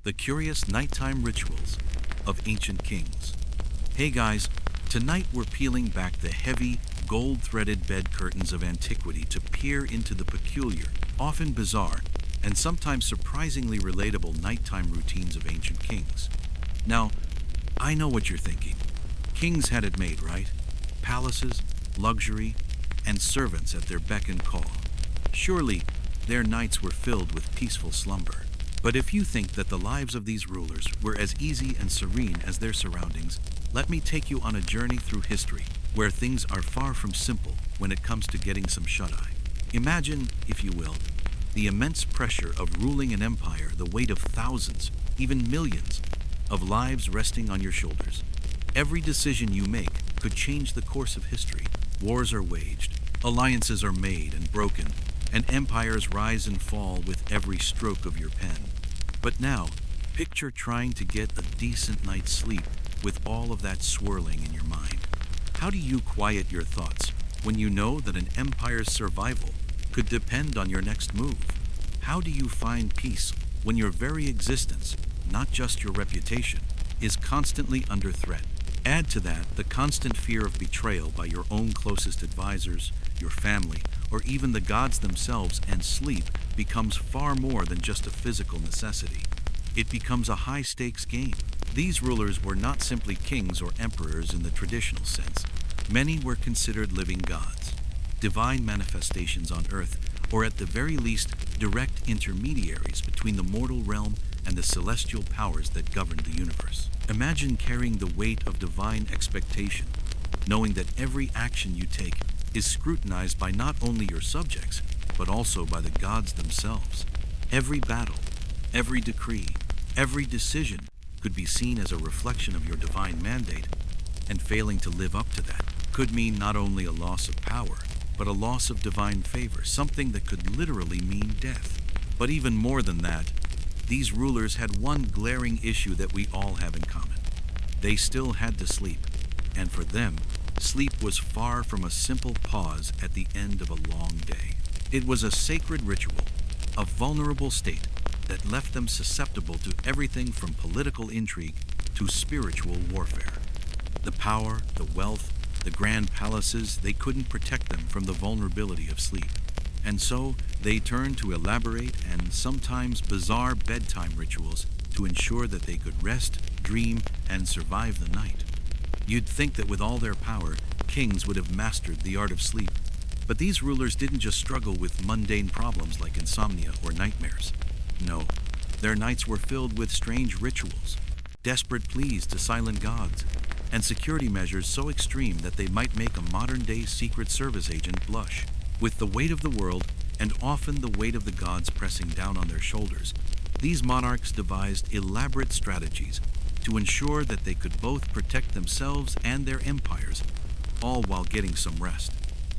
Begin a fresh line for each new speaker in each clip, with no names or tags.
the curious nighttime rituals of ancient kings. Hey guys, tonight we're peeling back the heavy, gold-threaded bed curtains of antiquity to peer into the peculiar, often bizarre, and sometimes surprisingly relatable nighttime routines of ancient kings. Now, I know what you're thinking. Kings had it made, right? Palaces, luxury, and servants at their beck and call. Surely, their nights were filled with peaceful slumber. But if you think that the lives of these rulers were as easy and serene as their surroundings, let me take you on a journey through history, where things are far from simple when it comes to getting some shut-eye. Imagine, if you will, the immense pressure of ruling an empire, the weight of thousands, even millions, of lives resting on your shoulders. Every decision you make could change the course of history. Wars are waged, alliances are made and broken, and empires rise and fall with every stroke of your pen. But now, picture trying to get a decent night's sleep with all of that swirling in your mind. How do you quiet your thoughts when you know that an empire's survival could depend on your next move? How do you find peace when your very existence, not just your reputation, is constantly under threat? Add to that the constant fear of betrayal by your own closest advisors, your family, or even the gods themselves, and sleep becomes far more than just a physical necessity. It becomes a high-stakes game. These rulers were not simply kings or emperors in the traditional sense. Many were considered living gods, divine manifestations on earth, or at the very least, direct intermediaries between the mortal realm and the celestial powers that govern the universe. Imagine carrying the weight of divine expectation, knowing that every action you take is scrutinized by not only your subjects, but also by the gods themselves. Every battle, every decree, every decision could be seen as a reflection of your divine mandate, and failing to live up to that could mean not only a loss of power, but a loss of divine favor, something that could literally mean death. But even more than that, these rulers had one glaring issue that we all have in common. They still had to sleep, and for them, sleep was far from a simple pause at the end of a long day. It was a sacred ritual, a vulnerable state that left them susceptible to everything from political intrigue to spiritual warfare. The power, the wealth, the grand palaces, they couldn't protect them from the vulnerability of sleep. And so, they turned to elaborate and sometimes bizarre bedtime rituals to ensure that they could rest, dream, and survive the night. You'd think that with all their power, kings would have mastered the art of sleep. But these rulers didn't just struggle with mundane problems like insomnia or nightmares. No, their nights were filled with strange rituals, desperate pleas to silent gods, and security measures so extreme that they might make a modern-day Secret Service agent blush. With the weight of the world, and often the weight of the gods pressing down on their shoulders, these monarchs devised elaborate strategies to ensure that they could both protect themselves and their empires, all while getting some rest.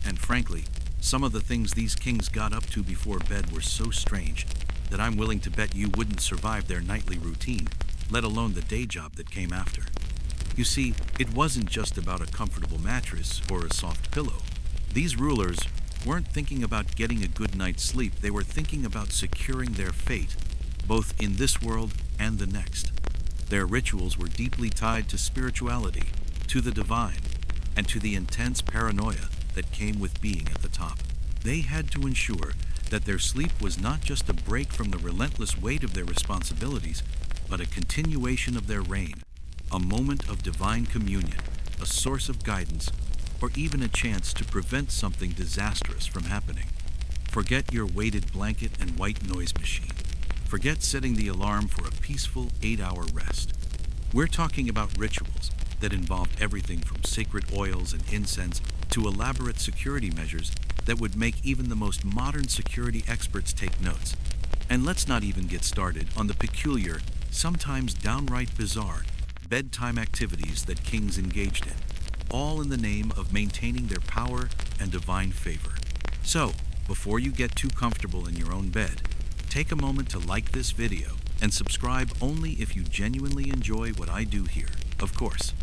And frankly, some of the things these kings got up to before bed were so strange that I'm willing to bet you wouldn't survive their nightly routine, let alone the day job that came after. You see, it wasn't just about a comfortable mattress or a soft pillow. These rulers weren't thinking about getting a good night's sleep, they were thinking about securing their fate, both in this world and the next. Their rituals were deeply tied to spirituality, to the divine, and to the intense paranoia that came with being at the top. They had to ensure that their sleep was not just a break from the relentless weight of their responsibilities, but a continuation of their reign, a moment of divine communion, a source of guidance, or even a chance to prevent something disastrous from happening. Forget your weighted blanket and white noise machine. Forget setting the alarm for a peaceful 8-hour rest. We're talking about rituals that involved everything from sacred oils and incense to elaborate security measures that would make even the most modern security experts take notes. And let's not even get started on the peculiar, sometimes downright bizarre, bedtime activities that kings engaged in, all in the name of maintaining their power and divine favor. So, before you get too comfortable in your own bed, take a moment to like this video and subscribe only if you genuinely enjoy what I do here. Of course,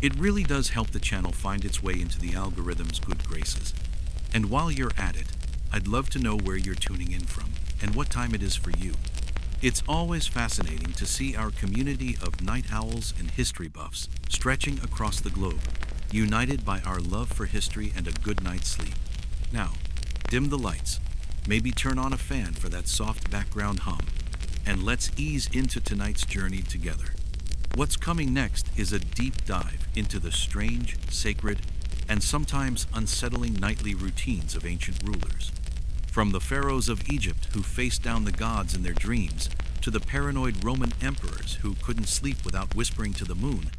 it really does help the channel find its way into the algorithm's good graces. And while you're at it, I'd love to know where you're tuning in from and what time it is for you. It's always fascinating to see our community of night owls and history buffs stretching across the globe, united by our love for history and a good night's sleep. Now, dim the lights, maybe turn on a fan for that soft background hum, and let's ease into tonight's journey together. What's coming next is a deep dive into the strange, sacred, and sometimes unsettling nightly routines of ancient rulers. From the pharaohs of Egypt who faced down the gods in their dreams, to the paranoid Roman emperors who couldn't sleep without whispering to the moon,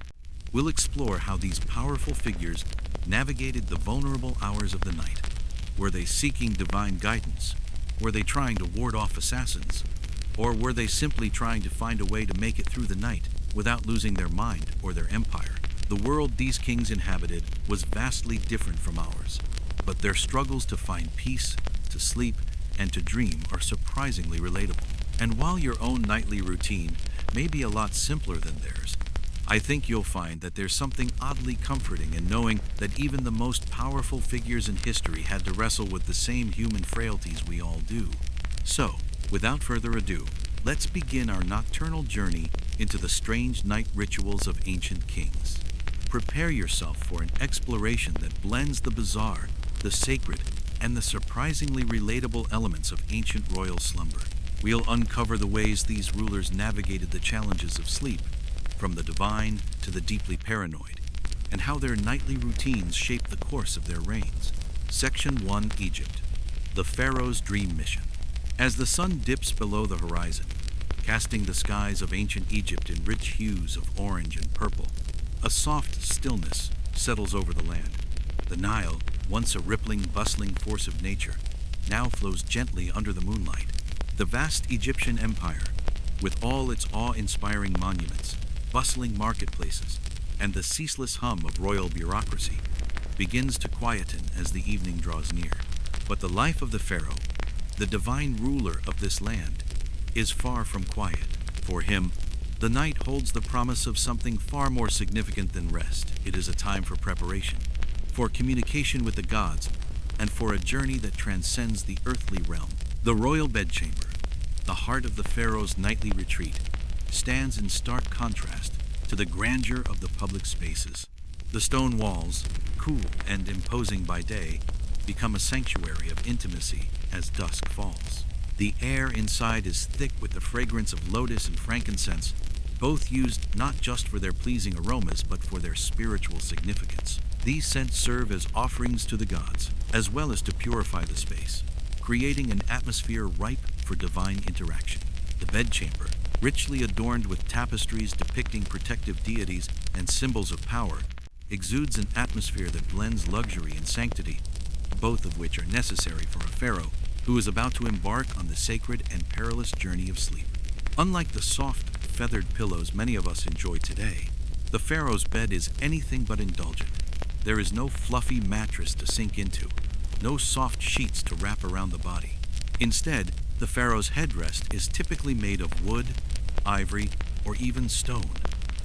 we'll explore how these powerful figures navigated the vulnerable hours of the night. Were they seeking divine guidance? Were they trying to ward off assassins? Or were they simply trying to find a way to make it through the night without losing their mind or their empire? The world these kings inhabited was vastly different from ours, but their struggles to find peace, to sleep, and to dream are surprisingly relatable. And while your own nightly routine may be a lot simpler than theirs, I think you'll find that there's something oddly comforting in knowing that even the most powerful figures in history had to wrestle with the same human frailties we all do. So, without further ado, let's begin our nocturnal journey into the strange night rituals of ancient kings. Prepare yourself for an exploration that blends the bizarre, the sacred, and the surprisingly relatable elements of ancient royal slumber. We'll uncover the ways these rulers navigated the challenges of sleep, from the divine to the deeply paranoid, and how their nightly routines shaped the course of their reigns. Section 1: Egypt. The Pharaoh's Dream Mission. As the sun dips below the horizon, casting the skies of ancient Egypt in rich hues of orange and purple, a soft stillness settles over the land. The Nile, once a rippling, bustling force of nature, now flows gently under the moonlight. The vast Egyptian empire, with all its awe-inspiring monuments, bustling marketplaces, and the ceaseless hum of royal bureaucracy, begins to quieten as the evening draws near. But the life of the pharaoh, the divine ruler of this land, is far from quiet. For him, the night holds the promise of something far more significant than rest. It is a time for preparation, for communication with the gods, and for a journey that transcends the earthly realm. The royal bedchamber, the heart of the pharaoh's nightly retreat, stands in stark contrast to the grandeur of the public spaces. The stone walls, cool and imposing by day, become a sanctuary of intimacy as dusk falls. The air inside is thick with the fragrance of lotus and frankincense, both used not just for their pleasing aromas but for their spiritual significance. These scents serve as offerings to the gods, as well as to purify the space, creating an atmosphere ripe for divine interaction. The bedchamber, richly adorned with tapestries depicting protective deities and symbols of power, exudes an atmosphere that blends luxury and sanctity, both of which are necessary for a pharaoh who is about to embark on the sacred and perilous journey of sleep. Unlike the soft, feathered pillows many of us enjoy today, the pharaoh's bed is anything but indulgent. There is no fluffy mattress to sink into, no soft sheets to wrap around the body. Instead, the pharaoh's headrest is typically made of wood, ivory, or even stone,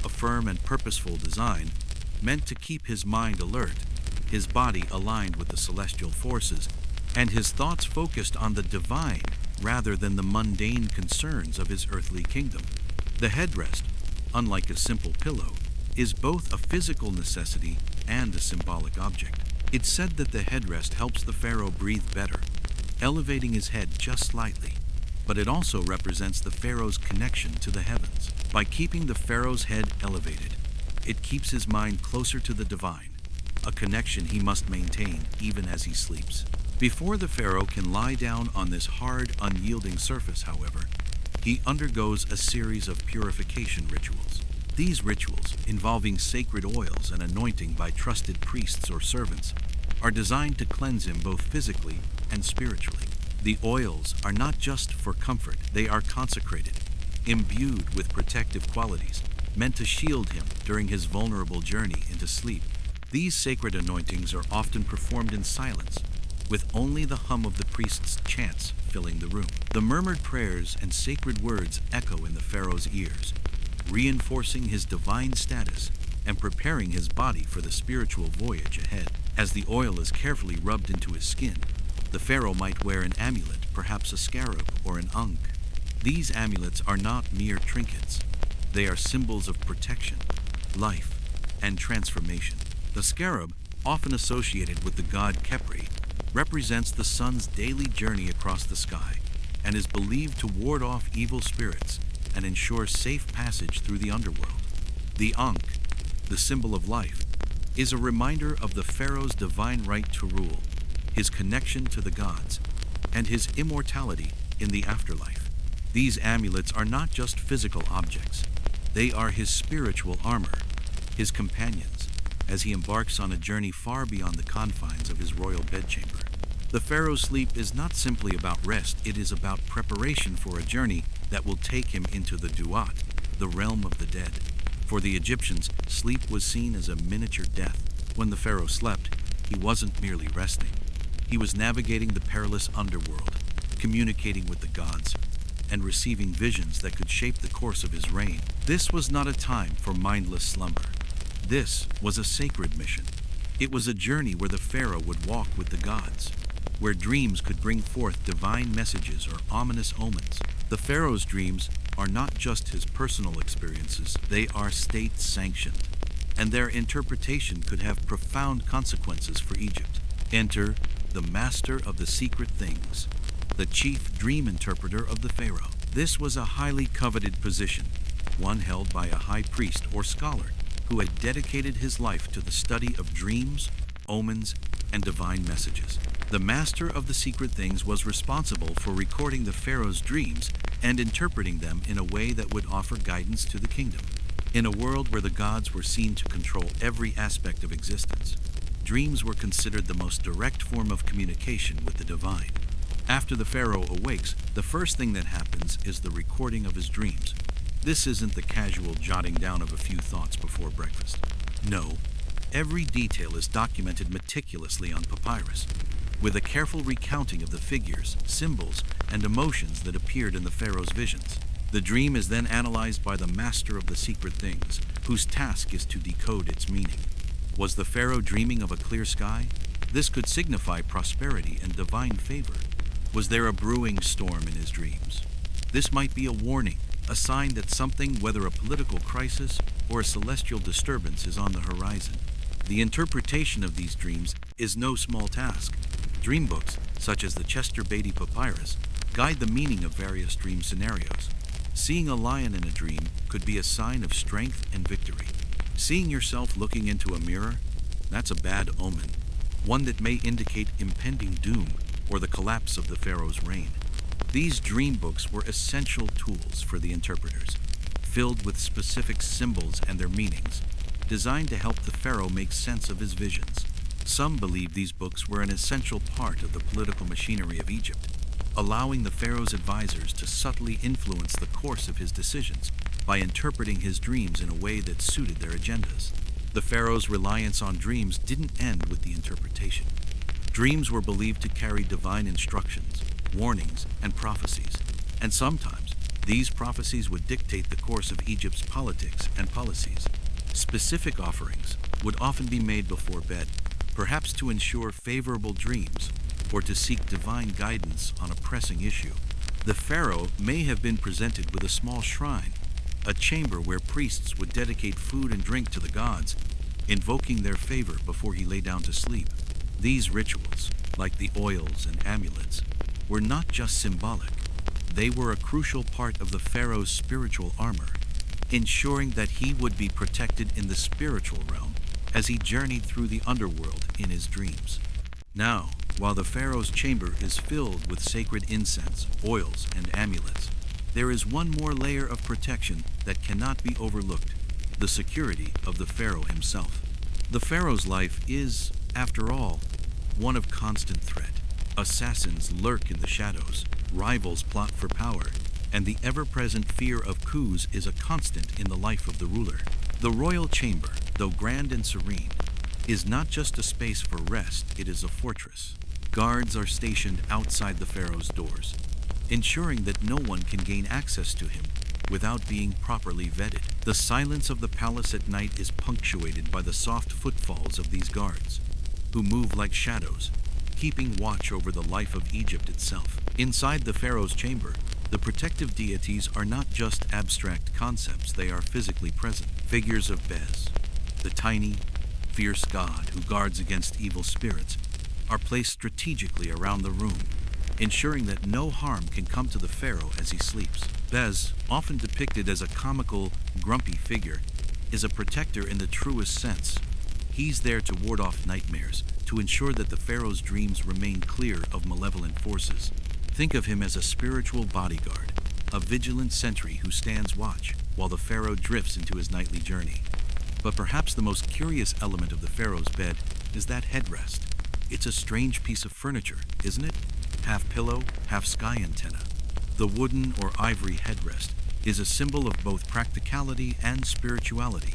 a firm and purposeful design meant to keep his mind alert, his body aligned with the celestial forces, and his thoughts focused on the divine rather than the mundane concerns of his earthly kingdom. The headrest, unlike a simple pillow, is both a physical necessity and a symbolic object. It's said that the headrest helps the pharaoh breathe better, elevating his head just slightly, but it also represents the pharaoh's connection to the heavens. By keeping the pharaoh's head elevated, it keeps his mind closer to the divine, a connection he must maintain even as he sleeps. Before the pharaoh can lie down on this hard, unyielding surface, however, he undergoes a series of purification rituals. These rituals, involving sacred oils and anointing by trusted priests or servants, are designed to cleanse him both physically and spiritually. The oils are not just for comfort, they are consecrated, imbued with protective qualities, meant to shield him during his vulnerable journey into sleep. These sacred anointings are often performed in silence, with only the hum of the priest's chants filling the room. The murmured prayers and sacred words echo in the pharaoh's ears, reinforcing his divine status and preparing his body for the spiritual voyage ahead. As the oil is carefully rubbed into his skin, the pharaoh might wear an amulet, perhaps a scarab or an ankh, These amulets are not mere trinkets. They are symbols of protection, life, and transformation. The scarab, often associated with the god Khepri, represents the sun's daily journey across the sky and is believed to ward off evil spirits and ensure safe passage through the underworld. The Ankh, the symbol of life, is a reminder of the pharaoh's divine right to rule, his connection to the gods, and his immortality in the afterlife. These amulets are not just physical objects. They are his spiritual armor, his companions, as he embarks on a journey far beyond the confines of his royal bedchamber. The pharaoh's sleep is not simply about rest, it is about preparation for a journey that will take him into the Duat, the realm of the dead. For the Egyptians, sleep was seen as a miniature death. When the pharaoh slept, he wasn't merely resting. He was navigating the perilous underworld, communicating with the gods, and receiving visions that could shape the course of his reign. This was not a time for mindless slumber. This was a sacred mission. It was a journey where the pharaoh would walk with the gods, where dreams could bring forth divine messages or ominous omens. The pharaoh's dreams are not just his personal experiences, they are state-sanctioned, and their interpretation could have profound consequences for Egypt. Enter the master of the secret things, the chief dream interpreter of the pharaoh. This was a highly coveted position, one held by a high priest or scholar who had dedicated his life to the study of dreams, omens, and divine messages. The master of the secret things was responsible for recording the pharaoh's dreams and interpreting them in a way that would offer guidance to the kingdom. In a world where the gods were seen to control every aspect of existence, dreams were considered the most direct form of communication with the divine. After the pharaoh awakes, the first thing that happens is the recording of his dreams. This isn't the casual jotting down of a few thoughts before breakfast. No, every detail is documented meticulously on papyrus, with a careful recounting of the figures, symbols, and emotions that appeared in the pharaoh's visions. The dream is then analyzed by the master of the secret things, whose task is to decode its meaning. Was the pharaoh dreaming of a clear sky? This could signify prosperity and divine favor. Was there a brewing storm in his dreams? This might be a warning, a sign that something, whether a political crisis or a celestial disturbance, is on the horizon. The interpretation of these dreams is no small task. Dream books, such as the Chester Beatty Papyrus, guide the meaning of various dream scenarios. Seeing a lion in a dream could be a sign of strength and victory. Seeing yourself looking into a mirror, that's a bad omen, one that may indicate impending doom or the collapse of the pharaoh's reign. These dream books were essential tools for the interpreters, filled with specific symbols and their meanings, designed to help the pharaoh make sense of his visions. Some believe these books were an essential part of the political machinery of Egypt, allowing the pharaoh's advisors to subtly influence the course of his decisions by interpreting his dreams in a way that suited their agendas. The pharaoh's reliance on dreams didn't end with the interpretation. Dreams were believed to carry divine instructions, warnings, and prophecies, and sometimes these prophecies would dictate the course of Egypt's politics and policies. Specific offerings would often be made before bed, perhaps to ensure favorable dreams or to seek divine guidance on a pressing issue. The pharaoh may have been presented with a small shrine, a chamber where priests would dedicate food and drink to the gods, invoking their favor before he lay down to sleep. These rituals, like the oils and amulets, were not just symbolic. They were a crucial part of the pharaoh's spiritual armor, ensuring that he would be protected in the spiritual realm as he journeyed through the underworld in his dreams. Now, while the pharaoh's chamber is filled with sacred incense, oils, and amulets, there is one more layer of protection that cannot be overlooked: the security of the pharaoh himself. The pharaoh's life is, after all, one of constant threat. Assassins lurk in the shadows, rivals plot for power, and the ever-present fear of coups is a constant in the life of the ruler. The royal chamber, though grand and serene, is not just a space for rest, it is a fortress. Guards are stationed outside the pharaoh's doors, ensuring that no one can gain access to him without being properly vetted. The silence of the palace at night is punctuated by the soft footfalls of these guards, who move like shadows, keeping watch over the life of Egypt itself. Inside the pharaoh's chamber, The protective deities are not just abstract concepts, they are physically present. Figures of Bez, the tiny, fierce god who guards against evil spirits, are placed strategically around the room, ensuring that no harm can come to the pharaoh as he sleeps. Bez, often depicted as a comical, grumpy figure, is a protector in the truest sense. He's there to ward off nightmares, to ensure that the pharaoh's dreams remain clear of malevolent forces. Think of him as a spiritual bodyguard, a vigilant sentry who stands watch while the pharaoh drifts into his nightly journey. But perhaps the most curious element of the pharaoh's bed is that headrest. It's a strange piece of furniture, isn't it? Half pillow, half sky antenna. The wooden or ivory headrest is a symbol of both practicality and spirituality.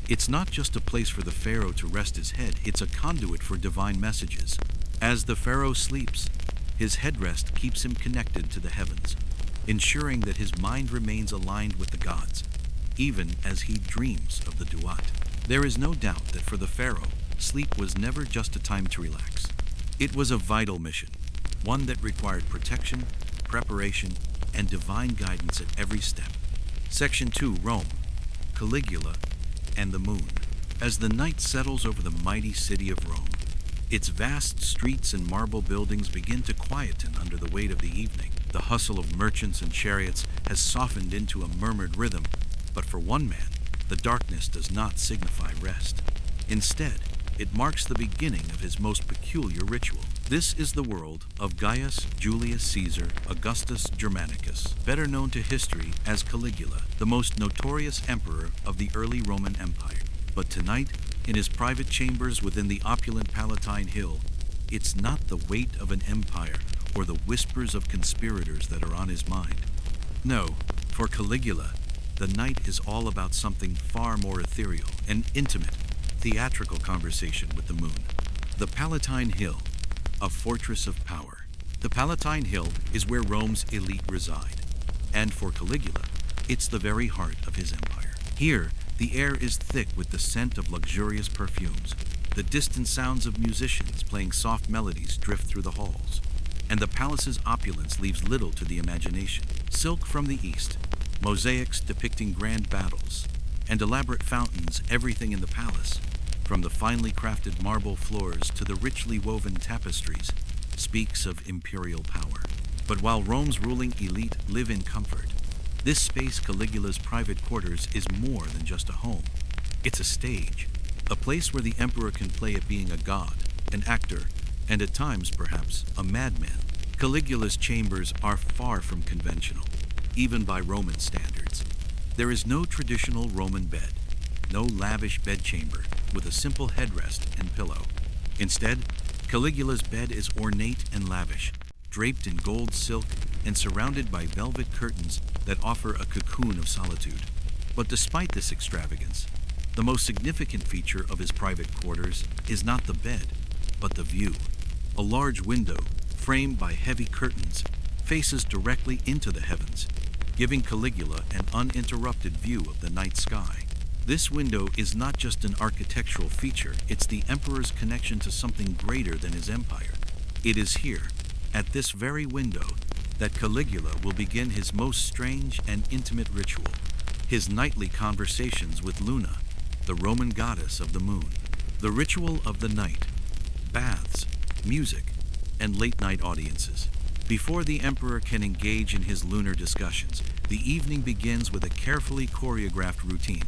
It's not just a place for the pharaoh to rest his head, it's a conduit for divine messages. As the pharaoh sleeps, his headrest keeps him connected to the heavens, ensuring that his mind remains aligned with the gods, even as he dreams of the duat. There is no doubt that for the pharaoh, sleep was never just a time to relax. It was a vital mission, one that required protection, preparation, and divine guidance at every step. Section 2, Rome, Caligula, and the moon. As the night settles over the mighty city of Rome, its vast streets and marble buildings begin to quieten under the weight of the evening. The hustle of merchants and chariots has softened into a murmured rhythm, but for one man, the darkness does not signify rest. Instead, it marks the beginning of his most peculiar ritual. This is the world of Gaius Julius Caesar Augustus Germanicus, better known to history as Caligula, the most notorious emperor of the early Roman Empire. But tonight, in his private chambers within the opulent Palatine Hill, it's not the weight of an empire or the whispers of conspirators that are on his mind. No, for Caligula, the night is all about something far more ethereal, an intimate, theatrical conversation with the moon. The Palatine Hill, a fortress of power. The Palatine Hill is where Rome's elite reside, and for Caligula, it's the very heart of his empire. Here, the air is thick with the scent of luxurious perfumes. The distant sounds of musicians playing soft melodies drift through the halls, and the palace's opulence leaves little to the imagination. Silk from the east, mosaics depicting grand battles, and elaborate fountains, everything in the palace, from the finely crafted marble floors to the richly woven tapestries, speaks of imperial power. But while Rome's ruling elite live in comfort, this space, Caligula's private quarters, is more than just a home. It's a stage, a place where the emperor can play at being a god, an actor, and at times, perhaps, a madman. Caligula's chambers are far from conventional, even by Roman standards. There is no traditional Roman bed, no lavish bedchamber with a simple headrest and pillow. Instead, Caligula's bed is ornate and lavish, draped in gold silk and surrounded by velvet curtains that offer a cocoon of solitude. But despite this extravagance, the most significant feature of his private quarters is not the bed, but the view. A large window, framed by heavy curtains, faces directly into the heavens, giving Caligula an uninterrupted view of the night sky. This window is not just an architectural feature, it's the emperor's connection to something greater than his empire. It is here, at this very window, that Caligula will begin his most strange and intimate ritual, his nightly conversations with Luna, the Roman goddess of the moon. The ritual of the night, baths, music, and late-night audiences. Before the emperor can engage in his lunar discussions, the evening begins with a carefully choreographed routine.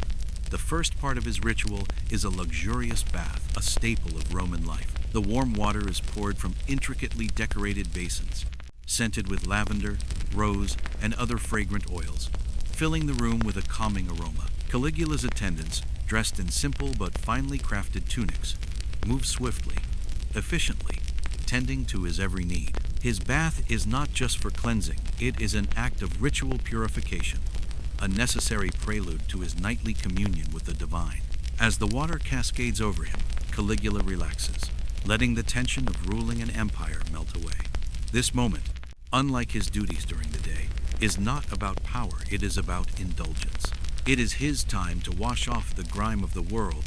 The first part of his ritual is a luxurious bath, a staple of Roman life. The warm water is poured from intricately decorated basins, scented with lavender, rose, and other fragrant oils, filling the room with a calming aroma. Caligula's attendants, dressed in simple but finely crafted tunics, move swiftly, efficiently, tending to his every need. His bath is not just for cleansing, it is an act of ritual purification, a necessary prelude to his nightly communion with the divine. As the water cascades over him, Caligula relaxes, letting the tension of ruling an empire melt away. This moment, unlike his duties during the day, is not about power, it is about indulgence. It is his time to wash off the grime of the world,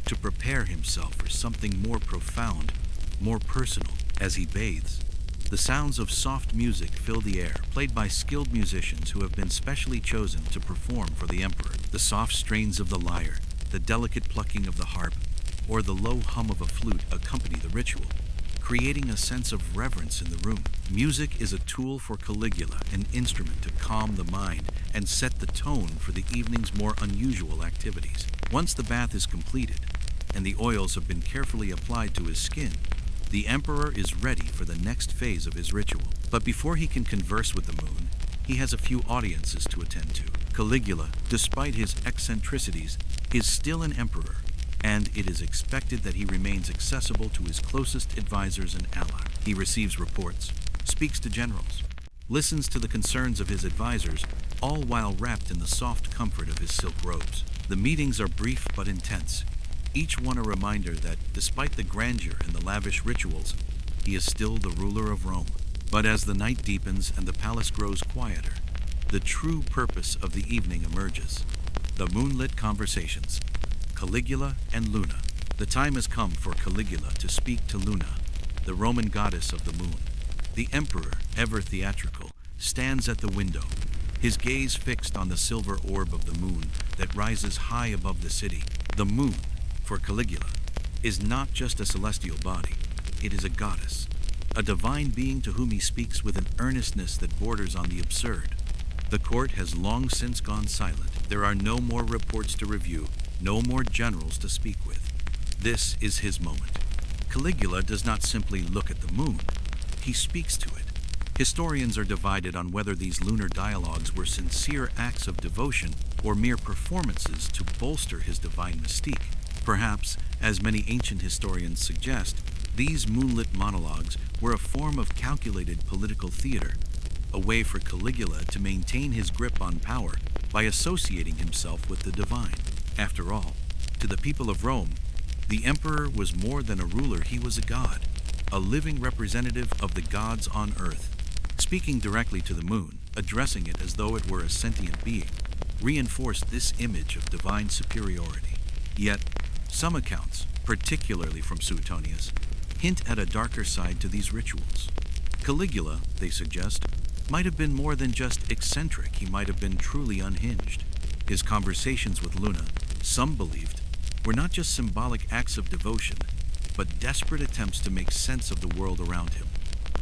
to prepare himself for something more profound, more personal. As he bathes, The sounds of soft music fill the air, played by skilled musicians who have been specially chosen to perform for the emperor. The soft strains of the lyre, the delicate plucking of the harp, or the low hum of a flute accompany the ritual, creating a sense of reverence in the room. Music is a tool for Caligula, an instrument to calm the mind and set the tone for the evening's more unusual activities. Once the bath is completed, and the oils have been carefully applied to his skin, the emperor is ready for the next phase of his ritual. But before he can converse with the moon, he has a few audiences to attend to. Caligula, despite his eccentricities, is still an emperor, and it is expected that he remains accessible to his closest advisors and allies. He receives reports, speaks to generals, listens to the concerns of his advisors, all while wrapped in the soft comfort of his silk robes. The meetings are brief but intense, each one a reminder that, despite the grandeur and the lavish rituals, he is still the ruler of Rome. But as the night deepens and the palace grows quieter, the true purpose of the evening emerges. The moonlit conversations. Caligula and Luna. The time has come for Caligula to speak to Luna, the Roman goddess of the moon. The emperor, ever theatrical, stands at the window, his gaze fixed on the silver orb of the moon that rises high above the city. The moon, for Caligula, is not just a celestial body, it is a goddess, a divine being to whom he speaks with an earnestness that borders on the absurd. The court has long since gone silent. There are no more reports to review, no more generals to speak with. This is his moment. Caligula does not simply look at the moon, he speaks to it. Historians are divided on whether these lunar dialogues were sincere acts of devotion or mere performances to bolster his divine mystique. Perhaps, as many ancient historians suggest, these moonlit monologues were a form of calculated political theater, a way for Caligula to maintain his grip on power by associating himself with the divine. After all, to the people of Rome, the emperor was more than a ruler, he was a god, a living representative of the gods on earth. Speaking directly to the moon, addressing it as though it were a sentient being, reinforced this image of divine superiority. Yet, some accounts, particularly from Suetonius, hint at a darker side to these rituals. Caligula, they suggest, might have been more than just eccentric, he might have been truly unhinged. His conversations with Luna, some believed, were not just symbolic acts of devotion, but desperate attempts to make sense of the world around him.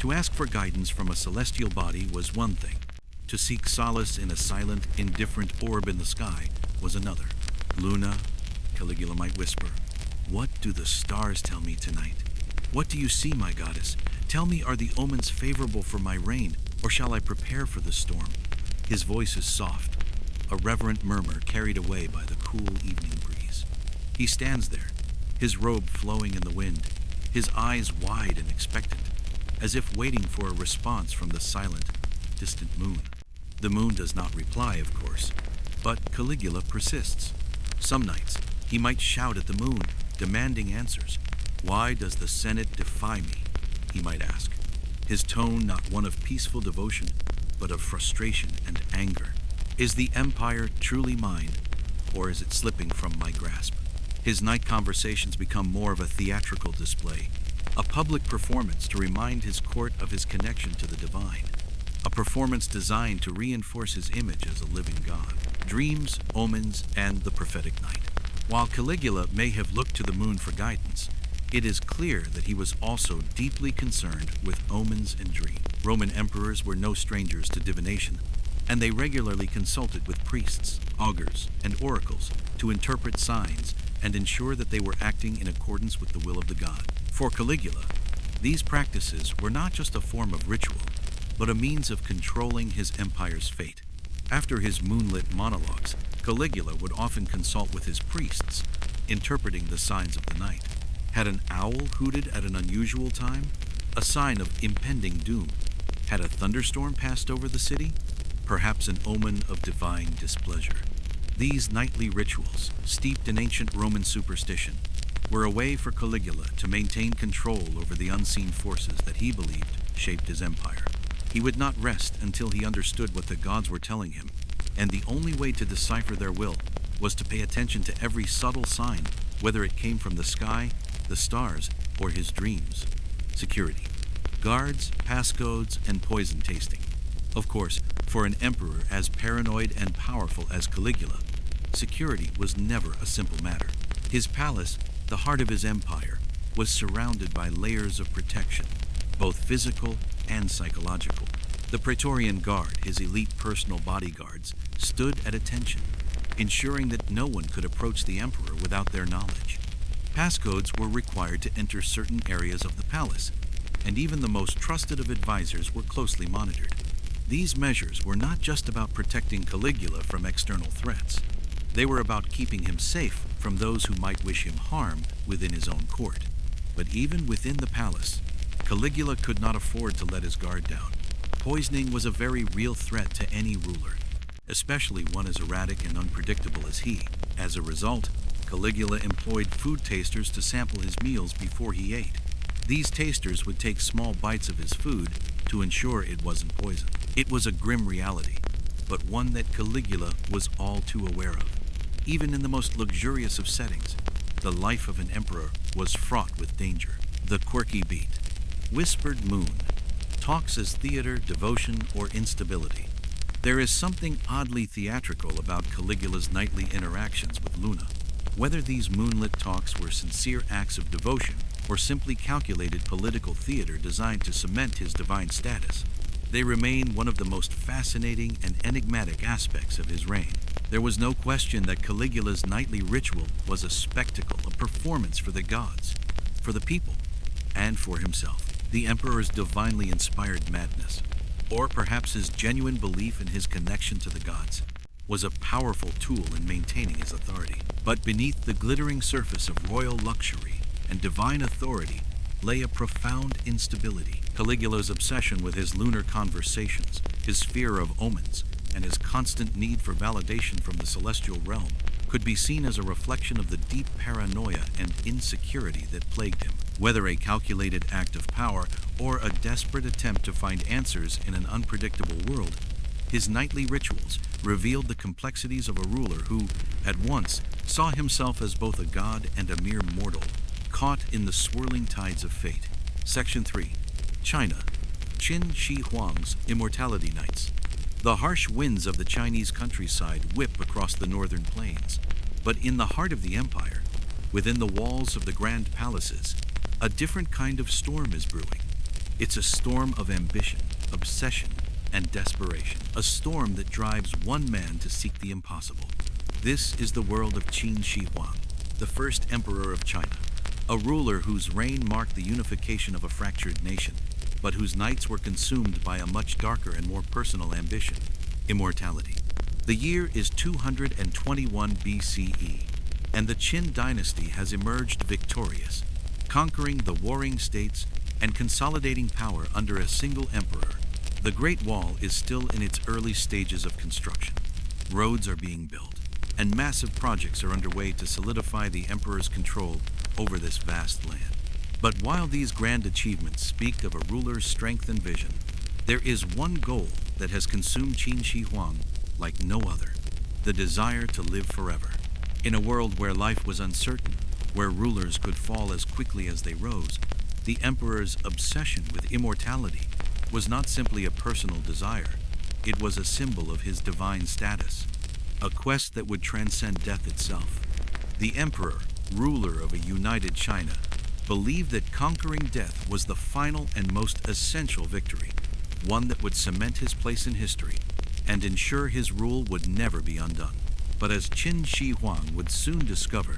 To ask for guidance from a celestial body was one thing. To seek solace in a silent, indifferent orb in the sky was another. Luna, Caligula might whisper, what do the stars tell me tonight? What do you see, my goddess? Tell me, are the omens favorable for my reign, or shall I prepare for the storm? His voice is soft, a reverent murmur carried away by the cool evening breeze. He stands there, his robe flowing in the wind, his eyes wide and expectant, as if waiting for a response from the silent, distant moon. The moon does not reply, of course, but Caligula persists. Some nights, he might shout at the moon, demanding answers. Why does the Senate defy me? He might ask, his tone not one of peaceful devotion, but of frustration and anger. Is the empire truly mine, or is it slipping from my grasp? His night conversations become more of a theatrical display, a public performance to remind his court of his connection to the divine, a performance designed to reinforce his image as a living god. Dreams, omens, and the prophetic night. While Caligula may have looked to the moon for guidance, it is clear that he was also deeply concerned with omens and dreams. Roman emperors were no strangers to divination, and they regularly consulted with priests, augurs, and oracles to interpret signs and ensure that they were acting in accordance with the will of the god. For Caligula, these practices were not just a form of ritual, but a means of controlling his empire's fate. After his moonlit monologues, Caligula would often consult with his priests, interpreting the signs of the night. Had an owl hooted at an unusual time? A sign of impending doom. Had a thunderstorm passed over the city? Perhaps an omen of divine displeasure. These nightly rituals, steeped in ancient Roman superstition, were a way for Caligula to maintain control over the unseen forces that he believed shaped his empire. He would not rest until he understood what the gods were telling him, and the only way to decipher their will was to pay attention to every subtle sign, whether it came from the sky, the stars, or his dreams. Security. guards, passcodes, and poison tasting. Of course, for an emperor as paranoid and powerful as Caligula, security was never a simple matter. His palace, the heart of his empire, was surrounded by layers of protection, both physical and psychological. The Praetorian Guard, his elite personal bodyguards, stood at attention, ensuring that no one could approach the emperor without their knowledge. Passcodes were required to enter certain areas of the palace, and even the most trusted of advisors were closely monitored. These measures were not just about protecting Caligula from external threats. They were about keeping him safe from those who might wish him harm within his own court. But even within the palace, Caligula could not afford to let his guard down. Poisoning was a very real threat to any ruler, especially one as erratic and unpredictable as he. As a result, Caligula employed food tasters to sample his meals before he ate. These tasters would take small bites of his food to ensure it wasn't poison. It was a grim reality, but one that Caligula was all too aware of. Even in the most luxurious of settings, the life of an emperor was fraught with danger. The quirky beat, whispered moon, talks as theater, devotion, or instability. There is something oddly theatrical about Caligula's nightly interactions with Luna. Whether these moonlit talks were sincere acts of devotion or simply calculated political theater designed to cement his divine status, they remain one of the most fascinating and enigmatic aspects of his reign. There was no question that Caligula's nightly ritual was a spectacle, a performance for the gods, for the people, and for himself. The emperor's divinely inspired madness, or perhaps his genuine belief in his connection to the gods, was a powerful tool in maintaining his authority. But beneath the glittering surface of royal luxury and divine authority lay a profound instability. Caligula's obsession with his lunar conversations, his fear of omens, and his constant need for validation from the celestial realm could be seen as a reflection of the deep paranoia and insecurity that plagued him. Whether a calculated act of power or a desperate attempt to find answers in an unpredictable world, his nightly rituals revealed the complexities of a ruler who, at once, saw himself as both a god and a mere mortal, caught in the swirling tides of fate. Section 3. China. Qin Shi Huang's Immortality Nights. The harsh winds of the Chinese countryside whip across the northern plains, but in the heart of the empire, within the walls of the grand palaces, a different kind of storm is brewing. It's a storm of ambition, obsession, and desperation. A storm that drives one man to seek the impossible. This is the world of Qin Shi Huang, the first emperor of China, a ruler whose reign marked the unification of a fractured nation, but whose nights were consumed by a much darker and more personal ambition: immortality. The year is 221 BCE, and the Qin dynasty has emerged victorious, conquering the warring states and consolidating power under a single emperor. The Great Wall is still in its early stages of construction. Roads are being built, and massive projects are underway to solidify the emperor's control over this vast land. But while these grand achievements speak of a ruler's strength and vision, there is one goal that has consumed Qin Shi Huang like no other: the desire to live forever. In a world where life was uncertain, where rulers could fall as quickly as they rose, the emperor's obsession with immortality was not simply a personal desire, it was a symbol of his divine status, a quest that would transcend death itself. The emperor, ruler of a united China, believed that conquering death was the final and most essential victory, one that would cement his place in history and ensure his rule would never be undone. But as Qin Shi Huang would soon discover,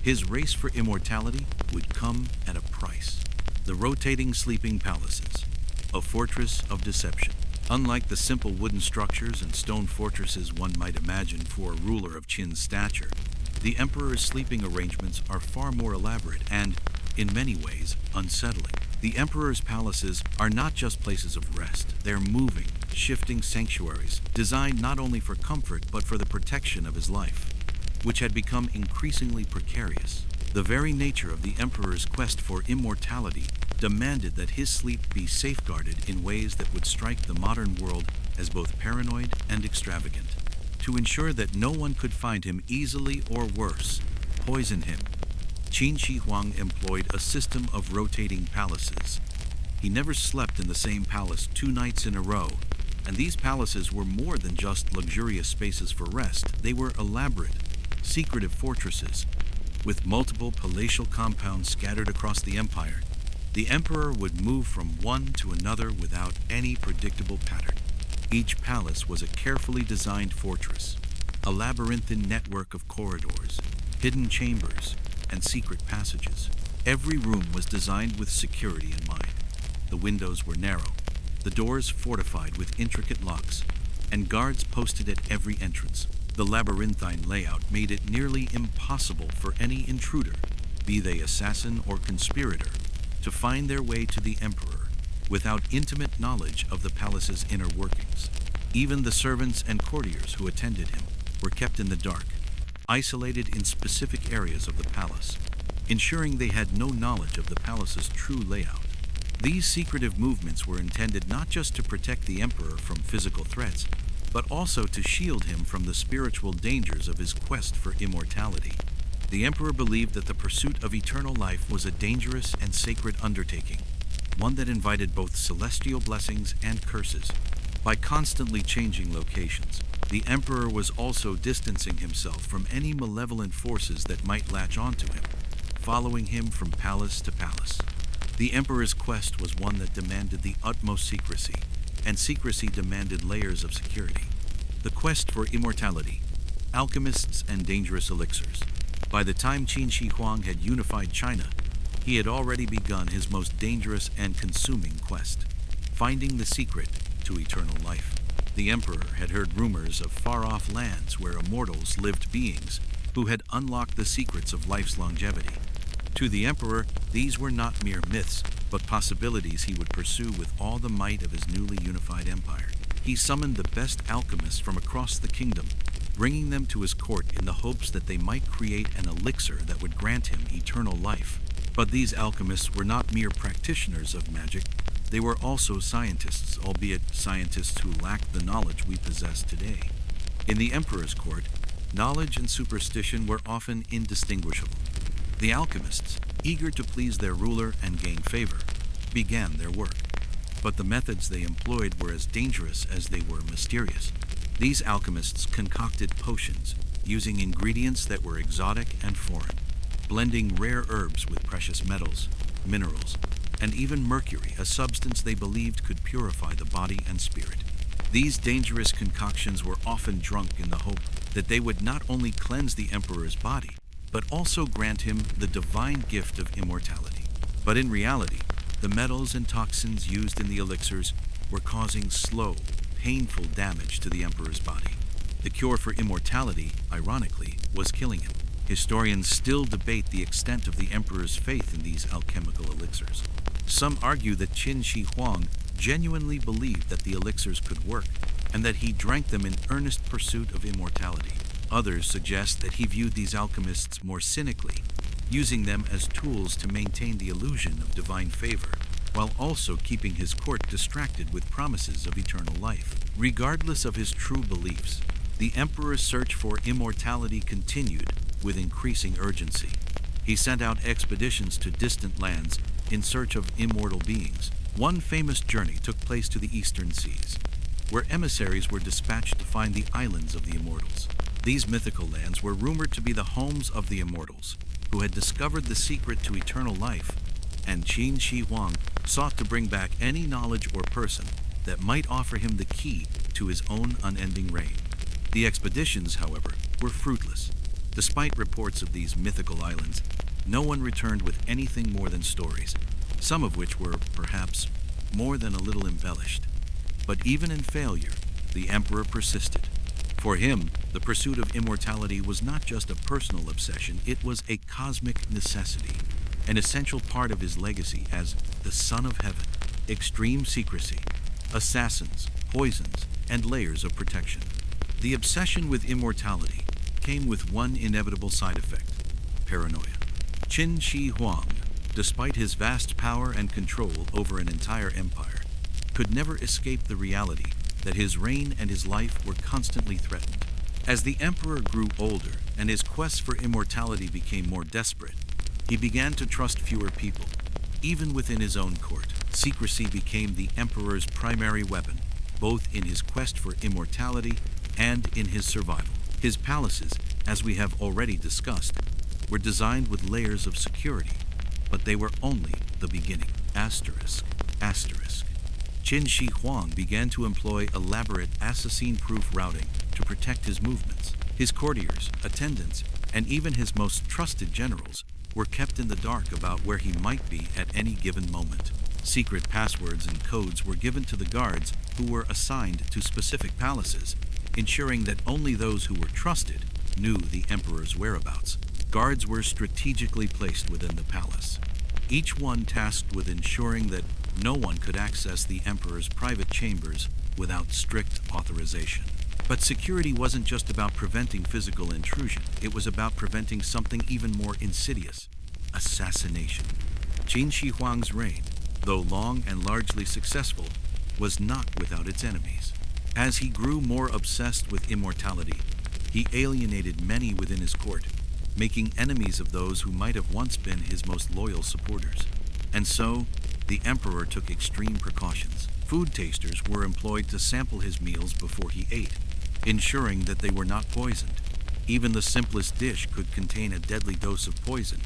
his race for immortality would come at a price. The rotating sleeping palaces, a fortress of deception. Unlike the simple wooden structures and stone fortresses one might imagine for a ruler of Qin's stature, the emperor's sleeping arrangements are far more elaborate and, in many ways, unsettling. The emperor's palaces are not just places of rest. They're moving, shifting sanctuaries, designed not only for comfort but for the protection of his life, which had become increasingly precarious. The very nature of the emperor's quest for immortality demanded that his sleep be safeguarded in ways that would strike the modern world as both paranoid and extravagant. To ensure that no one could find him easily or worse, poison him, Qin Shi Huang employed a system of rotating palaces. He never slept in the same palace 2 nights in a row, and these palaces were more than just luxurious spaces for rest. They were elaborate, secretive fortresses, with multiple palatial compounds scattered across the empire. The emperor would move from one to another without any predictable pattern. Each palace was a carefully designed fortress, a labyrinthine network of corridors, hidden chambers, and secret passages. Every room was designed with security in mind. The windows were narrow, the doors fortified with intricate locks, and guards posted at every entrance. The labyrinthine layout made it nearly impossible for any intruder, be they assassin or conspirator, to find their way to the emperor without intimate knowledge of the palace's inner workings. Even the servants and courtiers who attended him were kept in the dark, isolated in specific areas of the palace, ensuring they had no knowledge of the palace's true layout. These secretive movements were intended not just to protect the emperor from physical threats, but also to shield him from the spiritual dangers of his quest for immortality. The emperor believed that the pursuit of eternal life was a dangerous and sacred undertaking, one that invited both celestial blessings and curses. By constantly changing locations, the emperor was also distancing himself from any malevolent forces that might latch onto him, following him from palace to palace. The emperor's quest was one that demanded the utmost secrecy, and secrecy demanded layers of security. The quest for immortality, alchemists and dangerous elixirs. By the time Qin Shi Huang had unified China, he had already begun his most dangerous and consuming quest, finding the secret to eternal life. The emperor had heard rumors of far-off lands where immortals lived beings who had unlocked the secrets of life's longevity. To the emperor, these were not mere myths, but possibilities he would pursue with all the might of his newly unified empire. He summoned the best alchemists from across the kingdom, bringing them to his court in the hopes that they might create an elixir that would grant him eternal life. But these alchemists were not mere practitioners of magic. They were also scientists, albeit scientists who lacked the knowledge we possess today. In the emperor's court, knowledge and superstition were often indistinguishable. The alchemists, eager to please their ruler and gain favor, began their work. But the methods they employed were as dangerous as they were mysterious. These alchemists concocted potions using ingredients that were exotic and foreign, blending rare herbs with precious metals, minerals, and even mercury, a substance they believed could purify the body and spirit. These dangerous concoctions were often drunk in the hope that they would not only cleanse the emperor's body, but also grant him the divine gift of immortality. But in reality, the metals and toxins used in the elixirs were causing slow, painful damage to the emperor's body. The cure for immortality, ironically, was killing him. Historians still debate the extent of the emperor's faith in these alchemical elixirs. Some argue that Qin Shi Huang genuinely believed that the elixirs could work, and that he drank them in earnest pursuit of immortality. Others suggest that he viewed these alchemists more cynically, using them as tools to maintain the illusion of divine favor, while also keeping his court distracted with promises of eternal life. Regardless of his true beliefs, the emperor's search for immortality continued with increasing urgency. He sent out expeditions to distant lands in search of immortal beings. One famous journey took place to the eastern seas, where emissaries were dispatched to find the islands of the immortals. These mythical lands were rumored to be the homes of the immortals, who had discovered the secret to eternal life, and Qin Shi Huang sought to bring back any knowledge or person that might offer him the key to his own unending reign. The expeditions, however, were fruitless. Despite reports of these mythical islands, no one returned with anything more than stories, some of which were, perhaps, more than a little embellished. But even in failure, the emperor persisted. For him, the pursuit of immortality was not just a personal obsession, it was a cosmic necessity, an essential part of his legacy as the Son of Heaven. Extreme secrecy, assassins, poisons, and layers of protection. The obsession with immortality came with one inevitable side effect: paranoia. Qin Shi Huang, despite his vast power and control over an entire empire, could never escape the reality that his reign and his life were constantly threatened. As the emperor grew older and his quest for immortality became more desperate, he began to trust fewer people, even within his own court. Secrecy became the emperor's primary weapon, both in his quest for immortality and in his survival. His palaces, as we have already discussed, were designed with layers of security, but they were only the beginning. Asterisk, asterisk. Qin Shi Huang began to employ elaborate assassin-proof routing to protect his movements. His courtiers, attendants, and even his most trusted generals were kept in the dark about where he might be at any given moment. Secret passwords and codes were given to the guards who were assigned to specific palaces, ensuring that only those who were trusted knew the emperor's whereabouts. Guards were strategically placed within the palace, each one tasked with ensuring that no one could access the emperor's private chambers without strict authorization. But security wasn't just about preventing physical intrusion, it was about preventing something even more insidious: assassination. Qin Shi Huang's reign, though long and largely successful, was not without its enemies. As he grew more obsessed with immortality, he alienated many within his court, making enemies of those who might have once been his most loyal supporters. And so, the emperor took extreme precautions. Food tasters were employed to sample his meals before he ate, ensuring that they were not poisoned. Even the simplest dish could contain a deadly dose of poison,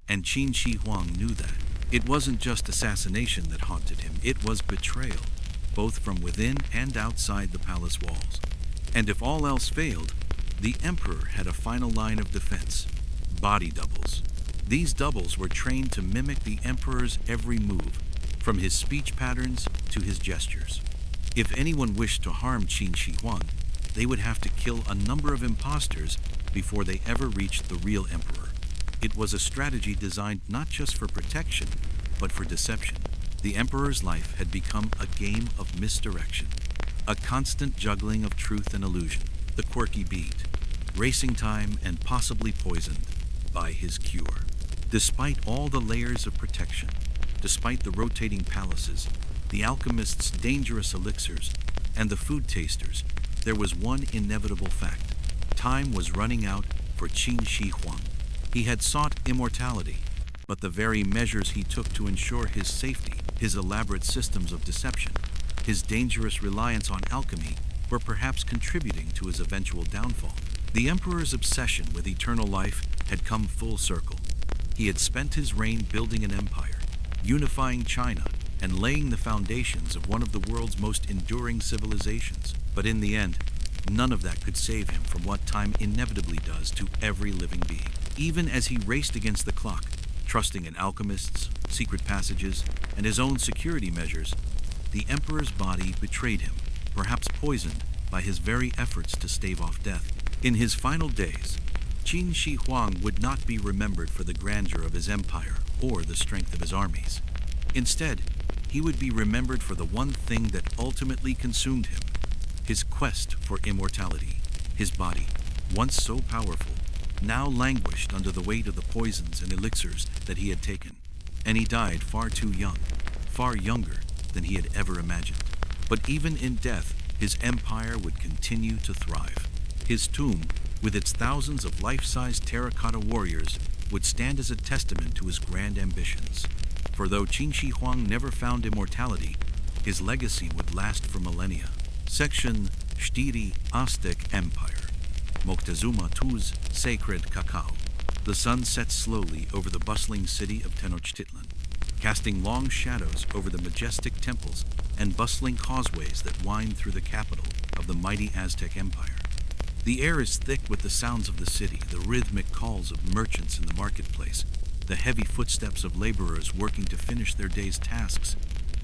and Qin Shi Huang knew that. It wasn't just assassination that haunted him, it was betrayal, both from within and outside the palace walls. And if all else failed, the emperor had a final line of defense: body doubles. These doubles were trained to mimic the emperor's every move, from his speech patterns to his gestures. If anyone wished to harm Qin Shi Huang, they would have to kill a number of imposters before they ever reached the real emperor. It was a strategy designed not just for protection, but for deception. The emperor's life had become a game of misdirection, a constant juggling of truth and illusion, the quirky beat, racing time, and possibly poisoned by his cure. Despite all the layers of protection, despite the rotating palaces, the alchemists' dangerous elixirs, and the food tasters, there was one inevitable fact: time was running out for Qin Shi Huang. He had sought immortality, but the very measures he took to ensure his safety, his elaborate systems of deception, his dangerous reliance on alchemy, were perhaps contributing to his eventual downfall. The emperor's obsession with eternal life had come full circle. He had spent his reign building an empire, unifying China, and laying the foundations of one of the world's most enduring civilizations. But in the end, none of that could save him from what time inevitably does to every living being. Even as he raced against the clock, trusting in alchemists, secret passages, and his own security measures, the emperor's body betrayed him, perhaps poisoned by his very efforts to stave off death. In his final days, Qin Shi Huang would not be remembered for the grandeur of his empire or the strength of his armies. Instead, he would be remembered for the one thing that ultimately consumed him: his quest for immortality. His body, once so powerful, now languished under the weight of the poisons and elixirs that he had taken. And he died far too young, far younger than he had ever imagined. But even in death, his empire would continue to thrive. His tomb, with its thousands of life-size terracotta warriors, would stand as a testament to his grand ambitions. For though Qin Shi Huang never found immortality, his legacy would last for millennia. Section 4: Aztec Empire. Moctezuma II's sacred cacao. The sun sets slowly over the bustling city of Tenochtitlan, casting long shadows over the majestic temples and bustling causeways that wind through the capital of the mighty Aztec Empire. The air is thick with the sounds of the city, the rhythmic calls of merchants in the marketplace, the heavy footsteps of laborers working to finish their day's tasks,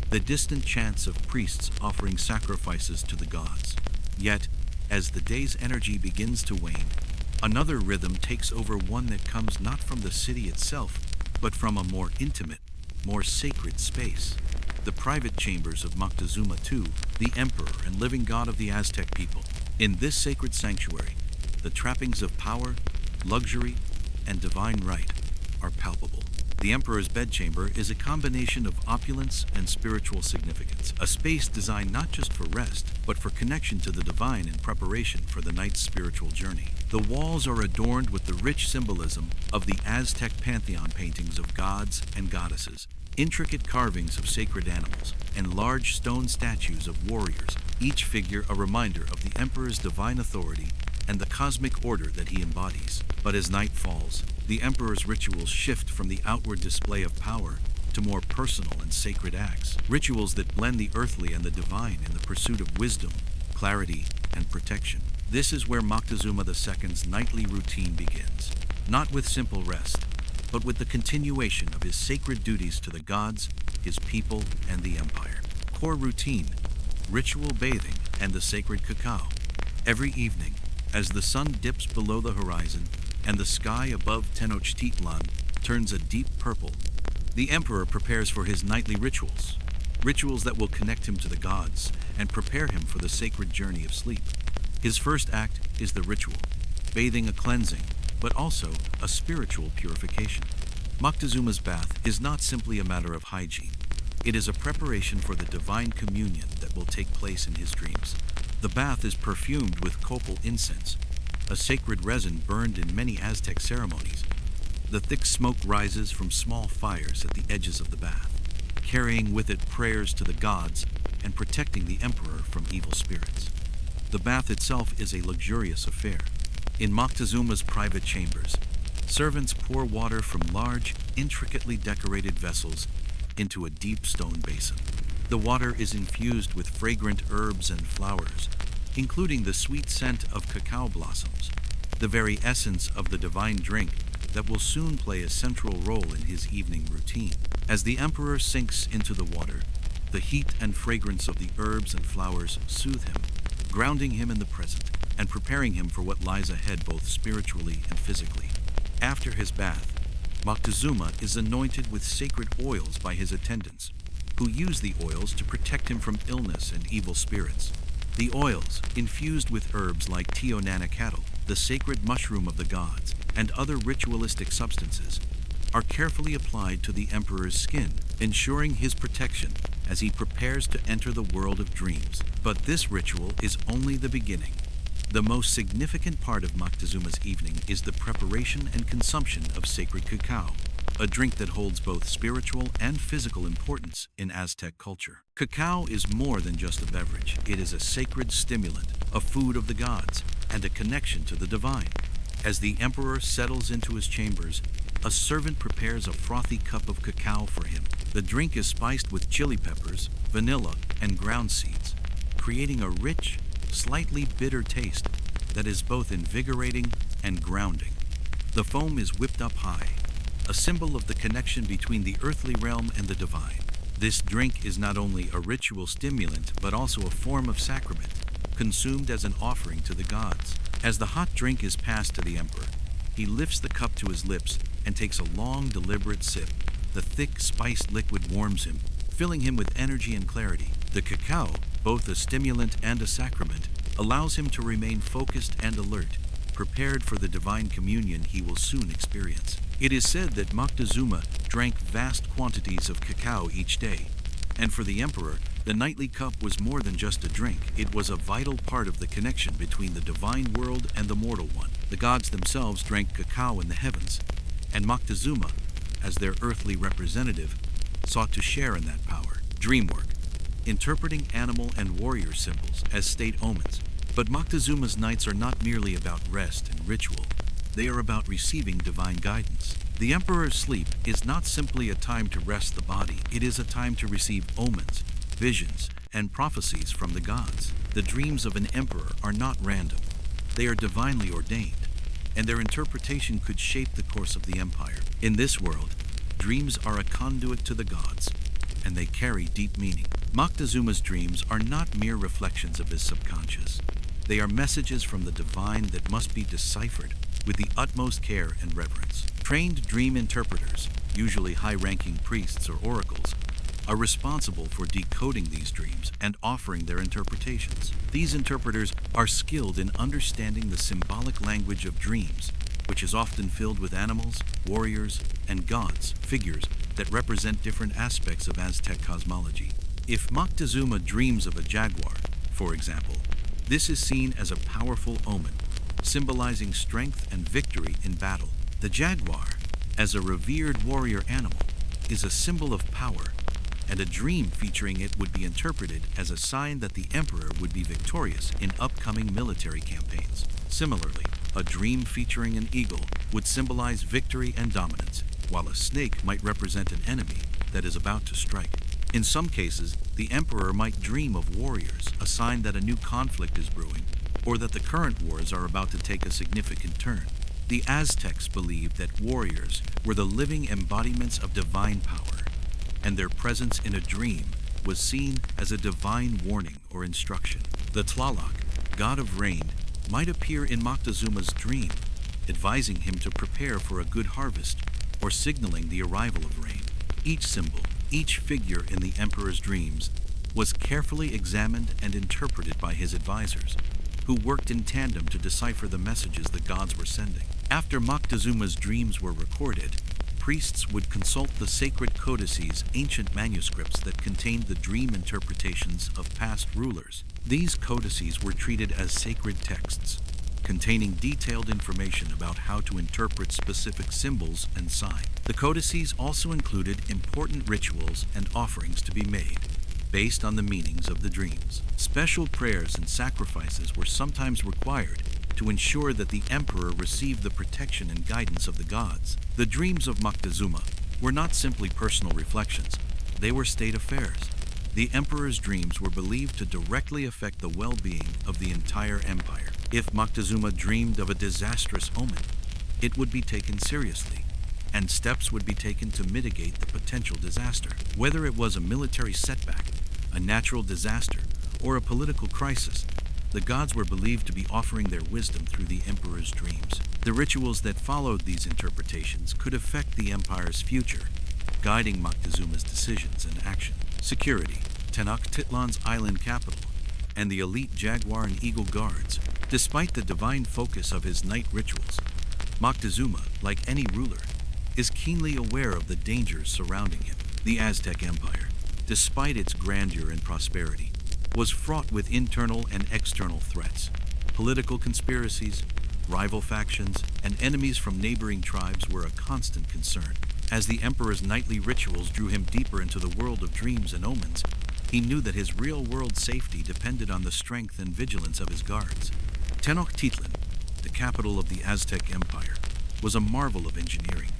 the distant chants of priests offering sacrifices to the gods. Yet, as the day's energy begins to wane, another rhythm takes over, one that comes not from the city itself, but from a more intimate, more sacred space. The private chambers of Moctezuma II, the emperor and living god of the Aztec people. In this sacred sanctuary, the trappings of power, luxury, and divine right are palpable. The emperor's bedchamber is a combination of opulence and spiritual significance, a space designed not just for rest, but for connection to the divine in preparation for the night's spiritual journey. The walls are adorned with the rich symbolism of the Aztec pantheon paintings of gods and goddesses, intricate carvings of sacred animals, and large stone statues of warriors, each figure a reminder of the emperor's divine authority and the cosmic order that he embodies. But as night falls, the emperor's rituals shift from the outward display of power to more personal and sacred acts, rituals that blend the earthly and the divine in the pursuit of wisdom, clarity, and protection. This is where Moctezuma II's nightly routine begins, not with simple rest, but with the continuation of his sacred duties to the gods, his people, and the empire. Core routine, ritual bathing, and the sacred cacao. Every evening, as the sun dips below the horizon and the sky above Tenochtitlan turns a deep purple, the emperor prepares for his nightly rituals, rituals that will connect him to the gods and prepare him for the sacred journey of sleep. His first act is the ritual, bathing, a cleansing, but also a spiritual purification. Moctezuma's bath is not simply a matter of hygiene. It is a preparation for the divine communion that will take place in his dreams. The bath is perfumed with copal incense, a sacred resin burned in many Aztec ceremonies. The thick smoke rises from small fires at the edges of the bath, carrying with it prayers to the gods and protecting the emperor from evil spirits. The bath itself is a luxurious affair. In Moctezuma's private chambers, servants pour water from large, intricately decorated vessels into a deep stone basin. The water is infused with fragrant herbs and flowers, including the sweet scent of cacao blossoms, the very essence of the divine drink that will soon play a central role in his evening routine. As the emperor sinks into the water, the heat and fragrance of the herbs and flowers soothe him, grounding him in the present and preparing him for what lies ahead both spiritually and physically. After his bath, Moctezuma is anointed with sacred oils by his attendants, who use the oils to protect him from illness and evil spirits. The oils, infused with herbs like Teonanacatl, the sacred mushroom of the gods, and other ritualistic substances, are carefully applied to the emperor's skin, ensuring his protection as he prepares to enter the world of dreams. But this ritual is only the beginning. The most significant part of Moctezuma's evening is the preparation and consumption of sacred cacao, a drink that holds both spiritual and physical importance in Aztec culture. Cacao is more than just a beverage. It is a sacred stimulant, a food of the gods, and a connection to the divine. As the emperor settles into his chambers, a servant prepares a frothy cup of cacao for him. The drink is spiced with chili peppers, vanilla, and ground seeds, creating a rich, slightly bitter taste that is both invigorating and grounding. The foam is whipped up high, a symbol of the connection between the earthly realm and the divine. This drink is not only a ritual stimulant, but also a form of sacrament, consumed as an offering to the gods. As the hot drink is passed to the emperor, he lifts the cup to his lips and takes a long, deliberate sip. The thick, spiced liquid warms him, filling him with energy and clarity. The cacao, both a stimulant and a sacrament, allows him to remain focused and alert, prepared for the divine communion he will soon experience. It is said that Moctezuma drank vast quantities of cacao each day, and for the emperor, the nightly cup was more than just a drink. It was a vital part of the connection between the divine world and the mortal one. The gods themselves drank cacao in the heavens, and Moctezuma, as their earthly representative, sought to share in that power. Dream work, interpreting animal and warrior symbols as state omens. But Moctezuma's nights are not merely about rest and ritual. They are about receiving divine guidance. The emperor's sleep is not simply a time to rest the body. It is a time to receive omens, visions, and prophecies from the gods. The dreams of an emperor are not random. They are divinely ordained, and their interpretation could shape the course of the empire. In this world, dreams are a conduit to the gods, and they carry deep meaning. Moctezuma's dreams are not mere reflections of his subconscious. They are messages from the divine that must be deciphered with the utmost care and reverence. Trained dream interpreters, usually high-ranking priests or oracles, are responsible for decoding these dreams and offering their interpretations. These interpreters are skilled in understanding the symbolic language of dreams which is often filled with animals, warriors, and gods, figures that represent different aspects of Aztec cosmology. If Moctezuma dreams of a jaguar, for example, this is seen as a powerful omen, symbolizing strength and victory in battle. The jaguar, as a revered warrior animal, is a symbol of power, and a dream featuring it would be interpreted as a sign that the emperor would be victorious in upcoming military campaigns. Similarly, a dream featuring an eagle would symbolize victory and dominance, while a snake might represent an enemy that is about to strike. In some cases, the emperor might dream of warriors, a sign that a new conflict is brewing, or that the current wars are about to take a significant turn. The Aztecs believed that warriors were the living embodiments of divine power, and their presence in a dream was seen as a divine warning or instruction. The Tlaloc, god of rain, might appear in Moctezuma's dream, advising him to prepare for a good harvest or signaling the arrival of rain. Each symbol, each figure in the emperor's dreams was carefully examined and interpreted by his advisors, who worked in tandem to decipher the messages the gods were sending. After Moctezuma's dreams were recorded, priests would consult the sacred codices, ancient manuscripts that contained the dream interpretations of past rulers. These codices were treated as sacred texts, containing detailed information about how to interpret specific symbols and signs. The codices also included important rituals and offerings to be made, based on the meanings of the dreams. Special prayers and sacrifices were sometimes required to ensure that the emperor received the protection and guidance of the gods. The dreams of Moctezuma were not simply personal reflections, they were state affairs. The emperor's dreams were believed to directly affect the well-being of the entire empire. If Moctezuma dreamed of a disastrous omen, it would be taken seriously, and steps would be taken to mitigate the potential disaster. Whether it was a military setback, a natural disaster, or a political crisis, the gods were believed to be offering their wisdom through the emperor's dreams. The rituals that followed these interpretations could affect the empire's future, guiding Moctezuma's decisions and action. Security, Tenochtitlan's island capital, and the elite jaguar and eagle guards. Despite the divine focus of his night rituals, Moctezuma, like any ruler, is keenly aware of the dangers surrounding him. The Aztec Empire, despite its grandeur and prosperity, was fraught with internal and external threats. Political conspiracies, rival factions, and enemies from neighboring tribes were a constant concern. As the emperor's nightly rituals drew him deeper into the world of dreams and omens, he knew that his real-world safety depended on the strength and vigilance of his guards. Tenochtitlan, the capital of the Aztec Empire, was a marvel of engineering.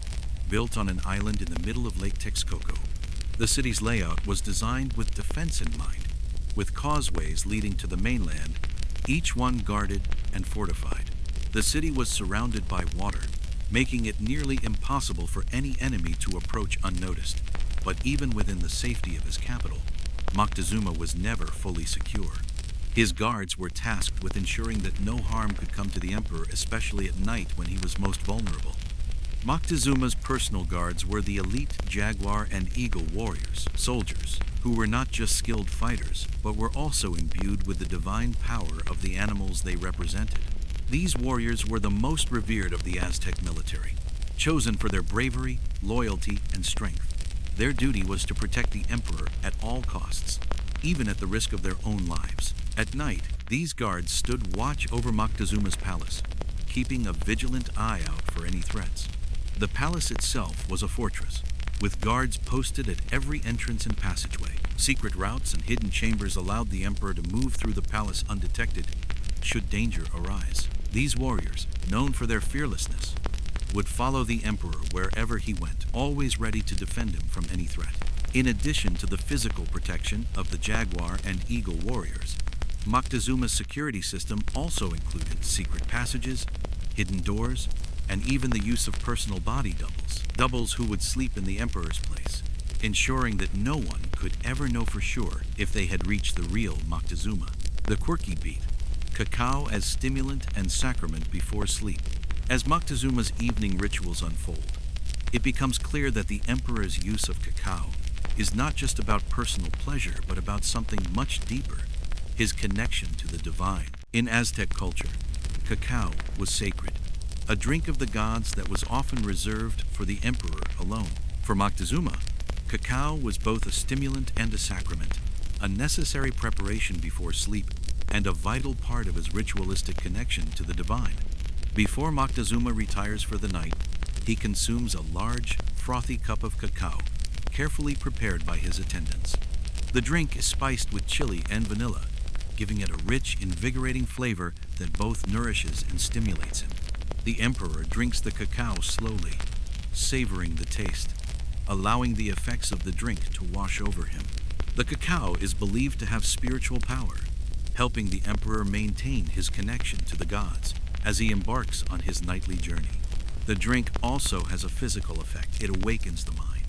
Built on an island in the middle of Lake Texcoco, the city's layout was designed with defense in mind, with causeways leading to the mainland, each one guarded and fortified. The city was surrounded by water, making it nearly impossible for any enemy to approach unnoticed. But even within the safety of his capital, Moctezuma was never fully secure. His guards were tasked with ensuring that no harm could come to the emperor, especially at night when he was most vulnerable. Moctezuma's personal guards were the elite jaguar and eagle warriors, soldiers, who were not just skilled fighters, but were also imbued with the divine power of the animals they represented. These warriors were the most revered of the Aztec military, chosen for their bravery, loyalty, and strength. Their duty was to protect the emperor at all costs, even at the risk of their own lives. At night, these guards stood watch over Moctezuma's palace, keeping a vigilant eye out for any threats. The palace itself was a fortress, with guards posted at every entrance and passageway. Secret routes and hidden chambers allowed the emperor to move through the palace undetected should danger arise. These warriors, known for their fearlessness, would follow the emperor wherever he went, always ready to defend him from any threat. In addition to the physical protection of the jaguar and eagle warriors, Moctezuma's security system also included secret passages, hidden doors, and even the use of personal body doubles who would sleep in the emperor's place, ensuring that no one could ever know for sure if they had reached the real Moctezuma. The quirky beat, cacao as stimulant and sacrament before sleep. As Moctezuma's evening rituals unfold, it becomes clear that the emperor's use of cacao is not just about personal pleasure, but about something much deeper, his connection to the divine. In Aztec culture, cacao was sacred, a drink of the gods that was often reserved for the emperor alone. For Moctezuma, cacao was both a stimulant and a sacrament, a necessary preparation before sleep, and a vital part of his ritualistic connection to the divine. Before Moctezuma retires for the night, he consumes a large, frothy cup of cacao, carefully prepared by his attendants. The drink is spiced with chili and vanilla, giving it a rich, invigorating flavor that both nourishes and stimulates him. The emperor drinks the cacao slowly, savoring the taste, allowing the effects of the drink to wash over him. The cacao is believed to have spiritual power, helping the emperor maintain his connection to the gods as he embarks on his nightly journey. The drink also has a physical effect. It awakens the mind,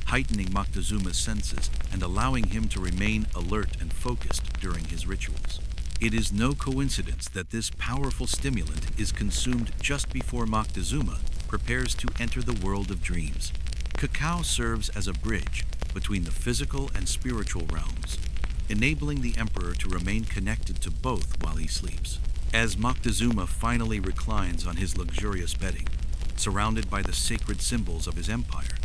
heightening Moctezuma's senses and allowing him to remain alert and focused during his rituals. It is no coincidence that this powerful stimulant is consumed just before Moctezuma prepares to enter the world of dreams. Cacao serves as a bridge between the physical and spiritual realms, enabling the emperor to remain connected to both while he sleeps. As Moctezuma finally reclines on his luxurious bedding, surrounded by the sacred symbols of his empire,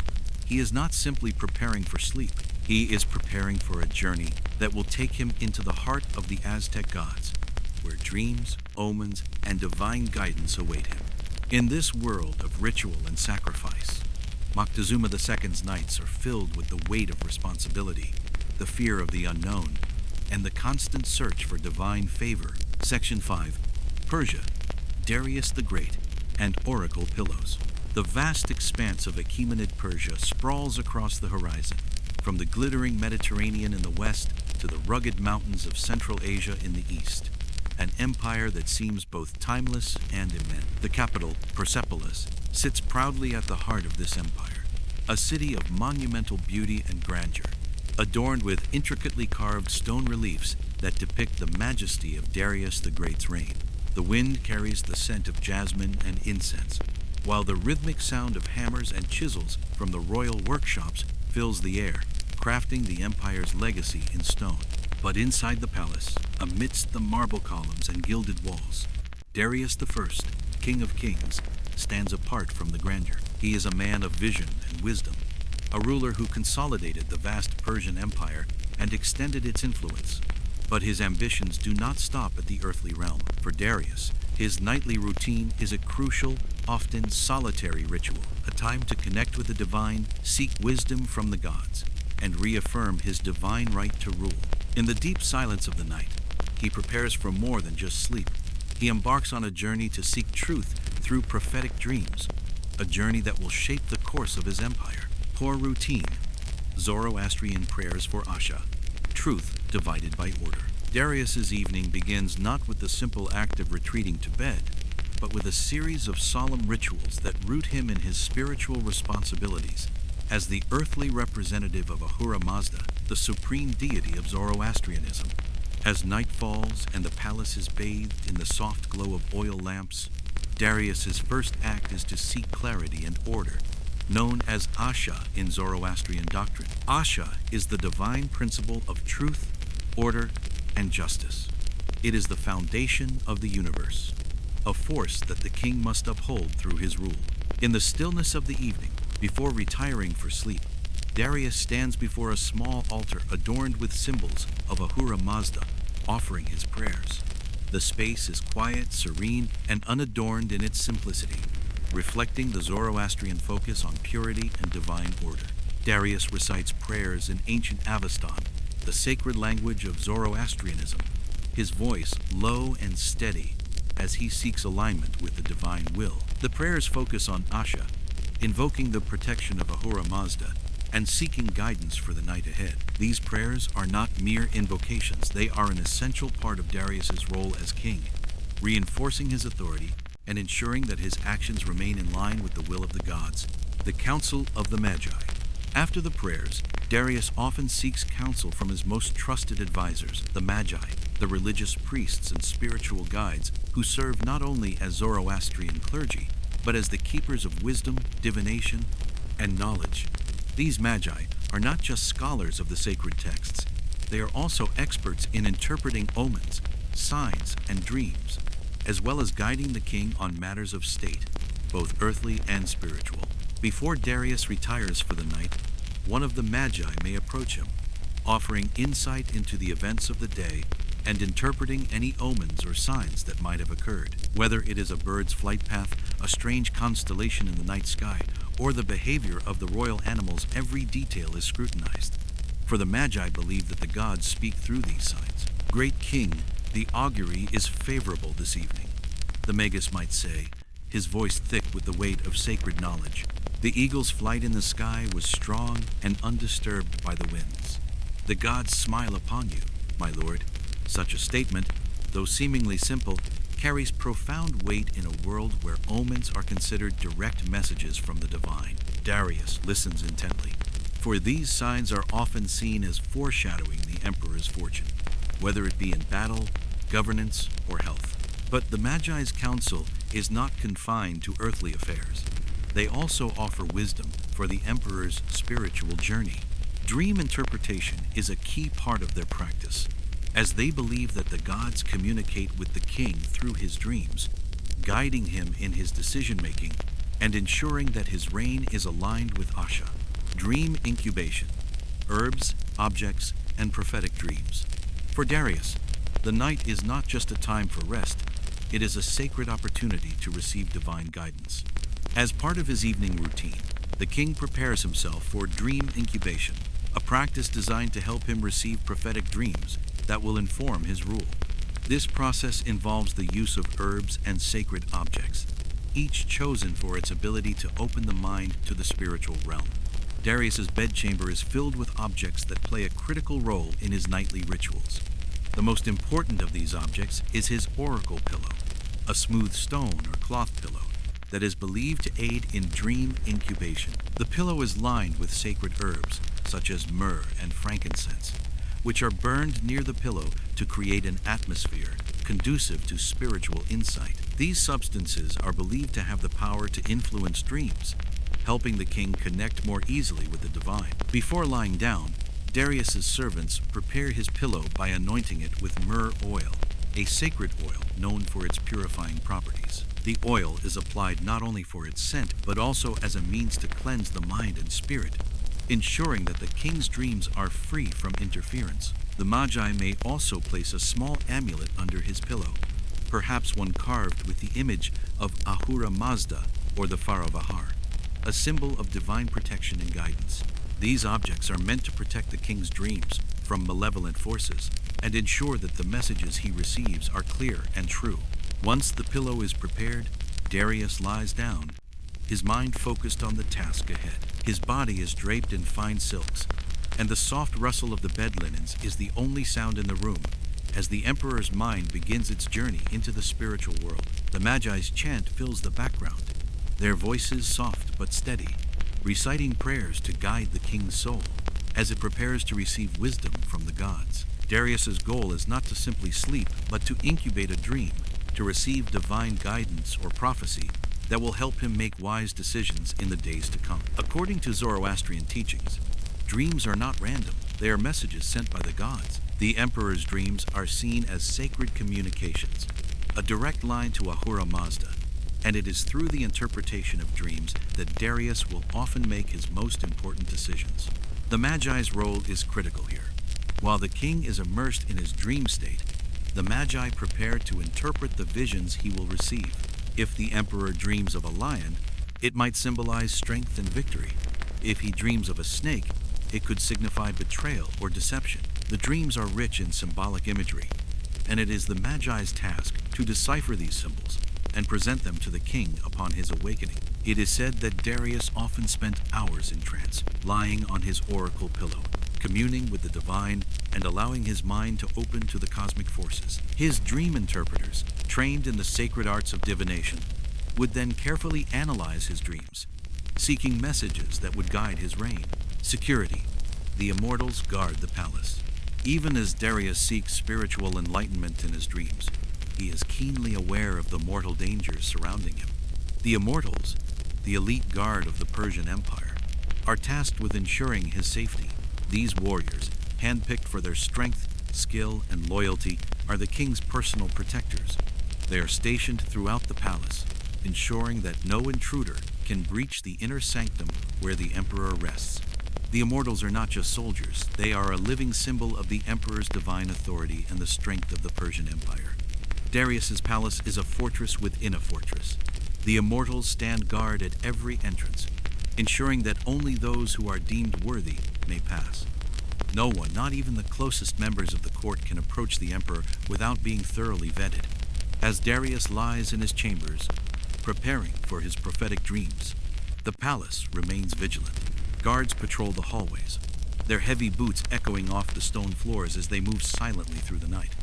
he is not simply preparing for sleep. He is preparing for a journey that will take him into the heart of the Aztec gods, where dreams, omens, and divine guidance await him. In this world of ritual and sacrifice, Moctezuma II's nights are filled with the weight of responsibility, the fear of the unknown, and the constant search for divine favor. Section 5. Persia, Darius the Great, and Oracle Pillows. The vast expanse of Achaemenid Persia sprawls across the horizon, from the glittering Mediterranean in the west to the rugged mountains of Central Asia in the east. An empire that seems both timeless and immense. The capital, Persepolis, sits proudly at the heart of this empire, a city of monumental beauty and grandeur, adorned with intricately carved stone reliefs that depict the majesty of Darius the Great's reign. The wind carries the scent of jasmine and incense, while the rhythmic sound of hammers and chisels from the royal workshops fills the air, crafting the empire's legacy in stone. But inside the palace, amidst the marble columns and gilded walls, Darius I, King of Kings, stands apart from the grandeur. He is a man of vision and wisdom, a ruler who consolidated the vast Persian Empire and extended its influence. But his ambitions do not stop at the earthly realm. For Darius, his nightly routine is a crucial, often solitary ritual, a time to connect with the divine, seek wisdom from the gods, and reaffirm his divine right to rule. In the deep silence of the night, he prepares for more than just sleep. He embarks on a journey to seek truth through prophetic dreams, a journey that will shape the course of his empire. Poor routine, Zoroastrian prayers for Asha, truth divided by order. Darius's evening begins not with the simple act of retreating to bed, but with a series of solemn rituals that root him in his spiritual responsibilities as the earthly representative of Ahura Mazda, the supreme deity of Zoroastrianism. As night falls and the palace is bathed in the soft glow of oil lamps, Darius's first act is to seek clarity and order, known as Asha in Zoroastrian doctrine. Asha is the divine principle of truth, order, and justice. It is the foundation of the universe, a force that the king must uphold through his rule. In the stillness of the evening, before retiring for sleep, Darius stands before a small altar adorned with symbols of Ahura Mazda, offering his prayers. The space is quiet, serene, and unadorned in its simplicity, reflecting the Zoroastrian focus on purity and divine order. Darius recites prayers in ancient Avestan, the sacred language of Zoroastrianism, his voice low and steady as he seeks alignment with the divine will. The prayers focus on Asha, invoking the protection of Ahura Mazda and seeking guidance for the night ahead. These prayers are not mere invocations, they are an essential part of Darius's role as king, reinforcing his authority and ensuring that his actions remain in line with the will of the gods. The Council of the Magi. After the prayers, Darius often seeks counsel from his most trusted advisors, the Magi, the religious priests and spiritual guides who serve not only as Zoroastrian clergy, but as the keepers of wisdom, divination, and knowledge. These Magi are not just scholars of the sacred texts, they are also experts in interpreting omens, signs, and dreams, as well as guiding the king on matters of state. both earthly and spiritual. Before Darius retires for the night, one of the Magi may approach him, offering insight into the events of the day and interpreting any omens or signs that might have occurred. Whether it is a bird's flight path, a strange constellation in the night sky, or the behavior of the royal animals, every detail is scrutinized. For the Magi believe that the gods speak through these signs. Great King, the augury is favorable this evening. The Magus might say, his voice thick with the weight of sacred knowledge. The eagle's flight in the sky was strong and undisturbed by the winds. The gods smile upon you, my lord. Such a statement, though seemingly simple, carries profound weight in a world where omens are considered direct messages from the divine. Darius listens intently, for these signs are often seen as foreshadowing the emperor's fortune, whether it be in battle, governance, or health. But the Magi's counsel is not confined to earthly affairs. They also offer wisdom for the emperor's spiritual journey. Dream interpretation is a key part of their practice, as they believe that the gods communicate with the king through his dreams, guiding him in his decision-making and ensuring that his reign is aligned with Asha. Dream incubation, herbs, objects, and prophetic dreams. For Darius, the night is not just a time for rest, it is a sacred opportunity to receive divine guidance. As part of his evening routine, the king prepares himself for dream incubation, a practice designed to help him receive prophetic dreams that will inform his rule. This process involves the use of herbs and sacred objects, each chosen for its ability to open the mind to the spiritual realm. Darius's bedchamber is filled with objects that play a critical role in his nightly rituals. The most important of these objects is his oracle pillow, a smooth stone or cloth pillow that is believed to aid in dream incubation. The pillow is lined with sacred herbs, such as myrrh and frankincense, which are burned near the pillow to create an atmosphere conducive to spiritual insight. These substances are believed to have the power to influence dreams, helping the king connect more easily with the divine. Before lying down, Darius's servants prepare his pillow by anointing it with myrrh oil, a sacred oil known for its purifying properties. The oil is applied not only for its scent, but also as a means to cleanse the mind and spirit, ensuring that the king's dreams are free from interference. The Magi may also place a small amulet under his pillow, perhaps one carved with the image of Ahura Mazda or the Pharaohs, a symbol of divine protection and guidance. These objects are meant to protect the king's dreams from malevolent forces and ensure that the messages he receives are clear and true. Once the pillow is prepared, Darius lies down, his mind focused on the task ahead. His body is draped in fine silks, and the soft rustle of the bed linens is the only sound in the room as the emperor's mind begins its journey into the spiritual world. The Magi's chant fills the background, their voices soft but steady, reciting prayers to guide the king's soul as it prepares to receive wisdom from the gods. Darius's goal is not to simply sleep, but to incubate a dream, to receive divine guidance or prophecy that will help him make wise decisions in the days to come. According to Zoroastrian teachings, dreams are not random. They are messages sent by the gods. The emperor's dreams are seen as sacred communications, a direct line to Ahura Mazda, and it is through the interpretation of dreams that Darius will often make his most important decisions. The Magi's role is critical here. While the king is immersed in his dream state, the Magi prepare to interpret the visions he will receive. If the emperor dreams of a lion, it might symbolize strength and victory. If he dreams of a snake, it could signify betrayal or deception. The dreams are rich in symbolic imagery, and it is the Magi's task to decipher these symbols and present them to the king upon his awakening. It is said that Darius often spent hours in trance, lying on his oracle pillow, communing with the divine and allowing his mind to open to the cosmic forces. His dream interpreters, trained in the sacred arts of divination, would then carefully analyze his dreams, seeking messages that would guide his reign. Security. The immortals guard the palace. Even as Darius seeks spiritual enlightenment in his dreams, he is keenly aware of the mortal dangers surrounding him. The immortals, the elite guard of the Persian Empire, are tasked with ensuring his safety. These warriors, handpicked for their strength, skill, and loyalty, are the king's personal protectors. They are stationed throughout the palace, ensuring that no intruder can breach the inner sanctum where the emperor rests. The immortals are not just soldiers, they are a living symbol of the emperor's divine authority and the strength of the Persian Empire. Darius's palace is a fortress within a fortress. The immortals stand guard at every entrance, ensuring that only those who are deemed worthy may pass. No one, not even the closest members of the court, can approach the emperor without being thoroughly vetted. As Darius lies in his chambers, preparing for his prophetic dreams, the palace remains vigilant. Guards patrol the hallways, their heavy boots echoing off the stone floors as they move silently through the night.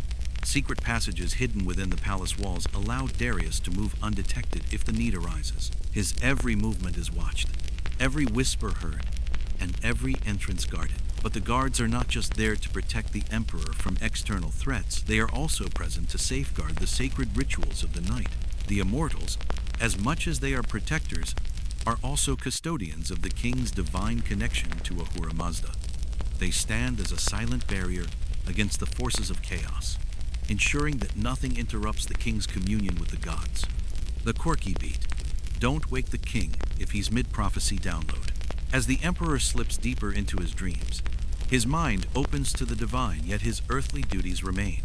Secret passages hidden within the palace walls allow Darius to move undetected if the need arises. His every movement is watched, every whisper heard, and every entrance guarded. But the guards are not just there to protect the emperor from external threats, they are also present to safeguard the sacred rituals of the night. The immortals, as much as they are protectors, are also custodians of the king's divine connection to Ahura Mazda. They stand as a silent barrier against the forces of chaos, ensuring that nothing interrupts the king's communion with the gods. The quirky beat: don't wake the king if he's mid-prophecy download. As the emperor slips deeper into his dreams, his mind opens to the divine, yet his earthly duties remain.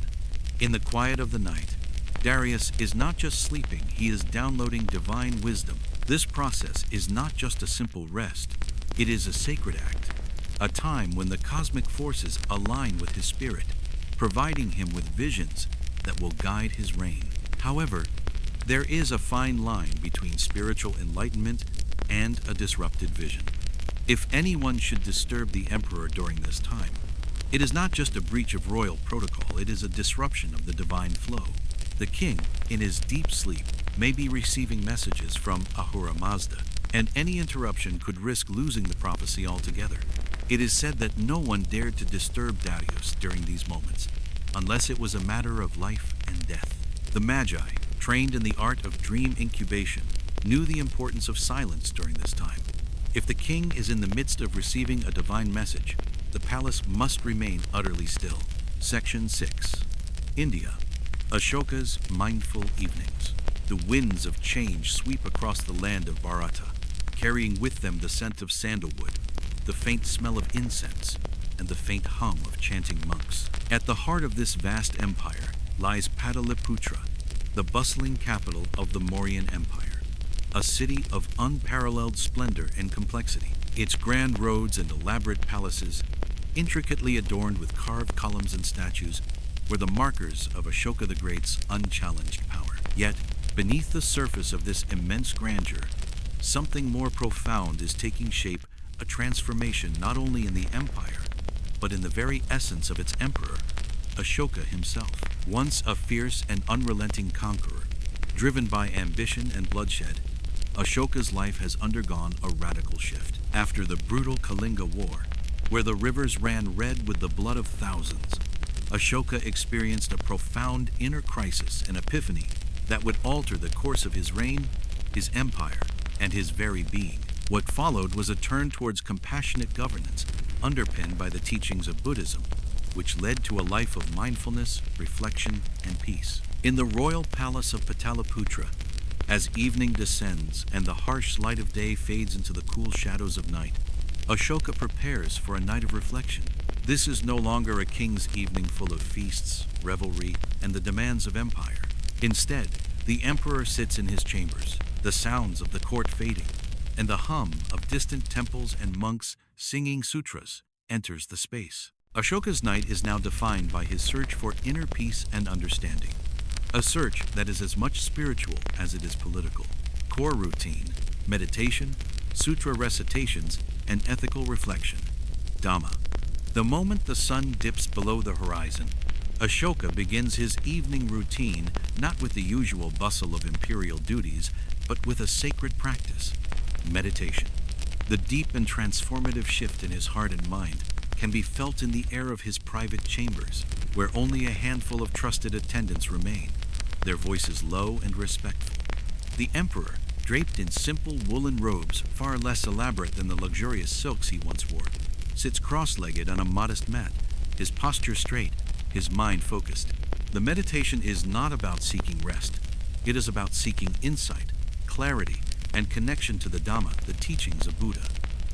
In the quiet of the night, Darius is not just sleeping, he is downloading divine wisdom. This process is not just a simple rest, it is a sacred act, a time when the cosmic forces align with his spirit, providing him with visions that will guide his reign. However, there is a fine line between spiritual enlightenment and a disrupted vision. If anyone should disturb the emperor during this time, it is not just a breach of royal protocol, it is a disruption of the divine flow. The king, in his deep sleep, may be receiving messages from Ahura Mazda, and any interruption could risk losing the prophecy altogether. It is said that no one dared to disturb Darius during these moments, unless it was a matter of life and death. The Magi, trained in the art of dream incubation, knew the importance of silence during this time. If the king is in the midst of receiving a divine message, the palace must remain utterly still. Section 6. India. Ashoka's mindful evenings. The winds of change sweep across the land of Bharata, carrying with them the scent of sandalwood, the faint smell of incense, and the faint hum of chanting monks. At the heart of this vast empire lies Pataliputra, the bustling capital of the Mauryan Empire. A city of unparalleled splendor and complexity. Its grand roads and elaborate palaces, intricately adorned with carved columns and statues, were the markers of Ashoka the Great's unchallenged power. Yet, beneath the surface of this immense grandeur, something more profound is taking shape, a transformation not only in the empire, but in the very essence of its emperor, Ashoka himself. Once a fierce and unrelenting conqueror, driven by ambition and bloodshed, Ashoka's life has undergone a radical shift. After the brutal Kalinga War, where the rivers ran red with the blood of thousands, Ashoka experienced a profound inner crisis, an epiphany that would alter the course of his reign, his empire, and his very being. What followed was a turn towards compassionate governance, underpinned by the teachings of Buddhism, which led to a life of mindfulness, reflection, and peace. In the royal palace of Pataliputra, as evening descends and the harsh light of day fades into the cool shadows of night, Ashoka prepares for a night of reflection. This is no longer a king's evening full of feasts, revelry, and the demands of empire. Instead, the emperor sits in his chambers, the sounds of the court fading, and the hum of distant temples and monks singing sutras enters the space. Ashoka's night is now defined by his search for inner peace and understanding. A search that is as much spiritual as it is political. Core routine, meditation, sutra recitations, and ethical reflection. Dhamma. The moment the sun dips below the horizon, Ashoka begins his evening routine not with the usual bustle of imperial duties, but with a sacred practice, meditation. The deep and transformative shift in his heart and mind can be felt in the air of his private chambers, where only a handful of trusted attendants remain, their voices low and respectful. The emperor, draped in simple woolen robes far less elaborate than the luxurious silks he once wore, sits cross-legged on a modest mat, his posture straight, his mind focused. The meditation is not about seeking rest. It is about seeking insight, clarity, and connection to the Dhamma, the teachings of Buddha.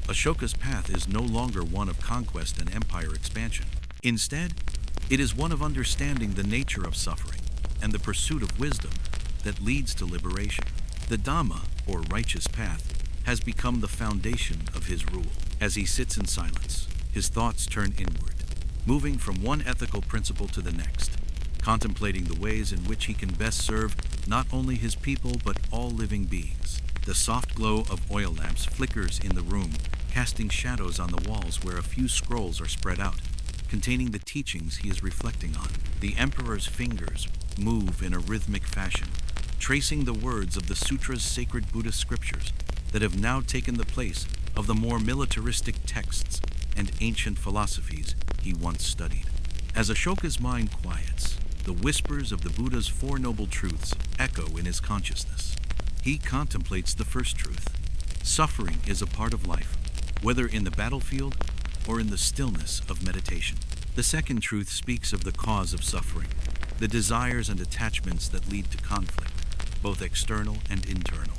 Ashoka's path is no longer one of conquest and empire expansion. Instead, it is one of understanding the nature of suffering and the pursuit of wisdom that leads to liberation. The Dhamma, or righteous path, has become the foundation of his rule. As he sits in silence, his thoughts turn inward, moving from one ethical principle to the next, contemplating the ways in which he can best serve not only his people but all living beings. The soft glow of oil lamps flickers in the room, casting shadows on the walls where a few scrolls are spread out, containing the teachings he is reflecting on. The emperor's fingers move in a rhythmic fashion, tracing the words of the sutra's sacred Buddhist scriptures that have now taken the place of the more militaristic texts and ancient philosophies he once studied. As Ashoka's mind quiets, the whispers of the Buddha's Four Noble Truths echo in his consciousness. He contemplates the first truth. Suffering is a part of life, whether in the battlefield or in the stillness of meditation. The second truth speaks of the cause of suffering, the desires and attachments that lead to conflict, both external and internal.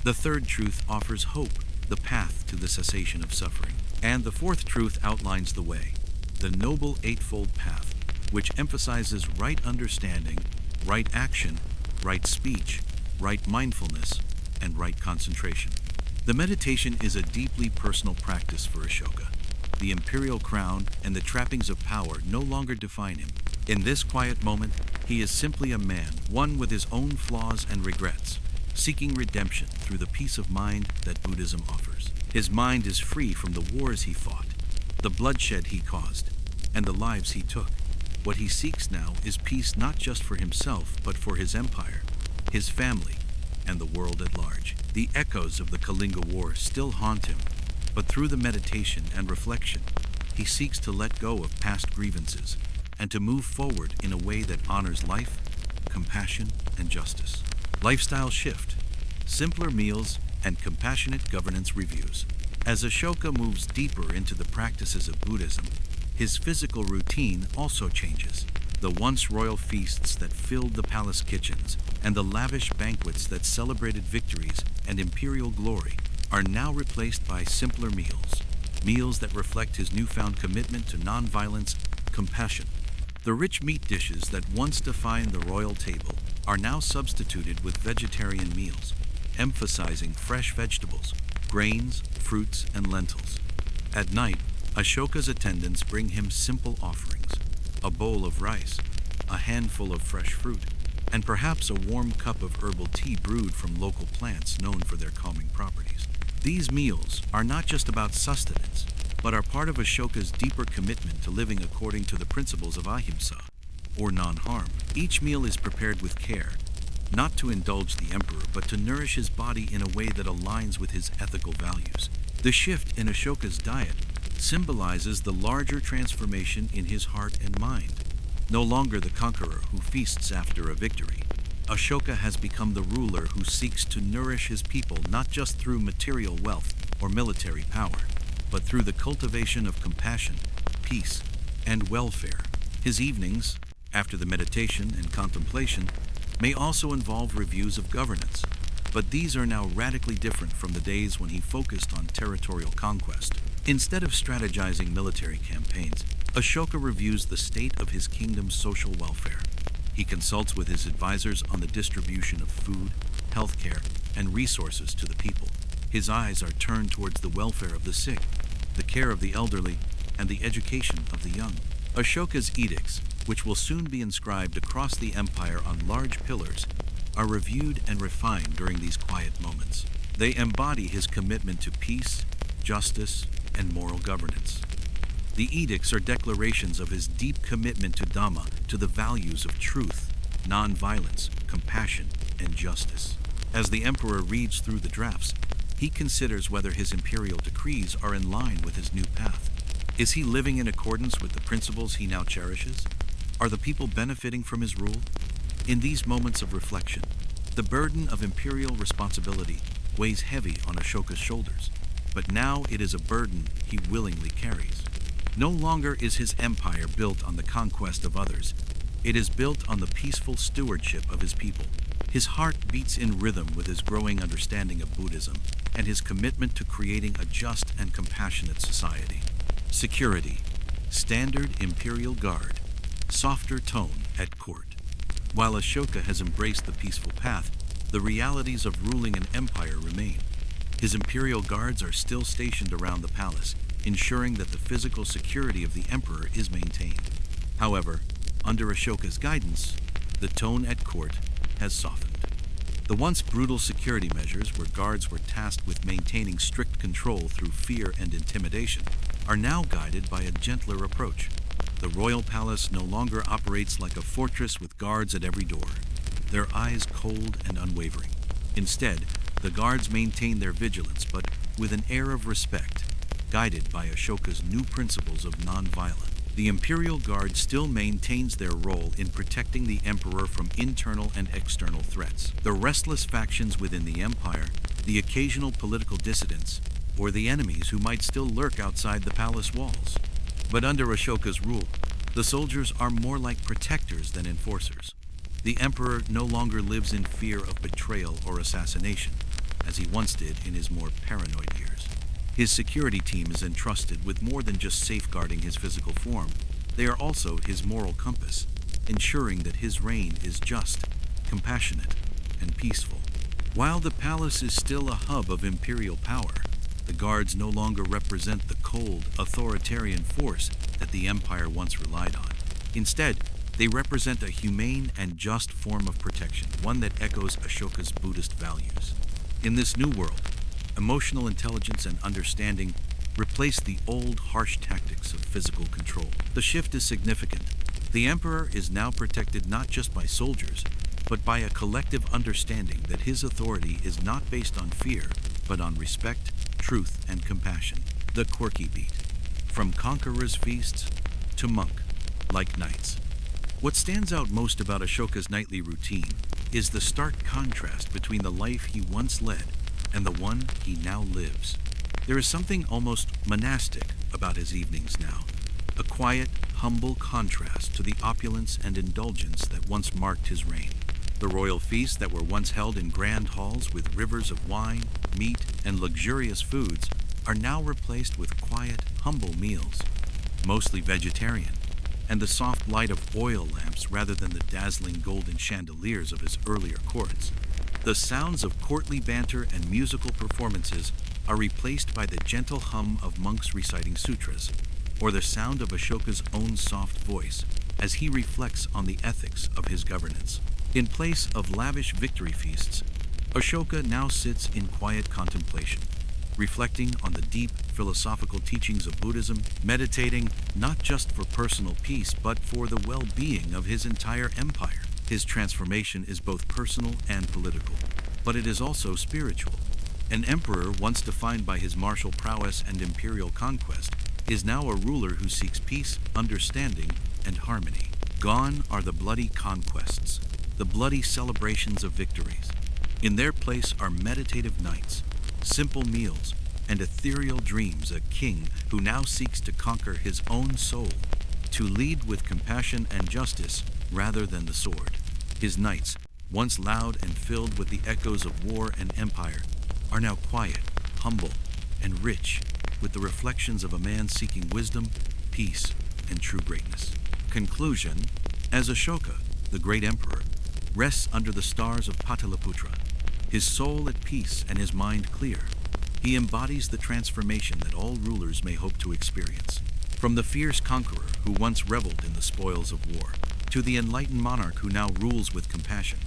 The third truth offers hope, the path to the cessation of suffering. And the fourth truth outlines the way, the Noble Eightfold Path, which emphasizes right understanding, right action, right speech, right mindfulness, and right concentration. The meditation is a deeply personal practice for Ashoka. The imperial crown and the trappings of power no longer define him. In this quiet moment, he is simply a man, one with his own flaws and regrets, seeking redemption through the peace of mind that Buddhism offers. His mind is free from the wars he fought, the bloodshed he caused, and the lives he took. What he seeks now is peace not just for himself, but for his empire, his family, and the world at large. The echoes of the Kalinga War still haunt him, but through the meditation and reflection, he seeks to let go of past grievances and to move forward in a way that honors life, compassion, and justice. Lifestyle shift, simpler meals, and compassionate governance reviews. As Ashoka moves deeper into the practices of Buddhism, his physical routine also changes. The once royal feasts that filled the palace kitchens and the lavish banquets that celebrated victories and imperial glory are now replaced by simpler meals that reflect his newfound commitment to nonviolence, compassion. The rich meat dishes that once defined the royal table are now substituted with vegetarian meals, emphasizing fresh vegetables, grains, fruits, and lentils. At night, Ashoka's attendants bring him simple offerings, a bowl of rice, a handful of fresh fruit, and perhaps a warm cup of herbal tea brewed from local plants known for their calming properties. These meals are not just about sustenance, but are part of Ashoka's deeper commitment to living according to the principles of ahimsa, or non-harm. Each meal is prepared with care, not to indulge the emperor, but to nourish his body in a way that aligns with his ethical values. The shift in Ashoka's diet symbolizes the larger transformation in his heart and mind. No longer the conqueror who feasts after a victory, Ashoka has become the ruler who seeks to nourish his people not just through material wealth or military power, but through the cultivation of compassion, peace, and welfare. His evenings, after the meditation and contemplation, may also involve reviews of governance, but these are now radically different from the days when he focused on territorial conquest. Instead of strategizing military campaigns, Ashoka reviews the state of his kingdom's social welfare. He consults with his advisors on the distribution of food, healthcare, and resources to the people. His eyes are turned towards the welfare of the sick, the care of the elderly, and the education of the young. Ashoka's edicts, which will soon be inscribed across the empire on large pillars, are reviewed and refined during these quiet moments. They embody his commitment to peace, justice, and moral governance. The edicts are declarations of his deep commitment to Dhamma, to the values of truth, non-violence, compassion, and justice. As the emperor reads through the drafts, he considers whether his imperial decrees are in line with his new path. Is he living in accordance with the principles he now cherishes? Are the people benefiting from his rule? In these moments of reflection, the burden of imperial responsibility weighs heavy on Ashoka's shoulders, but now it is a burden he willingly carries. No longer is his empire built on the conquest of others. It is built on the peaceful stewardship of his people. His heart beats in rhythm with his growing understanding of Buddhism and his commitment to creating a just and compassionate society. Security. Standard imperial guard. Softer tone at court. While Ashoka has embraced the peaceful path, the realities of ruling an empire remain. His imperial guards are still stationed around the palace, ensuring that the physical security of the emperor is maintained. However, under Ashoka's guidance, the tone at court has softened. The once brutal security measures, where guards were tasked with maintaining strict control through fear and intimidation, are now guided by a gentler approach. The royal palace no longer operates like a fortress with guards at every door, their eyes cold and unwavering. Instead, the guards maintain their vigilance, but with an air of respect, guided by Ashoka's new principles of nonviolence. The Imperial Guard still maintains their role in protecting the Emperor from internal and external threats. The restless factions within the Empire, the occasional political dissidents, or the enemies who might still lurk outside the palace walls. But under Ashoka's rule, the soldiers are more like protectors than enforcers. The Emperor no longer lives in fear of betrayal or assassination, as he once did in his more paranoid years. His security team is entrusted with more than just safeguarding his physical form. They are also his moral compass, ensuring that his reign is just, compassionate, and peaceful. While the palace is still a hub of imperial power, the guards no longer represent the cold, authoritarian force that the empire once relied on. Instead, they represent a humane and just form of protection, one that echoes Ashoka's Buddhist values. In this new world, emotional intelligence and understanding replace the old, harsh tactics of physical control. The shift is significant. The Emperor is now protected not just by soldiers, but by a collective understanding that his authority is not based on fear, but on respect, truth, and compassion. The quirky beat. From conqueror's feasts to monk-like nights. What stands out most about Ashoka's nightly routine is the stark contrast between the life he once led and the one he now lives. There is something almost monastic about his evenings now, a quiet, humble contrast to the opulence and indulgence that once marked his reign. The royal feasts that were once held in grand halls with rivers of wine, meat, and luxurious foods are now replaced with quiet, humble meals, mostly vegetarian, and the soft light of oil lamps rather than the dazzling golden chandeliers of his earlier courts. The sounds of courtly banter and musical performances are replaced by the gentle hum of monks reciting sutras, or the sound of Ashoka's own soft voice as he reflects on the ethics of his governance. In place of lavish victory feasts, Ashoka now sits in quiet contemplation, reflecting on the deep philosophical teachings of Buddhism, meditating not just for personal peace but for the well-being of his entire empire. His transformation is both personal and political, but it is also spiritual. An emperor once defined by his martial prowess and imperial conquest is now a ruler who seeks peace, understanding, and harmony. Gone are the bloody conquests, the bloody celebrations of victories. In their place are meditative nights, simple meals, and ethereal dreams, a king who now seeks to conquer his own soul, to lead with compassion and justice rather than the sword. His nights, once loud and filled with the echoes of war and empire, are now quiet, humble, and rich with the reflections of a man seeking wisdom, peace, and true greatness. Conclusion: as Ashoka, the great emperor, rests under the stars of Pataliputra, his soul at peace and his mind clear, he embodies the transformation that all rulers may hope to experience. From the fierce conqueror who once reveled in the spoils of war, to the enlightened monarch who now rules with compassion,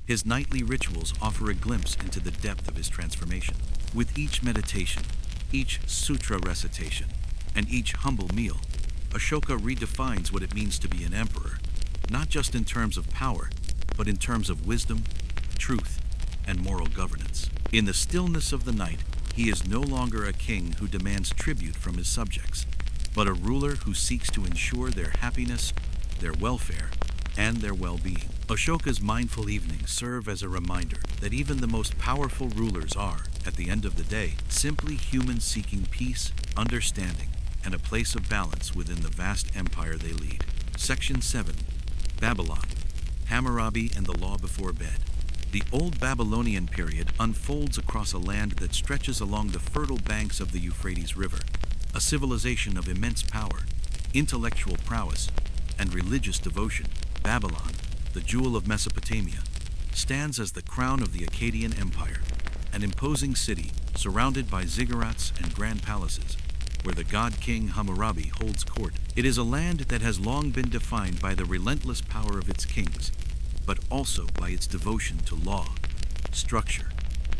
his nightly rituals offer a glimpse into the depth of his transformation. With each meditation, each sutra recitation, and each humble meal, Ashoka redefines what it means to be an emperor, not just in terms of power, but in terms of wisdom, truth, and moral governance. In the stillness of the night, he is no longer a king who demands tribute from his subjects, but a ruler who seeks to ensure their happiness, their welfare, and their well-being. Ashoka's mindful evenings serve as a reminder that even the most powerful rulers are, at the end of the day, simply humans seeking peace, understanding, and a place of balance within the vast empire they lead. Section 7. Babylon, Hammurabi and the Law Before Bed. The Old Babylonian period unfolds across a land that stretches along the fertile banks of the Euphrates River, a civilization of immense power, intellectual prowess, and religious devotion. Babylon, the jewel of Mesopotamia, stands as the crown of the Akkadian Empire, an imposing city surrounded by ziggurats and grand palaces, where the god king Hammurabi holds court. It is a land that has long been defined by the relentless power of its kings, but also by its devotion to law, structure,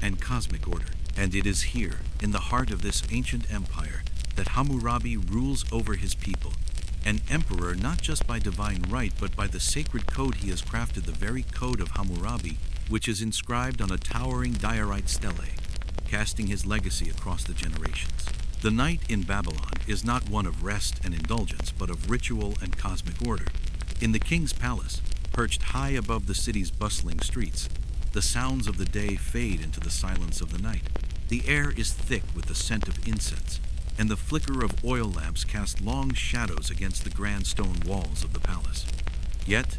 and cosmic order. And it is here, in the heart of this ancient empire, that Hammurabi rules over his people, an emperor not just by divine right, but by the sacred code he has crafted, the very code of Hammurabi, which is inscribed on a towering diorite stele, casting his legacy across the generations. The night in Babylon is not one of rest and indulgence, but of ritual and cosmic order. In the king's palace, perched high above the city's bustling streets, the sounds of the day fade into the silence of the night. The air is thick with the scent of incense, and the flicker of oil lamps cast long shadows against the grand stone walls of the palace. Yet,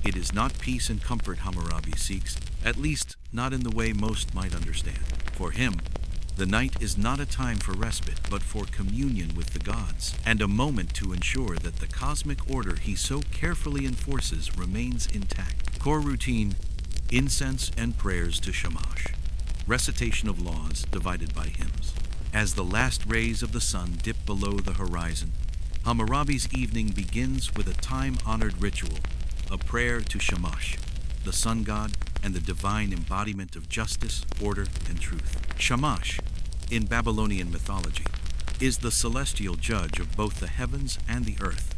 it is not peace and comfort Hammurabi seeks, at least not in the way most might understand. For him, the night is not a time for respite, but for communion with the gods, and a moment to ensure that the cosmic order he so carefully enforces remains intact. Core routine: incense and prayers to Shamash, recitation of laws divided by hymns. As the last rays of the sun dip below the horizon, Hammurabi's evening begins with a time-honored ritual, a prayer to Shamash, the sun god and the divine embodiment of justice, order, and truth. Shamash, in Babylonian mythology, is the celestial judge of both the heavens and the earth,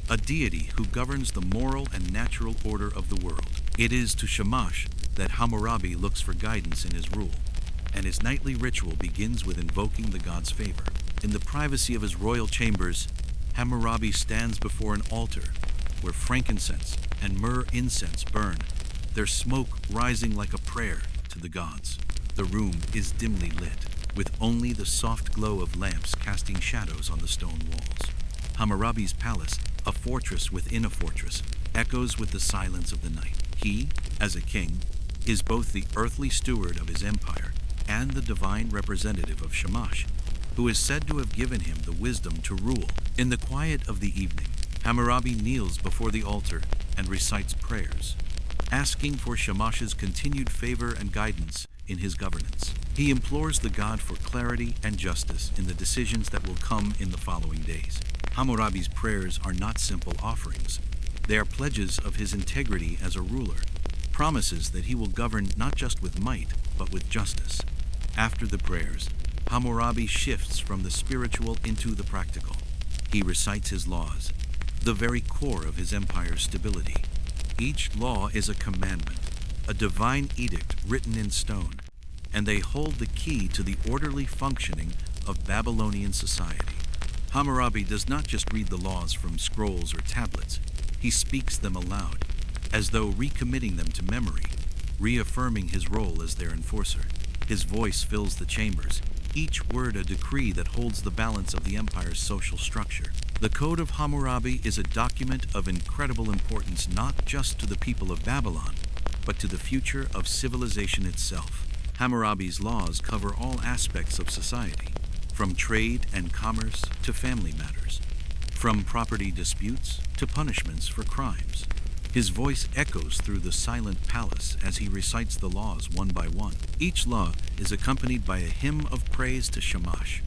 a deity who governs the moral and natural order of the world. It is to Shamash that Hammurabi looks for guidance in his rule, and his nightly ritual begins with invoking the god's favor. In the privacy of his royal chambers, Hammurabi stands before an altar where frankincense and myrrh incense burn, their smoke rising like a prayer to the gods. The room is dimly lit, with only the soft glow of lamps casting shadows on the stone walls. Hammurabi's palace, a fortress within a fortress, echoes with the silence of the night. He, as a king, is both the earthly steward of his empire and the divine representative of Shamash, who is said to have given him the wisdom to rule. In the quiet of the evening, Hammurabi kneels before the altar and recites prayers, asking for Shamash's continued favor and guidance in his governance. He implores the god for clarity and justice in the decisions that will come in the following days. Hammurabi's prayers are not simple offerings. They are pledges of his integrity as a ruler, promises that he will govern not just with might, but with justice. After the prayers, Hammurabi shifts from the spiritual into the practical. He recites his laws, the very core of his empire's stability. Each law is a commandment, a divine edict written in stone, and they hold the key to the orderly functioning of Babylonian society. Hammurabi does not just read the laws from scrolls or tablets. He speaks them aloud, as though recommitting them to memory, reaffirming his role as their enforcer. His voice fills the chambers, each word a decree that holds the balance of the empire's social structure. The Code of Hammurabi is a document of incredible importance not just to the people of Babylon, but to the future of civilization itself. Hammurabi's laws cover all aspects of society, from trade and commerce to family matters, from property disputes to punishments for crimes. His voice echoes through the silent palace as he recites the laws one by one. Each law is accompanied by a hymn of praise to Shamash,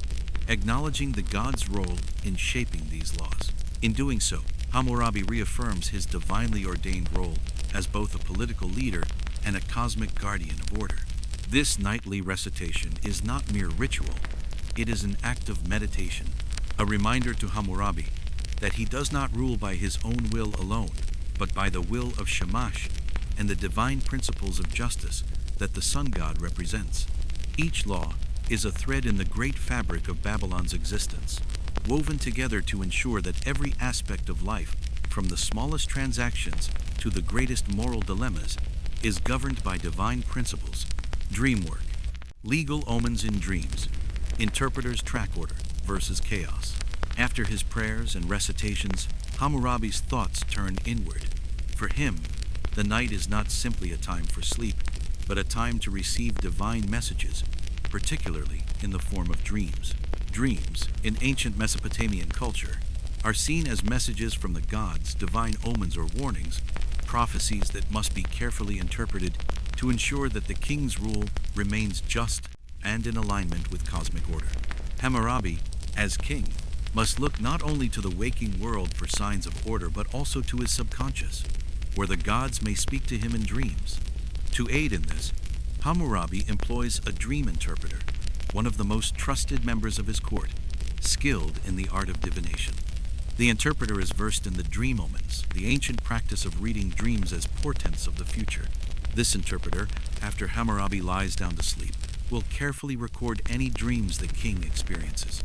acknowledging the god's role in shaping these laws. In doing so, Hammurabi reaffirms his divinely ordained role as both a political leader and a cosmic guardian of order. This nightly recitation is not mere ritual. It is an act of meditation, a reminder to Hammurabi that he does not rule by his own will alone, but by the will of Shamash and the divine principles of justice that the sun god represents. Each law is a thread in the great fabric of Babylon's existence, woven together to ensure that every aspect of life, from the smallest transactions to the greatest moral dilemmas, is governed by divine principles. Dream work, legal omens in dreams, interpreter's track order versus chaos. After his prayers and recitations, Hammurabi's thoughts turn inward. For him, the night is not simply a time for sleep, but a time to receive divine messages, particularly in the form of dreams. Dreams, in ancient Mesopotamian culture, are seen as messages from the gods, divine omens or warnings, prophecies that must be carefully interpreted to ensure that the king's rule remains just and in alignment with cosmic order. Hammurabi, as king, must look not only to the waking world for signs of order but also to his subconscious, where the gods may speak to him in dreams. To aid in this, Hammurabi employs a dream interpreter, one of the most trusted members of his court, skilled in the art of divination. The interpreter is versed in the dream omens, the ancient practice of reading dreams as portents of the future. This interpreter, after Hammurabi lies down to sleep, will carefully record any dreams the king experiences.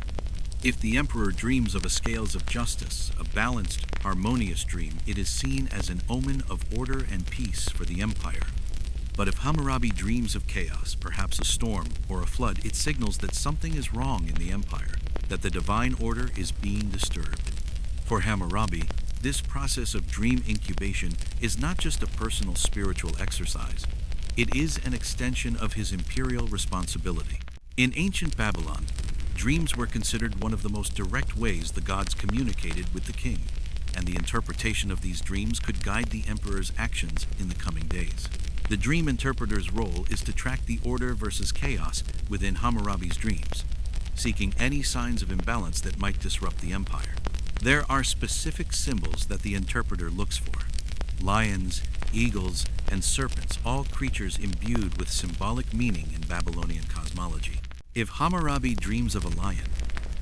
If the emperor dreams of a scales of justice, a balanced, harmonious dream, it is seen as an omen of order and peace for the empire. But if Hammurabi dreams of chaos, perhaps a storm or a flood, it signals that something is wrong in the empire, that the divine order is being disturbed. For Hammurabi, this process of dream incubation is not just a personal spiritual exercise. It is an extension of his imperial responsibility. In ancient Babylon, dreams were considered one of the most direct ways the gods communicated with the king, and the interpretation of these dreams could guide the emperor's actions in the coming days. The dream interpreter's role is to track the order versus chaos within Hammurabi's dreams, seeking any signs of imbalance that might disrupt the empire. There are specific symbols that the interpreter looks for: lions, eagles, and serpents, all creatures imbued with symbolic meaning in Babylonian cosmology. If Hammurabi dreams of a lion,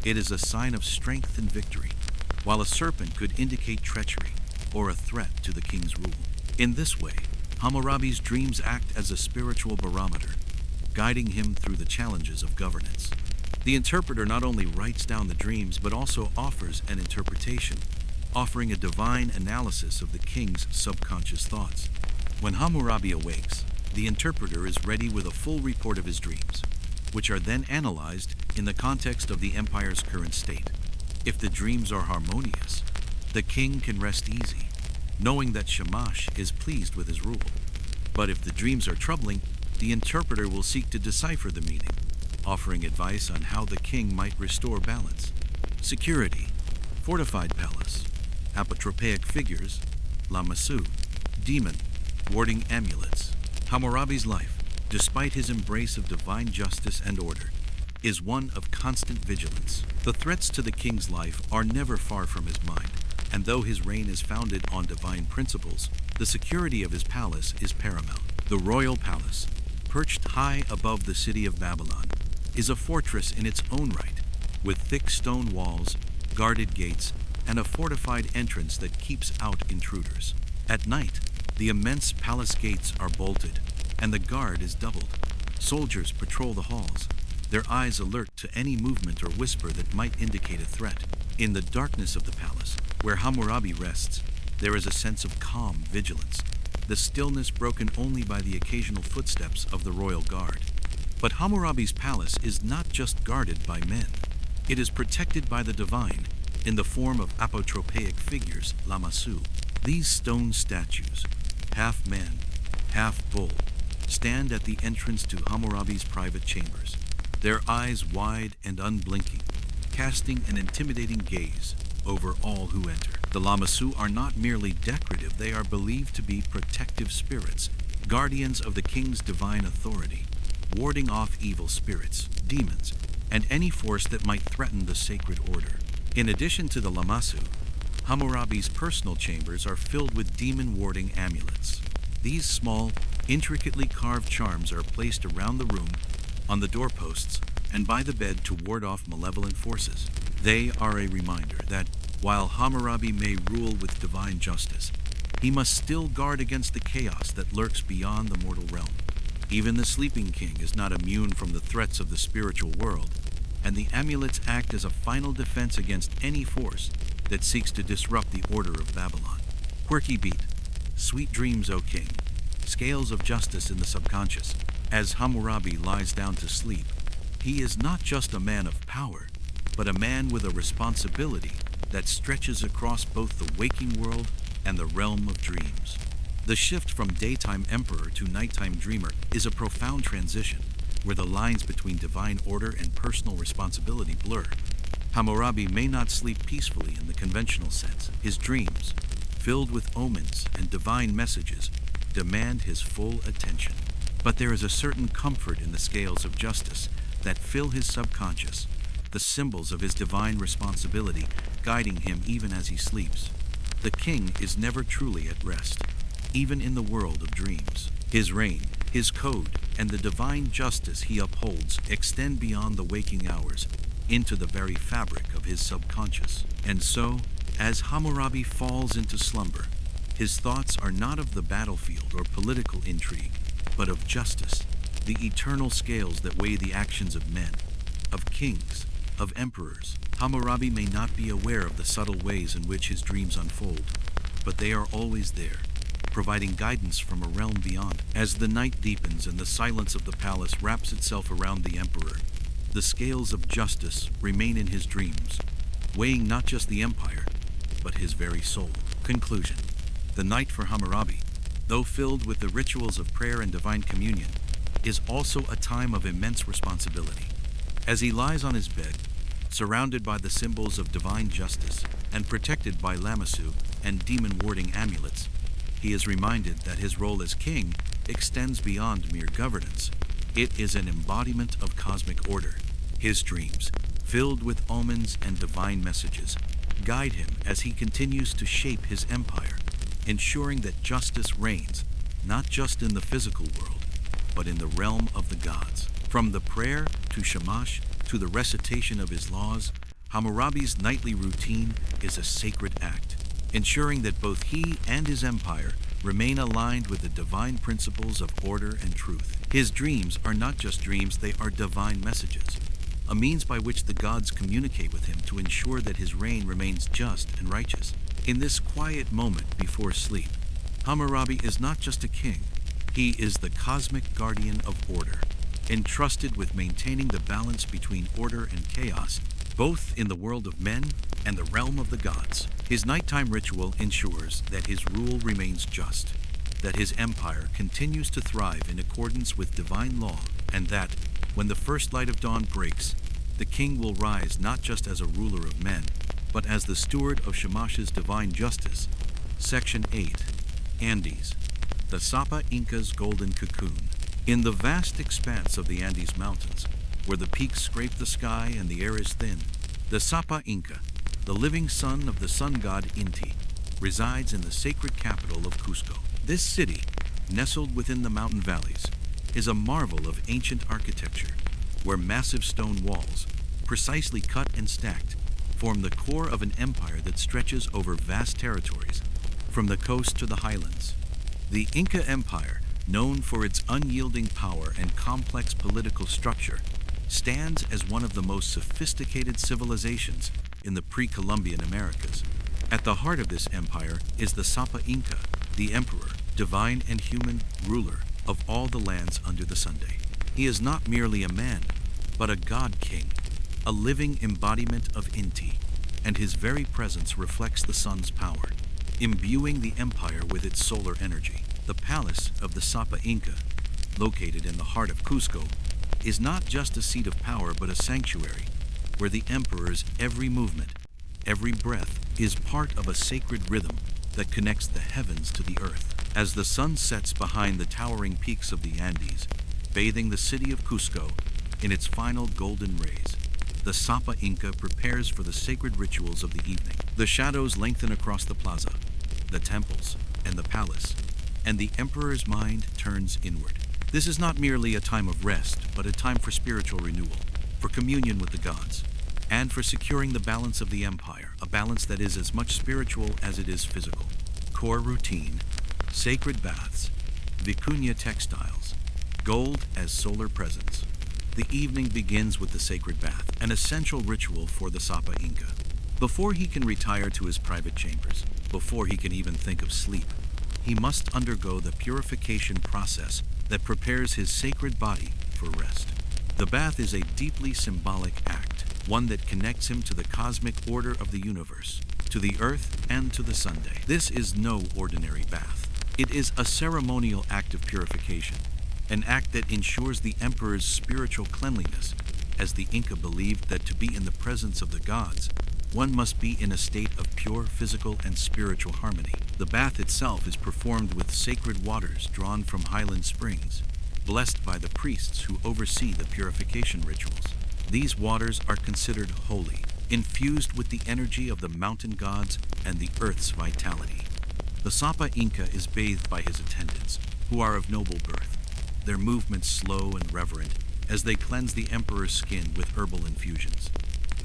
it is a sign of strength and victory, while a serpent could indicate treachery or a threat to the king's rule. In this way, Hammurabi's dreams act as a spiritual barometer, guiding him through the challenges of governance. The interpreter not only writes down the dreams but also offers an interpretation, offering a divine analysis of the king's subconscious thoughts. When Hammurabi awakes, the interpreter is ready with a full report of his dreams, which are then analyzed in the context of the empire's current state. If the dreams are harmonious, the king can rest easy, knowing that Shamash is pleased with his rule. But if the dreams are troubling, the interpreter will seek to decipher the meaning, offering advice on how the king might restore balance. Security, fortified palace, apotropaic figures, lamassu, demon, warding amulets. Hammurabi's life, despite his embrace of divine justice and order, is one of constant vigilance. The threats to the king's life are never far from his mind, and though his reign is founded on divine principles, the security of his palace is paramount. The royal palace, perched high above the city of Babylon, is a fortress in its own right, with thick stone walls, guarded gates, and a fortified entrance that keeps out intruders. At night, the immense palace gates are bolted, and the guard is doubled. Soldiers patrol the halls, their eyes alert to any movement or whisper that might indicate a threat. In the darkness of the palace, where Hammurabi rests, there is a sense of calm vigilance, the stillness broken only by the occasional footsteps of the royal guard. But Hammurabi's palace is not just guarded by men. It is protected by the divine in the form of apotropaic figures, lamassu. These stone statues, half man, half bull, stand at the entrance to Hammurabi's private chambers, their eyes wide and unblinking, casting an intimidating gaze over all who enter. The lamassu are not merely decorative, they are believed to be protective spirits, guardians of the king's divine authority, warding off evil spirits, demons, and any force that might threaten the sacred order. In addition to the lamassu, Hammurabi's personal chambers are filled with demon-warding amulets. These small, intricately carved charms are placed around the room, on the doorposts, and by the bed to ward off malevolent forces. They are a reminder that, while Hammurabi may rule with divine justice, he must still guard against the chaos that lurks beyond the mortal realm. Even the sleeping king is not immune from the threats of the spiritual world, and the amulets act as a final defense against any force that seeks to disrupt the order of Babylon. Quirky beat, sweet dreams, O king, scales of justice in the subconscious. As Hammurabi lies down to sleep, he is not just a man of power, but a man with a responsibility that stretches across both the waking world and the realm of dreams. The shift from daytime emperor to nighttime dreamer is a profound transition, where the lines between divine order and personal responsibility blur. Hammurabi may not sleep peacefully in the conventional sense. His dreams, filled with omens and divine messages, demand his full attention. But there is a certain comfort in the scales of justice that fill his subconscious, the symbols of his divine responsibility guiding him even as he sleeps. The king is never truly at rest, even in the world of dreams. His reign, his code, and the divine justice he upholds extend beyond the waking hours into the very fabric of his subconscious. And so, as Hammurabi falls into slumber, his thoughts are not of the battlefield or political intrigue, but of justice, the eternal scales that weigh the actions of men, of kings, of emperors. Hammurabi may not be aware of the subtle ways in which his dreams unfold, but they are always there, providing guidance from a realm beyond. As the night deepens and the silence of the palace wraps itself around the emperor, the scales of justice remain in his dreams, weighing not just the empire, but his very soul. Conclusion. The night for Hammurabi, though filled with the rituals of prayer and divine communion, is also a time of immense responsibility. As he lies on his bed, surrounded by the symbols of divine justice and protected by lamassu and demon-warding amulets, he is reminded that his role as king extends beyond mere governance. It is an embodiment of cosmic order. His dreams, filled with omens and divine messages, guide him as he continues to shape his empire, ensuring that justice reigns not just in the physical world, but in the realm of the gods. From the prayer to Shamash to the recitation of his laws, Hammurabi's nightly routine is a sacred act, ensuring that both he and his empire remain aligned with the divine principles of order and truth. His dreams are not just dreams, they are divine messages, a means by which the gods communicate with him to ensure that his reign remains just and righteous. In this quiet moment before sleep, Hammurabi is not just a king, he is the cosmic guardian of order, entrusted with maintaining the balance between order and chaos, both in the world of men and the realm of the gods. His nighttime ritual ensures that his rule remains just, that his empire continues to thrive in accordance with divine law, and that, when the first light of dawn breaks, the king will rise not just as a ruler of men, but as the steward of Shamash's divine justice. Section 8. Andes, the Sapa Inca's golden cocoon. In the vast expanse of the Andes Mountains, where the peaks scrape the sky and the air is thin, the Sapa Inca, the living son of the sun god Inti, resides in the sacred capital of Cusco. This city, nestled within the mountain valleys, is a marvel of ancient architecture, where massive stone walls, precisely cut and stacked, form the core of an empire that stretches over vast territories, from the coast to the highlands. The Inca Empire, known for its unyielding power and complex political structure, stands as one of the most sophisticated civilizations in the pre-Columbian Americas. At the heart of this empire is the Sapa Inca, the emperor, divine and human ruler of all the lands under the sun. He is not merely a man, but a god king, a living embodiment of Inti, and his very presence reflects the sun's power, imbuing the empire with its solar energy. The palace of the Sapa Inca, located in the heart of Cusco, is not just a seat of power but a sanctuary, where the emperor's every movement, every breath, is part of a sacred rhythm that connects the heavens to the earth. As the sun sets behind the towering peaks of the Andes, bathing the city of Cusco in its final golden rays, the Sapa Inca prepares for the sacred rituals of the evening. The shadows lengthen across the plaza, the temples, and the palace, and the emperor's mind turns inward. This is not merely a time of rest, but a time for spiritual renewal, for communion with the gods, and for securing the balance of the empire, a balance that is as much spiritual as it is physical. Core routine, sacred baths, vicuña textiles, gold as solar presence. The evening begins with the sacred bath, an essential ritual for the Sapa Inca. Before he can retire to his private chambers, before he can even think of sleep, he must undergo the purification process that prepares his sacred body for rest. The bath is a deeply symbolic act, one that connects him to the cosmic order of the universe, to the earth and to the sun. This is no ordinary bath. It is a ceremonial act of purification, an act that ensures the emperor's spiritual cleanliness, as the Inca believed that to be in the presence of the gods, one must be in a state of pure physical and spiritual harmony. The bath itself is performed with sacred waters drawn from highland springs, blessed by the priests who oversee the purification rituals. These waters are considered holy, infused with the energy of the mountain gods and the earth's vitality. The Sapa Inca is bathed by his attendants, who are of noble birth, their movements slow and reverent as they cleanse the emperor's skin with herbal infusions.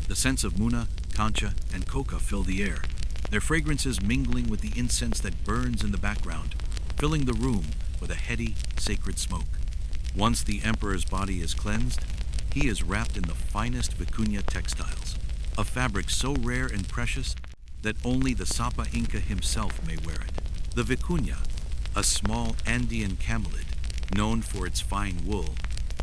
The scents of muna, cancha, and coca fill the air, their fragrances mingling with the incense that burns in the background, filling the room with a heady, sacred smoke. Once the emperor's body is cleansed, he is wrapped in the finest vicuña textiles, a fabric so rare and precious that only the Sapa Inca himself may wear it. The vicuña, a small Andean camelid known for its fine wool,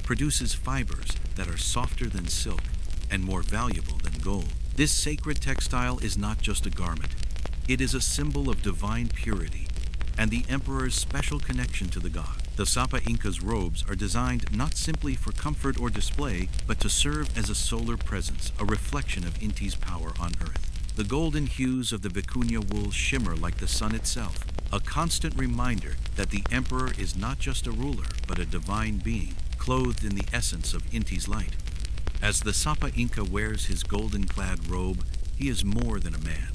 produces fibers that are softer than silk and more valuable than gold. This sacred textile is not just a garment. It is a symbol of divine purity and the emperor's special connection to the god. The Sapa Inca's robes are designed not simply for comfort or display, but to serve as a solar presence, a reflection of Inti's power on earth. The golden hues of the vicuña wool shimmer like the sun itself, a constant reminder that the emperor is not just a ruler, but a divine being, clothed in the essence of Inti's light. As the Sapa Inca wears his golden-clad robe, he is more than a man.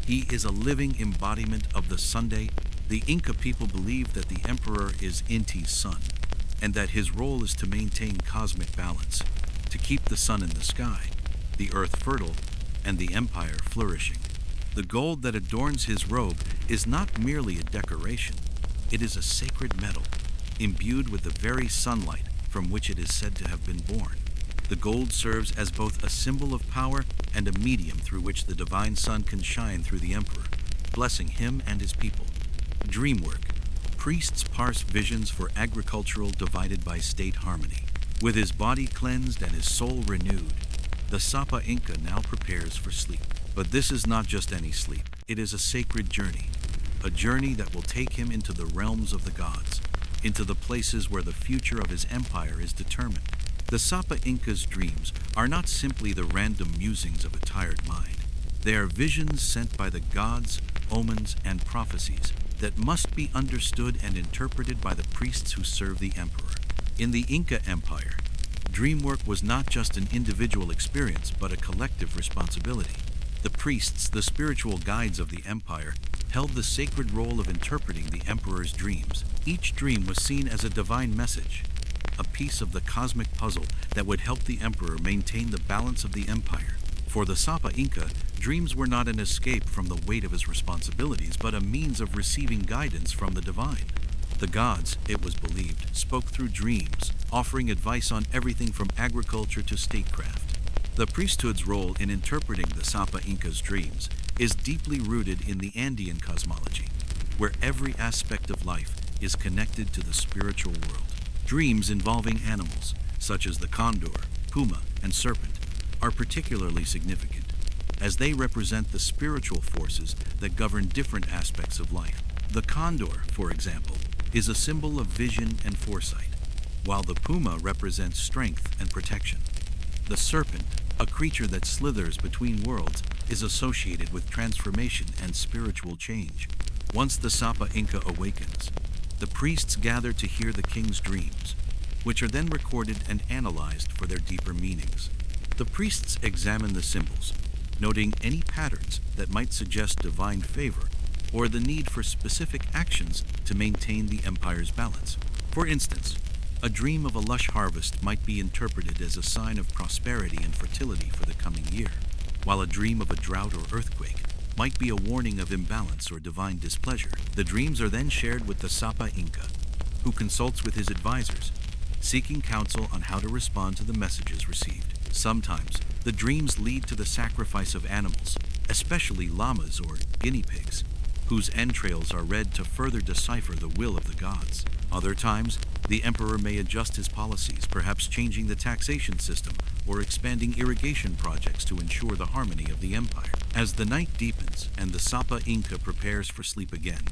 He is a living embodiment of the Sunday. The Inca people believe that the emperor is Inti's son, and that his role is to maintain cosmic balance, to keep the sun in the sky, the earth fertile, and the empire flourishing. The gold that adorns his robe is not merely a decoration. It is a sacred metal, imbued with the very sunlight from which it is said to have been born. The gold serves as both a symbol of power and a medium through which the divine sun can shine through the emperor, blessing him and his people. Dream work. Priests parse visions for agricultural divided by state harmony. With his body cleansed and his soul renewed, the Sapa Inca now prepares for sleep. But this is not just any sleep. It is a sacred journey, a journey that will take him into the realms of the gods, into the places where the future of his empire is determined. The Sapa Inca's dreams are not simply the random musings of a tired mind. They are visions sent by the gods, omens, and prophecies that must be understood and interpreted by the priests who serve the emperor. In the Inca Empire, dream work was not just an individual experience, but a collective responsibility. The priests, the spiritual guides of the empire, held the sacred role of interpreting the emperor's dreams. Each dream was seen as a divine message, a piece of the cosmic puzzle that would help the emperor maintain the balance of the empire. For the Sapa Inca, dreams were not an escape from the weight of his responsibilities, but a means of receiving guidance from the divine. The gods, it was believed, spoke through dreams, offering advice on everything from agriculture to statecraft. The priesthood's role in interpreting the Sapa Inca's dreams is deeply rooted in the Andean cosmology, where every aspect of life is connected to the spiritual world. Dreams involving animals, such as the condor, puma, and serpent, are particularly significant, as they represent the spiritual forces that govern different aspects of life. The condor, for example, is a symbol of vision and foresight, while the puma represents strength and protection. The serpent, a creature that slithers between worlds, is associated with transformation and spiritual change. Once the Sapa Inca awakens, the priests gather to hear the king's dreams, which are then recorded and analyzed for their deeper meanings. The priests examine the symbols, noting any patterns that might suggest divine favor or the need for specific actions to maintain the empire's balance. For instance, a dream of a lush harvest might be interpreted as a sign of prosperity and fertility for the coming year, while a dream of a drought or earthquake might be a warning of imbalance or divine displeasure. The dreams are then shared with the Sapa Inca, who consults with his advisors, seeking counsel on how to respond to the messages received. Sometimes, the dreams lead to the sacrifice of animals, especially llamas or guinea pigs, whose entrails are read to further decipher the will of the gods. Other times, the emperor may adjust his policies, perhaps changing the taxation system or expanding irrigation projects to ensure the harmony of the empire. As the night deepens and the Sapa Inca prepares for sleep again,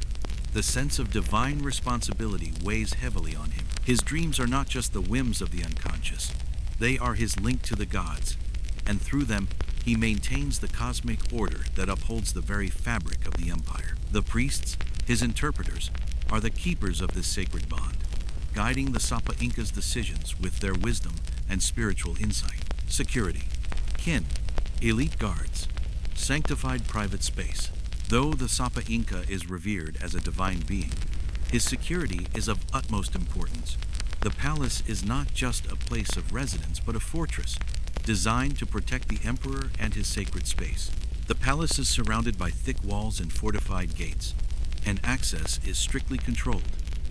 The sense of divine responsibility weighs heavily on him. His dreams are not just the whims of the unconscious. They are his link to the gods, and through them, he maintains the cosmic order that upholds the very fabric of the empire. The priests, his interpreters, are the keepers of this sacred bond, guiding the Sapa Inca's decisions with their wisdom and spiritual insight. Security, kin, elite guards, sanctified private space. Though the Sapa Inca is revered as a divine being, his security is of utmost importance. The palace is not just a place of residence, but a fortress designed to protect the emperor and his sacred space. The palace is surrounded by thick walls and fortified gates, and access is strictly controlled.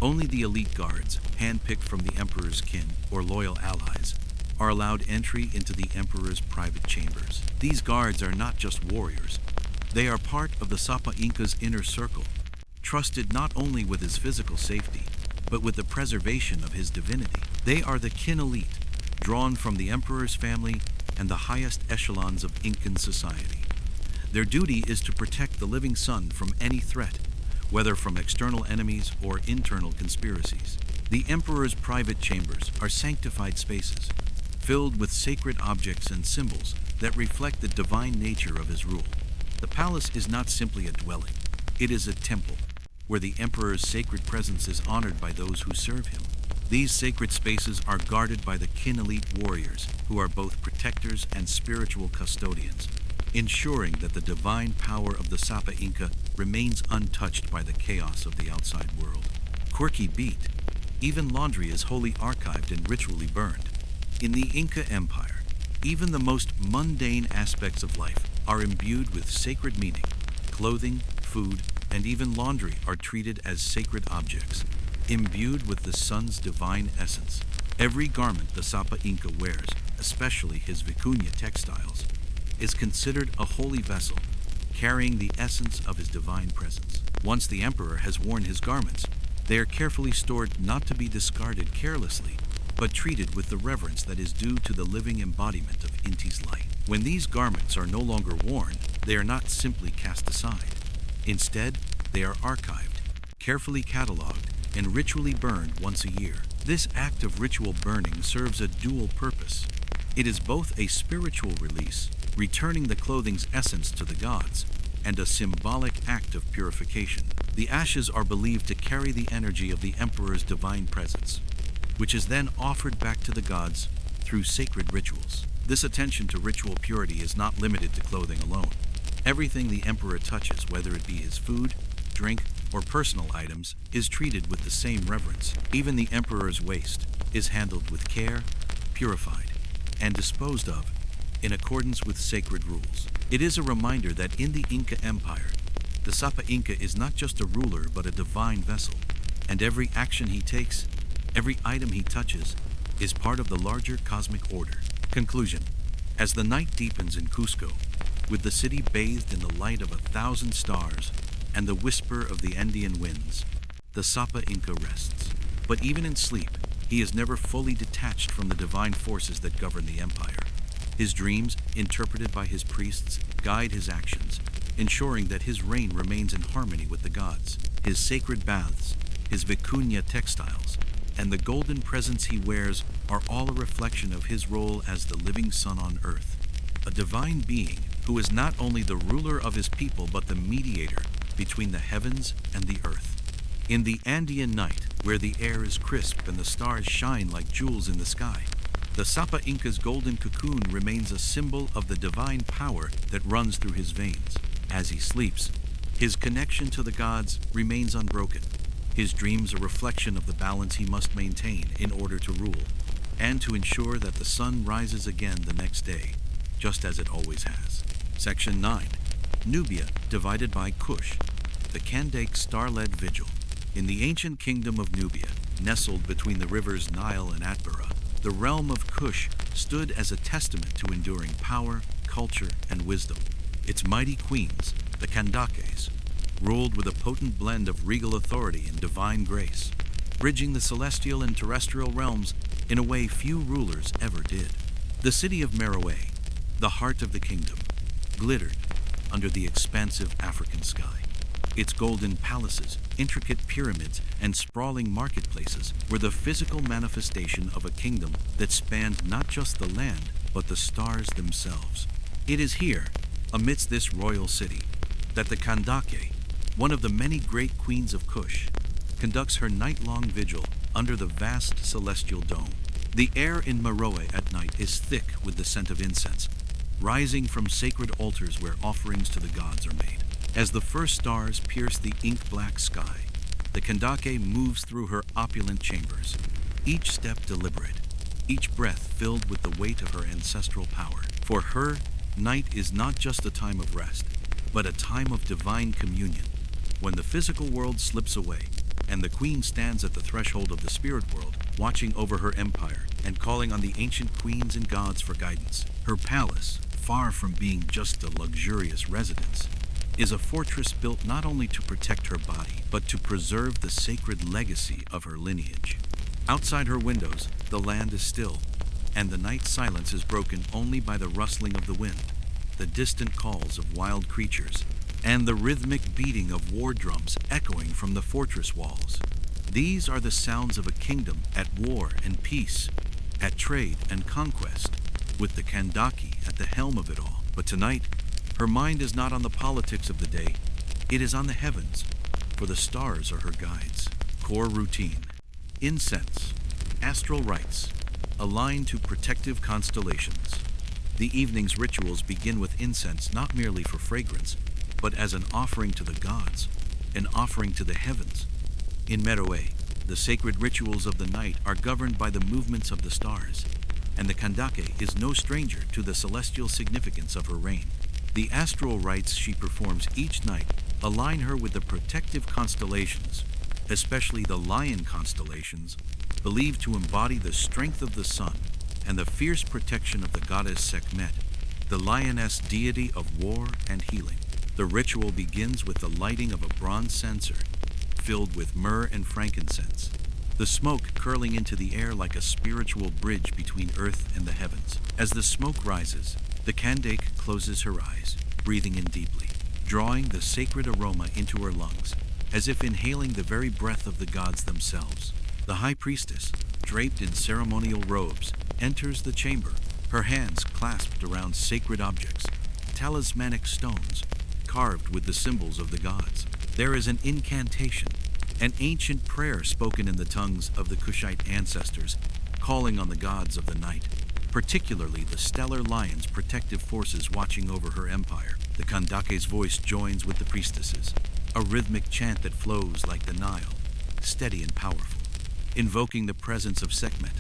Only the elite guards, handpicked from the emperor's kin or loyal allies, are allowed entry into the emperor's private chambers. These guards are not just warriors. They are part of the Sapa Inca's inner circle, trusted not only with his physical safety, but with the preservation of his divinity. They are the kin elite, drawn from the emperor's family and the highest echelons of Incan society. Their duty is to protect the living sun from any threat, whether from external enemies or internal conspiracies. The emperor's private chambers are sanctified spaces, filled with sacred objects and symbols that reflect the divine nature of his rule. The palace is not simply a dwelling, it is a temple, where the emperor's sacred presence is honored by those who serve him. These sacred spaces are guarded by the kin elite warriors, who are both protectors and spiritual custodians, ensuring that the divine power of the Sapa Inca remains untouched by the chaos of the outside world. Quirky beat. Even laundry is wholly archived and ritually burned. In the Inca Empire, even the most mundane aspects of life are imbued with sacred meaning. Clothing, food, and even laundry are treated as sacred objects, imbued with the sun's divine essence. Every garment the Sapa Inca wears, especially his vicuña textiles, is considered a holy vessel, carrying the essence of his divine presence. Once the emperor has worn his garments, they are carefully stored not to be discarded carelessly, but treated with the reverence that is due to the living embodiment of Inti's light. When these garments are no longer worn, they are not simply cast aside. Instead, they are archived, carefully cataloged, and ritually burned once a year. This act of ritual burning serves a dual purpose. It is both a spiritual release, returning the clothing's essence to the gods, and a symbolic act of purification. The ashes are believed to carry the energy of the emperor's divine presence, which is then offered back to the gods through sacred rituals. This attention to ritual purity is not limited to clothing alone. Everything the emperor touches, whether it be his food, drink, or personal items, is treated with the same reverence. Even the emperor's waste is handled with care, purified, and disposed of in accordance with sacred rules. It is a reminder that in the Inca Empire, the Sapa Inca is not just a ruler but a divine vessel, and every action he takes, every item he touches, is part of the larger cosmic order. Conclusion. As the night deepens in Cusco, with the city bathed in the light of 1,000 stars and the whisper of the Andean winds, the Sapa Inca rests. But even in sleep, he is never fully detached from the divine forces that govern the empire. His dreams, interpreted by his priests, guide his actions, ensuring that his reign remains in harmony with the gods. His sacred baths, his vicuña textiles, and the golden presents he wears are all a reflection of his role as the living sun on earth, a divine being who is not only the ruler of his people but the mediator between the heavens and the earth. In the Andean night, where the air is crisp and the stars shine like jewels in the sky, the Sapa Inca's golden cocoon remains a symbol of the divine power that runs through his veins. As he sleeps, his connection to the gods remains unbroken, his dreams a reflection of the balance he must maintain in order to rule, and to ensure that the sun rises again the next day, just as it always has. Section 9. Nubia, divided by Kush, the Kandake star-led vigil. In the ancient kingdom of Nubia, nestled between the rivers Nile and Atbara, the realm of Kush stood as a testament to enduring power, culture, and wisdom. Its mighty queens, the Kandakes, ruled with a potent blend of regal authority and divine grace, bridging the celestial and terrestrial realms in a way few rulers ever did. The city of Meroe, the heart of the kingdom, glittered under the expansive African sky. Its golden palaces, intricate pyramids, and sprawling marketplaces were the physical manifestation of a kingdom that spanned not just the land, but the stars themselves. It is here, amidst this royal city, that the Kandake, one of the many great queens of Kush, conducts her night-long vigil under the vast celestial dome. The air in Meroe at night is thick with the scent of incense, rising from sacred altars where offerings to the gods are made. As the first stars pierce the ink-black sky, the Kandake moves through her opulent chambers, each step deliberate, each breath filled with the weight of her ancestral power. For her, night is not just a time of rest, but a time of divine communion, when the physical world slips away and the queen stands at the threshold of the spirit world, watching over her empire and calling on the ancient queens and gods for guidance. Her palace, far from being just a luxurious residence, is a fortress built not only to protect her body, but to preserve the sacred legacy of her lineage. Outside her windows, the land is still, and the night silence is broken only by the rustling of the wind, the distant calls of wild creatures, and the rhythmic beating of war drums echoing from the fortress walls. These are the sounds of a kingdom at war and peace, at trade and conquest, with the Kandake at the helm of it all. But tonight, her mind is not on the politics of the day, it is on the heavens, for the stars are her guides. Core routine, incense, astral rites, aligned to protective constellations. The evening's rituals begin with incense not merely for fragrance, but as an offering to the gods, an offering to the heavens. In Meroe, the sacred rituals of the night are governed by the movements of the stars, and the Kandake is no stranger to the celestial significance of her reign. The astral rites she performs each night align her with the protective constellations, especially the lion constellations, believed to embody the strength of the sun and the fierce protection of the goddess Sekhmet, the lioness deity of war and healing. The ritual begins with the lighting of a bronze censer, filled with myrrh and frankincense, the smoke curling into the air like a spiritual bridge between earth and the heavens. As the smoke rises, the Kandake closes her eyes, breathing in deeply, drawing the sacred aroma into her lungs, as if inhaling the very breath of the gods themselves. The high priestess, draped in ceremonial robes, enters the chamber, her hands clasped around sacred objects, talismanic stones, carved with the symbols of the gods. There is an incantation, an ancient prayer spoken in the tongues of the Kushite ancestors, calling on the gods of the night, particularly the stellar lion's protective forces watching over her empire. The Kandake's voice joins with the priestesses, a rhythmic chant that flows like the Nile, steady and powerful, invoking the presence of Sekhmet,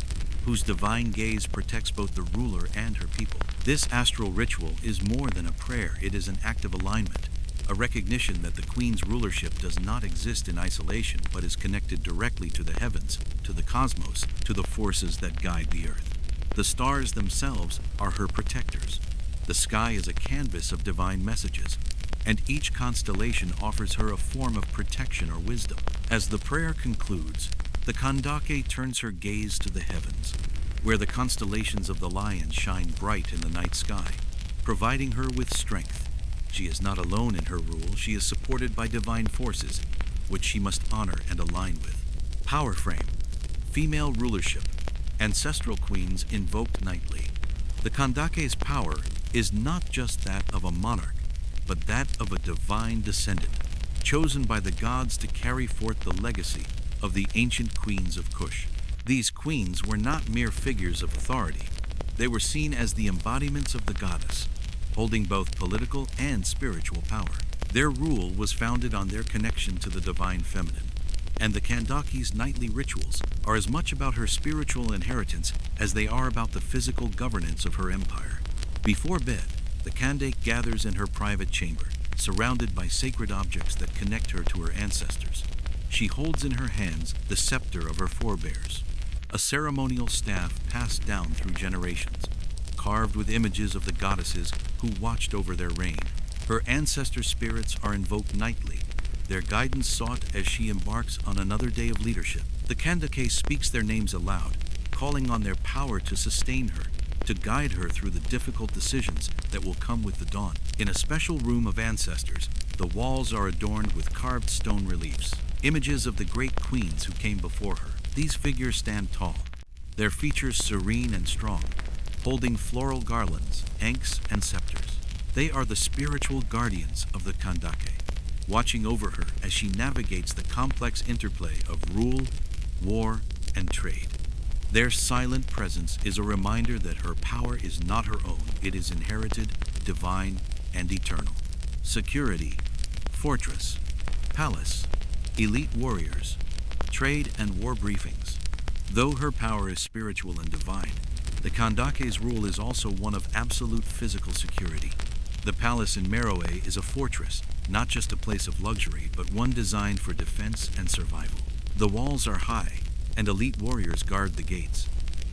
whose divine gaze protects both the ruler and her people. This astral ritual is more than a prayer, it is an act of alignment, a recognition that the queen's rulership does not exist in isolation but is connected directly to the heavens, to the cosmos, to the forces that guide the earth. The stars themselves are her protectors. The sky is a canvas of divine messages, and each constellation offers her a form of protection or wisdom. As the prayer concludes, the Kandake turns her gaze to the heavens, where the constellations of the lion shine bright in the night sky, providing her with strength. She is not alone in her rule, she is supported by divine forces, which she must honor and align with. Power frame, female rulership, ancestral queens invoked nightly. The Kandake's power is not just that of a monarch, but that of a divine descendant, chosen by the gods to carry forth the legacy of the ancient queens of Kush. These queens were not mere figures of authority. They were seen as the embodiments of the goddess, holding both political and spiritual power. Their rule was founded on their connection to the divine feminine, and the Kandake's nightly rituals are as much about her spiritual inheritance as they are about the physical governance of her empire. Before bed, the Kandake gathers in her private chamber, surrounded by sacred objects that connect her to her ancestors. She holds in her hands the scepter of her forebears, a ceremonial staff passed down through generations, carved with images of the goddesses who watched over their reign. Her ancestor spirits are invoked nightly, their guidance sought as she embarks on another day of leadership. The Kandake speaks their names aloud, calling on their power to sustain her, to guide her through the difficult decisions that will come with the dawn. In a special room of ancestors, The walls are adorned with carved stone reliefs, images of the great queens who came before her. These figures stand tall, their features serene and strong, holding floral garlands, ankhs, and scepters. They are the spiritual guardians of the Kandake, watching over her as she navigates the complex interplay of rule, war, and trade. Their silent presence is a reminder that her power is not her own. It is inherited, divine, and eternal. Security, fortress, palace, elite warriors, trade and war briefings. Though her power is spiritual and divine, the Kandake's rule is also one of absolute physical security. The palace in Meroe is a fortress, not just a place of luxury, but one designed for defense and survival. The walls are high, and elite warriors guard the gates.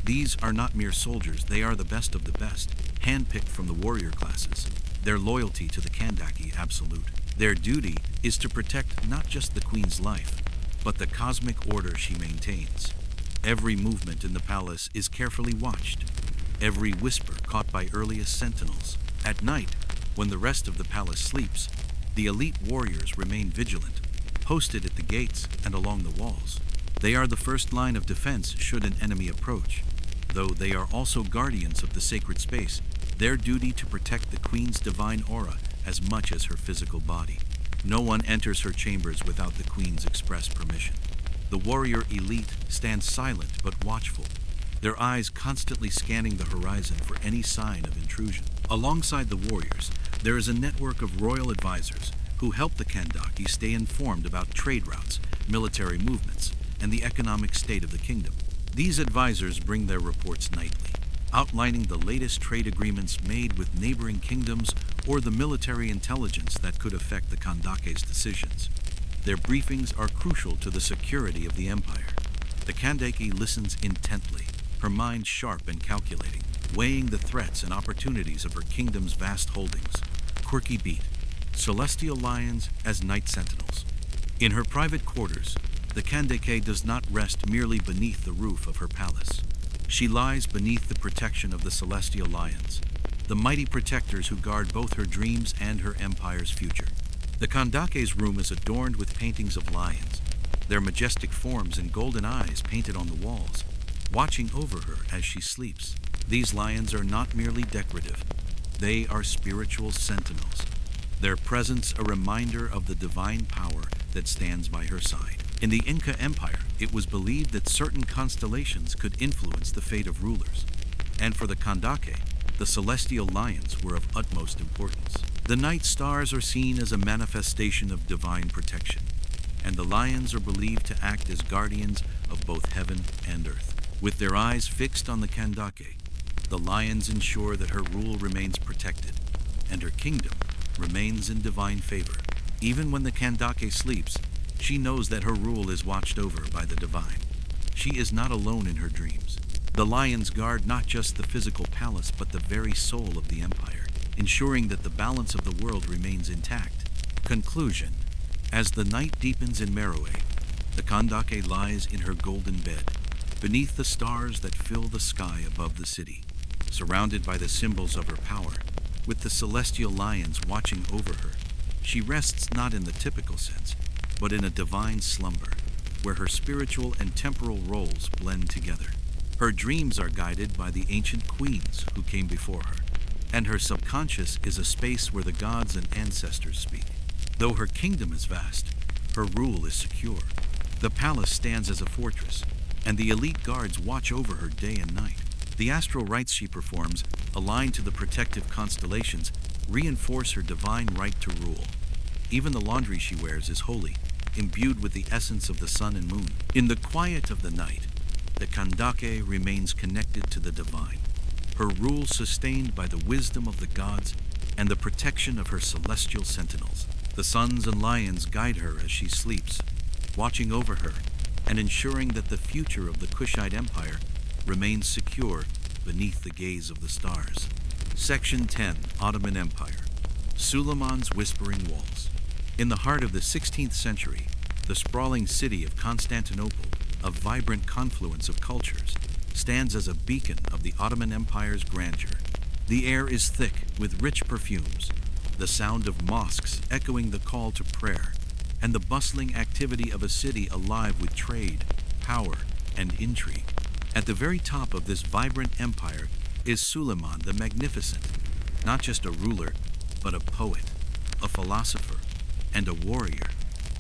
These are not mere soldiers, they are the best of the best, handpicked from the warrior classes. Their loyalty to the Kandake absolute. Their duty is to protect not just the queen's life, but the cosmic order she maintains. Every movement in the palace is carefully watched, every whisper caught by earliest sentinels. At night, when the rest of the palace sleeps, the elite warriors remain vigilant, posted at the gates and along the walls. They are the first line of defense should an enemy approach, though they are also guardians of the sacred space, their duty to protect the queen's divine aura as much as her physical body. No one enters her chambers without the queen's express permission. The warrior elite stand silent but watchful, their eyes constantly scanning the horizon for any sign of intrusion. Alongside the warriors, there is a network of royal advisors who help the Kandake stay informed about trade routes, military movements, and the economic state of the kingdom. These advisors bring their reports nightly, outlining the latest trade agreements made with neighboring kingdoms or the military intelligence that could affect the Kandake's decisions. Their briefings are crucial to the security of the empire. The Kandake listens intently, her mind sharp and calculating, weighing the threats and opportunities of her kingdom's vast holdings. Quirky beat, celestial lions as night sentinels. In her private quarters, the Kandake does not rest merely beneath the roof of her palace. She lies beneath the protection of the celestial lions, the mighty protectors who guard both her dreams and her empire's future. The Kandake's room is adorned with paintings of lions, their majestic forms and golden eyes painted on the walls, watching over her as she sleeps. These lions are not merely decorative, they are spiritual sentinels, their presence a reminder of the divine power that stands by her side. In the Inca Empire, it was believed that certain constellations could influence the fate of rulers, and for the Kandake, the celestial lions were of utmost importance. The night stars are seen as a manifestation of divine protection, and the lions are believed to act as guardians of both heaven and earth. With their eyes fixed on the Kandake, the lions ensure that her rule remains protected, and her kingdom remains in divine favor. Even when the Kandake sleeps, she knows that her rule is watched over by the divine. She is not alone in her dreams. The lions guard not just the physical palace, but the very soul of the empire, ensuring that the balance of the world remains intact. Conclusion. As the night deepens in Meroe, the Kandake lies in her golden bed, beneath the stars that fill the sky above the city, surrounded by the symbols of her power, with the celestial lions watching over her. She rests not in the typical sense, but in a divine slumber, where her spiritual and temporal roles blend together. Her dreams are guided by the ancient queens who came before her, and her subconscious is a space where the gods and ancestors speak. Though her kingdom is vast, her rule is secure. The palace stands as a fortress, and the elite guards watch over her day and night. The astral rites she performs, aligned to the protective constellations, reinforce her divine right to rule. Even the laundry she wears is holy, imbued with the essence of the sun and moon. In the quiet of the night, the Kandake remains connected to the divine, her rule sustained by the wisdom of the gods and the protection of her celestial sentinels. The suns and lions guide her as she sleeps, watching over her and ensuring that the future of the Kushite Empire remains secure beneath the gaze of the stars. Section 10. Ottoman Empire. Suleiman's Whispering Walls. In the heart of the 16th century, the sprawling city of Constantinople, a vibrant confluence of cultures, stands as a beacon of the Ottoman Empire's grandeur. The air is thick with rich perfumes, the sound of mosques echoing the call to prayer, and the bustling activity of a city alive with trade, power, and intrigue. At the very top of this vibrant empire is Suleiman the Magnificent, not just a ruler, but a poet, a philosopher, and a warrior,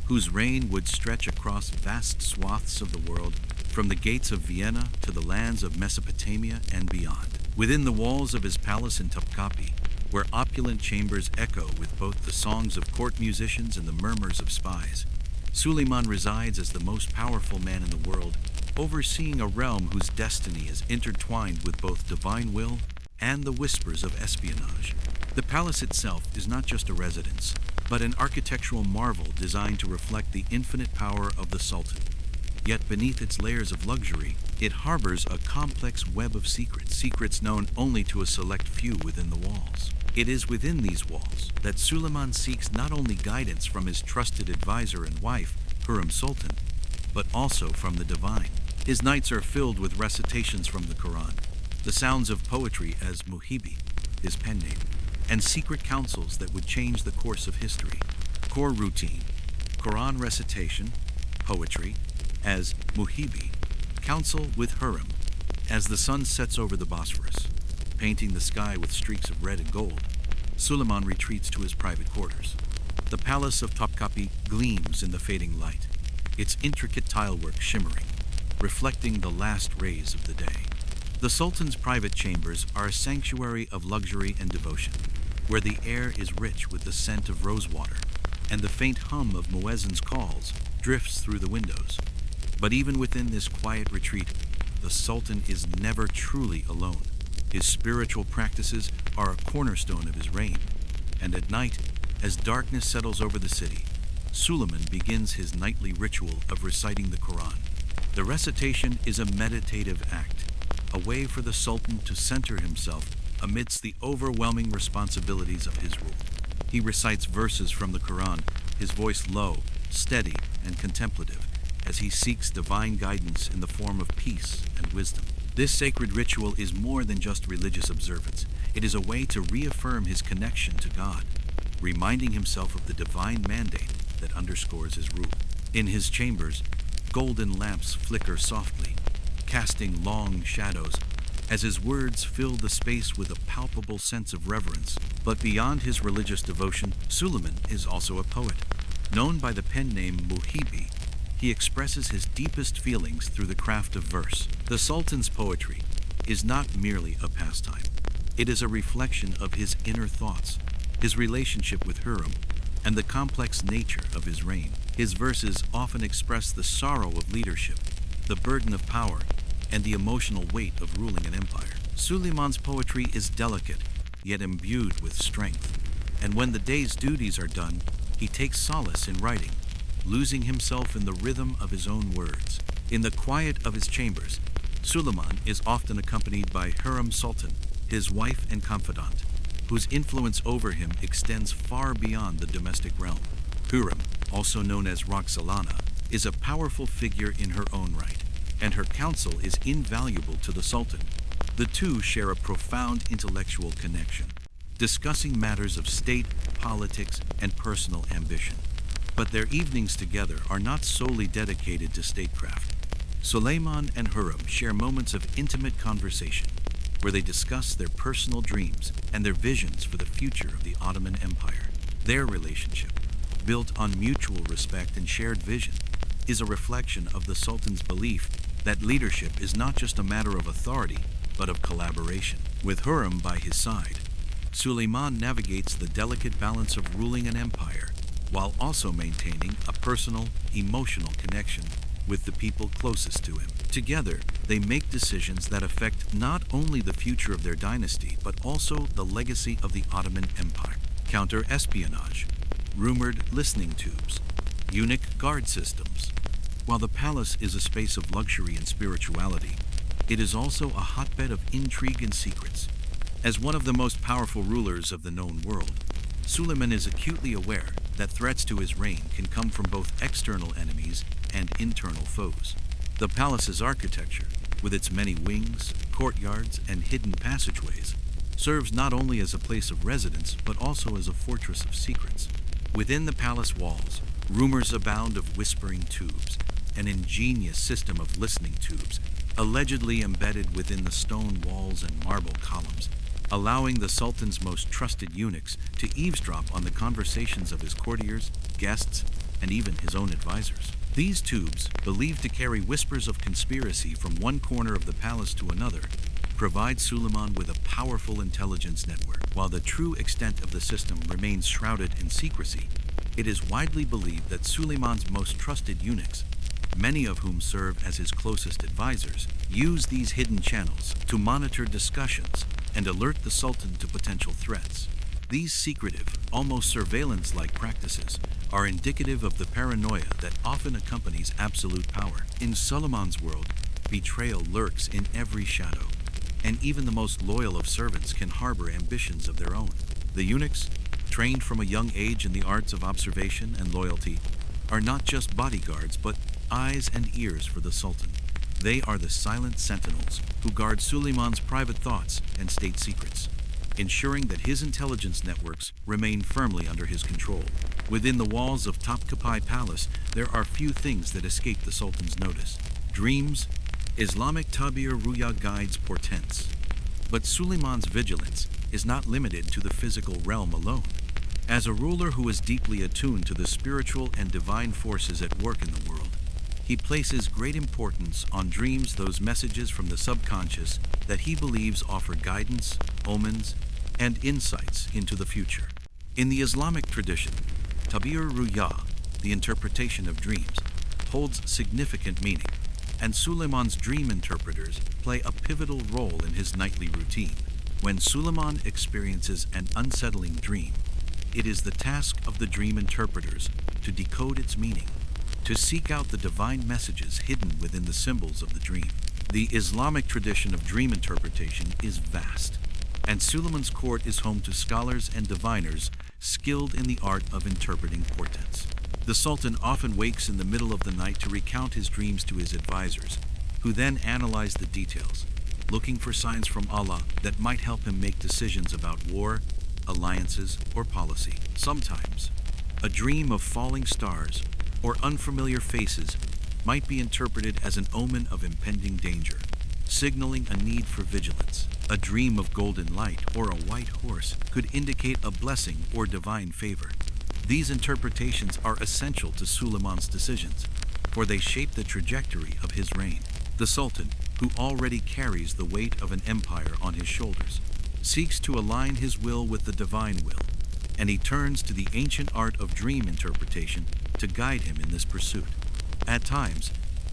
whose reign would stretch across vast swaths of the world, from the gates of Vienna to the lands of Mesopotamia and beyond. Within the walls of his palace in Topkapi, where opulent chambers echo with both the songs of court musicians and the murmurs of spies, Suleiman resides as the most powerful man in the world, overseeing a realm whose destiny is intertwined with both divine will and the whispers of espionage. The palace itself is not just a residence, but an architectural marvel designed to reflect the infinite power of the Sultan. Yet beneath its layers of luxury, it harbors a complex web of secrets known only to a select few within the walls. It is within these walls that Suleiman seeks not only guidance from his trusted advisor and wife, Hurrem Sultan, but also from the divine. His nights are filled with recitations from the Quran, the sounds of poetry as Muhibi, his pen name, and secret councils that would change the course of history. Core routine: Quran recitation, poetry, as Muhibi, council with Hurrem, as the sun sets over the Bosphorus, painting the sky with streaks of red and gold. Suleiman retreats to his private quarters. The palace of Topkapi gleams in the fading light, its intricate tilework shimmering, reflecting the last rays of the day. The Sultan's private chambers are a sanctuary of luxury and devotion, where the air is rich with the scent of rosewater, and the faint hum of muezzin's calls drifts through the windows. But even within this quiet retreat, the Sultan is never truly alone. His spiritual practices are a cornerstone of his reign, and at night, as darkness settles over the city, Suleiman begins his nightly ritual of reciting the Quran. The recitation is a meditative act, a way for the Sultan to center himself amidst the overwhelming responsibilities of his rule. He recites verses from the Quran, his voice low, steady, and contemplative, as he seeks divine guidance in the form of peace and wisdom. This sacred ritual is more than just religious observance. It is a way to reaffirm his connection to God, reminding himself of the divine mandate that underscores his rule. In his chambers, golden lamps flicker softly, casting long shadows as his words fill the space with a palpable sense of reverence. But beyond his religious devotion, Suleiman is also a poet. Known by the pen name Muhibi, he expresses his deepest feelings through the craft of verse. The Sultan's poetry is not merely a pastime. It is a reflection of his inner thoughts, his relationship with Hurrem, and the complex nature of his reign. His verses often express the sorrow of leadership, the burden of power, and the emotional weight of ruling an empire. Suleiman's poetry is delicate, yet imbued with strength, and when the day's duties are done, he takes solace in writing, losing himself in the rhythm of his own words. In the quiet of his chambers, Suleiman is often accompanied by Hurrem Sultan, his wife and confidant, whose influence over him extends far beyond the domestic realm. Hurrem, also known as Roxalana, is a powerful figure in her own right, and her counsel is invaluable to the Sultan. The two share a profound intellectual connection, discussing matters of state, politics, and personal ambition. But their evenings together are not solely dedicated to statecraft. Suleiman and Hurrem share moments of intimate conversation, where they discuss their personal dreams and their visions for the future of the Ottoman Empire. Their relationship, built on mutual respect and shared vision, is a reflection of the Sultan's belief that leadership is not just a matter of authority, but of collaboration. With Hurrem by his side, Suleiman navigates the delicate balance of ruling an empire while also maintaining a personal, emotional connection with the people closest to him. Together, they make decisions that affect not only the future of their dynasty, but also the legacy of the Ottoman Empire. Counter-espionage, rumored listening tubes, eunuch guard systems. While the palace is a space of luxury and spirituality, it is also a hotbed of intrigue and secrets. As one of the most powerful rulers of the known world, Suleiman is acutely aware that threats to his reign can come from both external enemies and internal foes. The palace's architecture, with its many wings, courtyards, and hidden passageways, serves not only as a place of residence but also as a fortress of secrets. Within the palace walls, rumors abound of whispering tubes, an ingenious system of listening tubes, allegedly embedded within the stone walls and marble columns, allowing the Sultan's most trusted eunuchs to eavesdrop on the conversations of his courtiers, guests, and even his own advisors. These tubes, believed to carry whispers of conspiracy from one corner of the palace to another, provide Suleiman with a powerful intelligence network. While the true extent of the system remains shrouded in secrecy, it is widely believed that Suleiman's most trusted eunuchs, many of whom serve as his closest advisors, use these hidden channels to monitor discussions and alert the Sultan to potential threats. These secretive, almost surveillance-like practices are indicative of the paranoia that often accompanies absolute power. In Suleiman's world, betrayal lurks in every shadow, and even the most loyal of servants can harbor ambitions of their own. The eunuchs, trained from a young age in the arts of observation and loyalty, are not just bodyguards but eyes and ears for the Sultan. They are the silent sentinels who guard Suleiman's private thoughts and state secrets, ensuring that his intelligence networks remain firmly under his control. Within the walls of Topkapi Palace, there are few things that escape the Sultan's notice. Dreams, Islamic Tabir Ruya guides portents. But Suleiman's vigilance is not limited to the physical realm alone. As a ruler who is deeply attuned to the spiritual and divine forces at work in the world, he places great importance on dreams, those messages from the subconscious that he believes offer guidance, omens, and insights into the future. In the Islamic tradition, Tabir Ruya, the interpretation of dreams, holds significant meaning, and Suleiman's dream interpreters play a pivotal role in his nightly routine. When Suleiman experiences an unsettling dream, it is the task of the dream interpreters to decode its meaning, to seek out the divine messages hidden within the symbols of the dream. The Islamic tradition of dream interpretation is vast, and Suleiman's court is home to scholars and diviners skilled in the art of interpreting portents. The Sultan often wakes in the middle of the night to recount his dreams to his advisors, who then analyze the details, looking for signs from Allah that might help him make decisions about war, alliances, or policy. Sometimes, a dream of falling stars or unfamiliar faces might be interpreted as an omen of impending danger, signaling a need for vigilance. A dream of golden light or a white horse could indicate a blessing or divine favor. These interpretations are essential to Suleiman's decisions, for they shape the trajectory of his reign. The Sultan, who already carries the weight of an empire on his shoulders, seeks to align his will with the divine will, and he turns to the ancient art of dream interpretation to guide him in this pursuit. At times,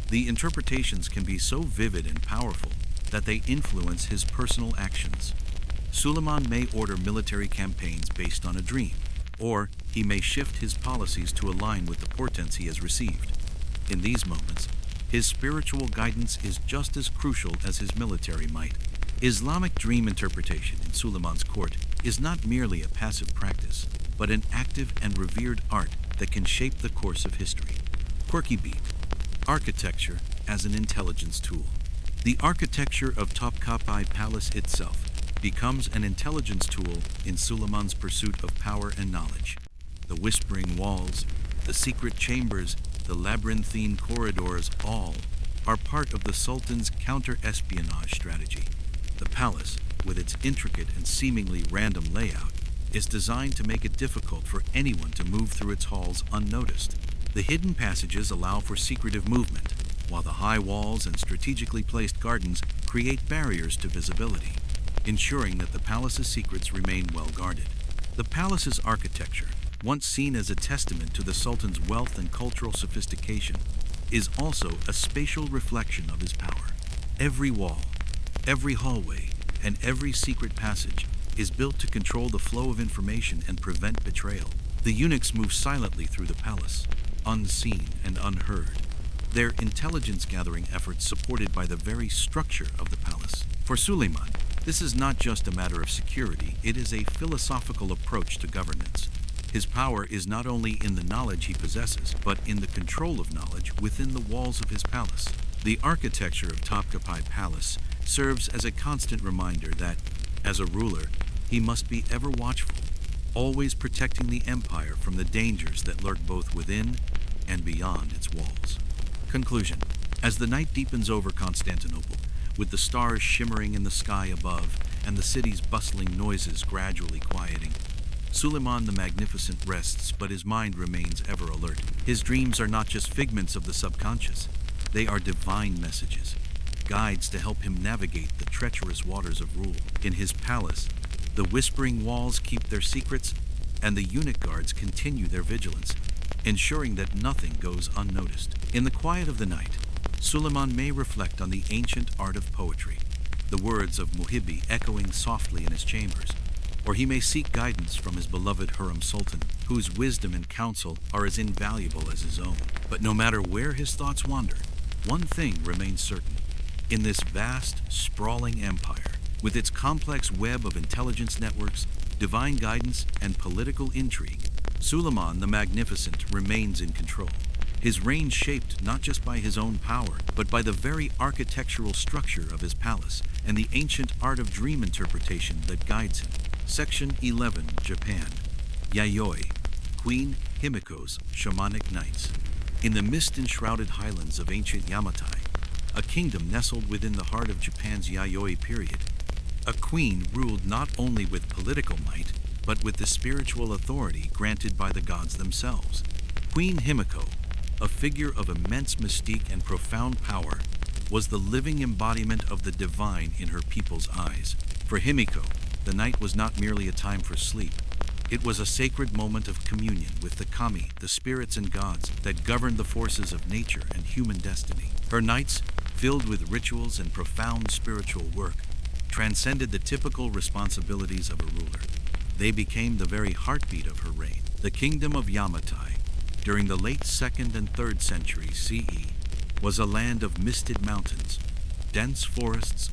the interpretations can be so vivid and powerful that they influence his personal actions. Suleiman may order military campaigns based on a dream, or he may shift his policies to align with the portents he has received. In these moments, his spiritual guidance is just as crucial as his military might. Islamic dream interpretation in Suleiman's court is not merely a passive practice, but an active and revered art that can shape the course of history. Quirky beat: architecture as an intelligence tool. The architecture of Topkapi Palace itself becomes an intelligence tool in Suleiman's pursuit of power and knowledge. The whispering walls, the secret chambers, the labyrinthine corridors, all are part of the Sultan's counter-espionage strategy. The palace, with its intricate and seemingly random layout, is designed to make it difficult for anyone to move through its halls unnoticed. The hidden passages allow for secretive movement, while the high walls and strategically placed gardens create barriers to visibility, ensuring that the palace's secrets remain well guarded. The palace's architecture, once seen as a testament to the Sultan's wealth and cultural sophistication, is also a spatial reflection of his power. Every wall, every hallway, and every secret passage is built to control the flow of information and prevent betrayal. The eunuchs move silently through the palace, unseen and unheard, their intelligence-gathering efforts supported by the very structure of the palace. For Suleiman, this is not just a matter of security, it is a philosophical approach to governance. His power is not only in the knowledge he possesses, but in the control of knowledge within the walls of his palace. The architecture of Topkapi Palace serves as a constant reminder that As a ruler, he must be ever watchful, always protecting the empire from the dangers that lurk both within and beyond its walls. Conclusion. As the night deepens over Constantinople, with the stars shimmering in the sky above and the city's bustling noises gradually quieting, Suleiman the Magnificent rests, but his mind remains ever alert. His dreams are not just figments of the subconscious, they are divine messages, guides to help him navigate the treacherous waters of rule. In his palace, the whispering walls keep their secrets, and the eunuch guards continue their vigilance, ensuring that nothing goes unnoticed. In the quiet of the night, Suleiman may reflect on the ancient art of poetry, the words of Muhibbi echoing softly in his chambers, or he may seek guidance from his beloved Hurrem Sultan, whose wisdom and counsel are as invaluable as his own. But no matter where his thoughts wander, one thing remains certain. In this vast, sprawling empire, with its complex web of intelligence networks, divine guidance, and political intrigue, Suleiman the Magnificent remains in control. His reign shaped not just by his own power, but by the very architectural structure of his palace and the ancient art of dream interpretation that guides him. Section 11, Japan. Yayoi, Queen Himiko's shamanic nights. In the mist-enshrouded highlands of ancient Yamatai, a kingdom nestled within the heart of Japan's Yayoi period, a queen ruled not only with political might, but with the spiritual authority granted by the gods themselves. Queen Himiko, a figure of immense mystique and profound power, was the living embodiment of the divine in her people's eyes. For Himiko, the night was not merely a time for sleep. It was a sacred moment of communion with the kami, the spirits and gods that governed the forces of nature and human destiny. Her nights, filled with rituals and profound spiritual work, transcended the typical responsibilities of a ruler. They became the very heartbeat of her reign. The kingdom of Yamatai, during the late 2nd and 3rd centuries CE, was a land of misted mountains, dense forests,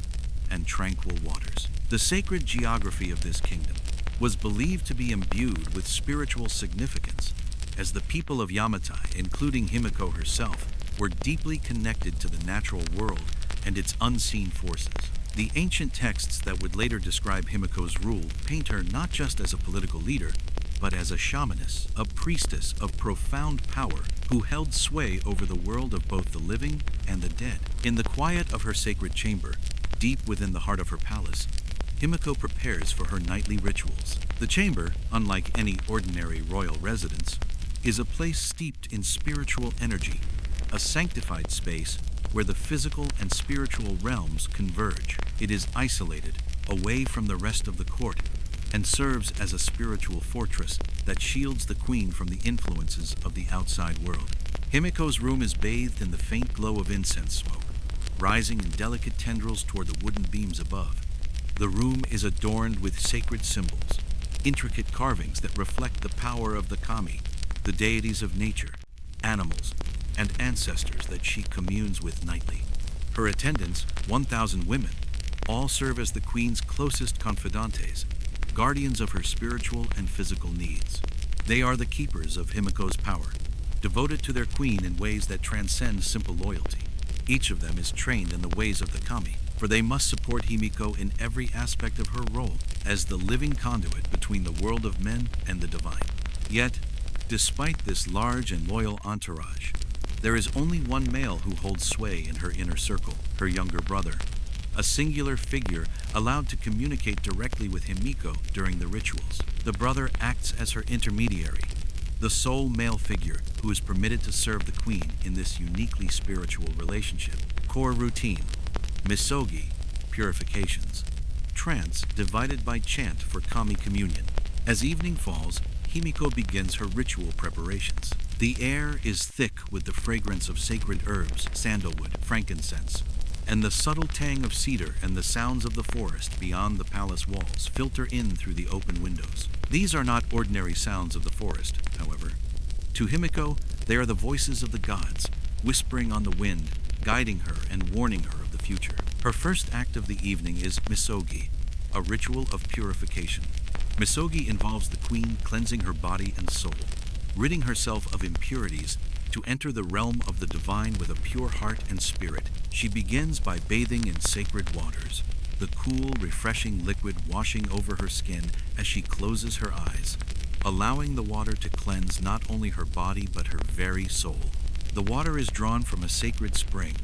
and tranquil waters. The sacred geography of this kingdom was believed to be imbued with spiritual significance, as the people of Yamatai, including Himiko herself, were deeply connected to the natural world and its unseen forces. The ancient texts that would later describe Himiko's rule paint her not just as a political leader, but as a shamaness, a priestess of profound power who held sway over the world of both the living and the dead. In the quiet of her sacred chamber, deep within the heart of her palace, Himiko prepares for her nightly rituals. The chamber, unlike any ordinary royal residence, is a place steeped in spiritual energy, a sanctified space where the physical and spiritual realms converge. It is isolated, away from the rest of the court, and serves as a spiritual fortress that shields the queen from the influences of the outside world. Himiko's room is bathed in the faint glow of incense smoke, rising in delicate tendrils toward the wooden beams above. The room is adorned with sacred symbols, intricate carvings that reflect the power of the kami, the deities of nature, animals, and ancestors that she communes with nightly. Her attendants, 1,000 women, all serve as the queen's closest confidantes, guardians of her spiritual and physical needs. They are the keepers of Himiko's power, devoted to their queen in ways that transcend simple loyalty. Each of them is trained in the ways of the kami, for they must support Himiko in every aspect of her role as the living conduit between the world of men and the divine. Yet, despite this large and loyal entourage, there is only one male who holds sway in her inner circle, her younger brother, a singular figure allowed to communicate directly with Himiko during the rituals. The brother acts as her intermediary, the sole male figure who is permitted to serve the queen in this uniquely spiritual relationship. Core routine: misogi, purifications; trance divided by chant for kami communion. As evening falls, Himiko begins her ritual preparations. The air is thick with the fragrance of sacred herbs, sandalwood, frankincense, and the subtle tang of cedar and the sounds of the forest beyond the palace walls filter in through the open windows. These are not ordinary sounds of the forest, however. To Himiko, they are the voices of the gods, whispering on the wind, guiding her and warning her of the future. Her first act of the evening is misogi, a ritual of purification. Misogi involves the queen cleansing her body and soul, ridding herself of impurities to enter the realm of the divine with a pure heart and spirit. She begins by bathing in sacred waters, the cool, refreshing liquid washing over her skin as she closes her eyes, allowing the water to cleanse not only her body but her very soul. The water is drawn from a sacred spring,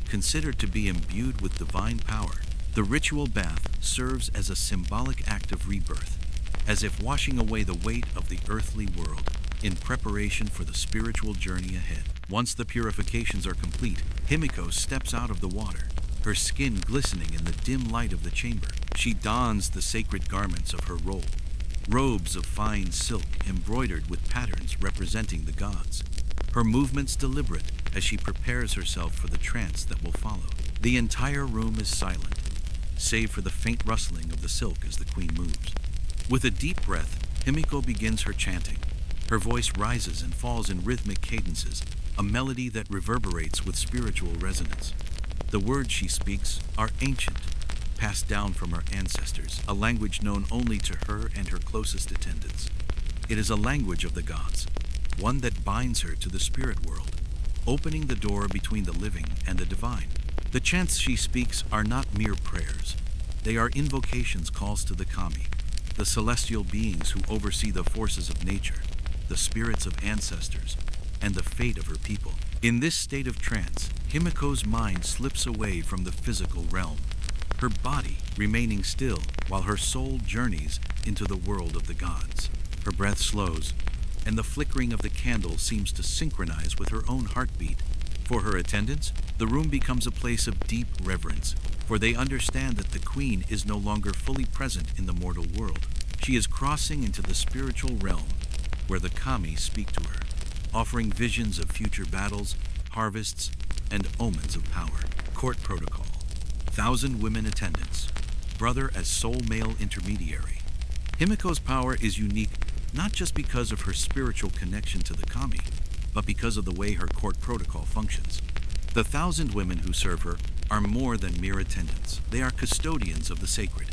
considered to be imbued with divine power. The ritual bath serves as a symbolic act of rebirth, as if washing away the weight of the earthly world in preparation for the spiritual journey ahead. Once the purifications are complete, Himiko steps out of the water, her skin glistening in the dim light of the chamber. She dons the sacred garments of her role, robes of fine silk embroidered with patterns representing the gods. Her movements deliberate as she prepares herself for the trance that will follow. The entire room is silent, save for the faint rustling of the silk as the queen moves. With a deep breath, Himiko begins her chanting. Her voice rises and falls in rhythmic cadences, a melody that reverberates with spiritual resonance. The words she speaks are ancient, passed down from her ancestors, a language known only to her and her closest attendants. It is a language of the gods, one that binds her to the spirit world, opening the door between the living and the divine. The chants she speaks are not mere prayers. They are invocations, calls to the kami, the celestial beings who oversee the forces of nature, the spirits of ancestors, and the fate of her people. In this state of trance, Himiko's mind slips away from the physical realm, her body remaining still while her soul journeys into the world of the gods. Her breath slows, and the flickering of the candle seems to synchronize with her own heartbeat. For her attendants, the room becomes a place of deep reverence, for they understand that the queen is no longer fully present in the mortal world. She is crossing into the spiritual realm, where the kami speak to her, offering visions of future battles, harvests, and omens of power. Court protocol. 1,000 women attendants. Brother as sole male intermediary. Himiko's power is unique not just because of her spiritual connection to the kami, but because of the way her court protocol functions. The 1,000 women who serve her are more than mere attendants. They are custodians of the sacred,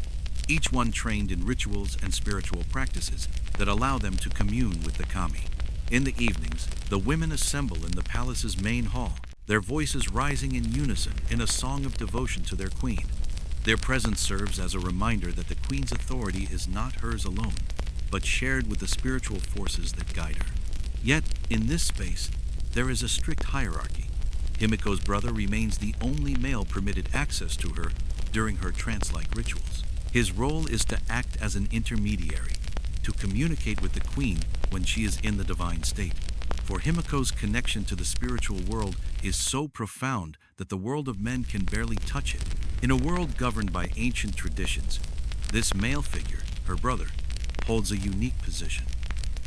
each one trained in rituals and spiritual practices that allow them to commune with the kami. In the evenings, the women assemble in the palace's main hall, their voices rising in unison in a song of devotion to their queen. Their presence serves as a reminder that the queen's authority is not hers alone, but shared with the spiritual forces that guide her. Yet, in this space, there is a strict hierarchy. Himiko's brother remains the only male permitted access to her during her trance-like rituals. His role is to act as an intermediary, to communicate with the queen when she is in the divine state. For Himiko's connection to the spiritual world is so profound that the world of men can barely touch it. In a world governed by ancient traditions, this male figure, her brother, holds a unique position.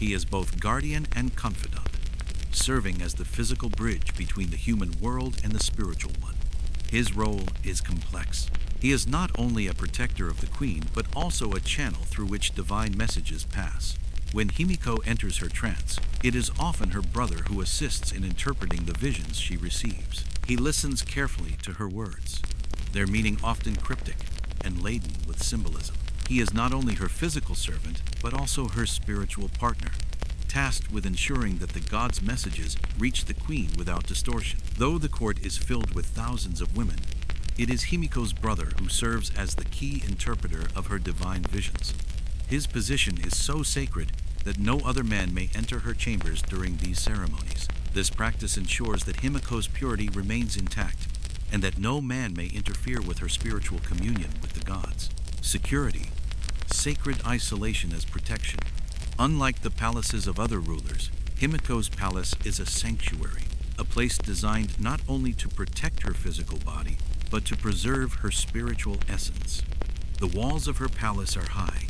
He is both guardian and confidant, serving as the physical bridge between the human world and the spiritual one. His role is complex. He is not only a protector of the queen, but also a channel through which divine messages pass. When Himiko enters her trance, it is often her brother who assists in interpreting the visions she receives. He listens carefully to her words, their meaning often cryptic and laden with symbolism. He is not only her physical servant, but also her spiritual partner, tasked with ensuring that the god's messages reach the queen without distortion. Though the court is filled with thousands of women, it is Himiko's brother who serves as the key interpreter of her divine visions. His position is so sacred that no other man may enter her chambers during these ceremonies. This practice ensures that Himiko's purity remains intact, and that no man may interfere with her spiritual communion with the gods. Security. Sacred isolation as protection. Unlike the palaces of other rulers, Himiko's palace is a sanctuary, a place designed not only to protect her physical body, but to preserve her spiritual essence. The walls of her palace are high,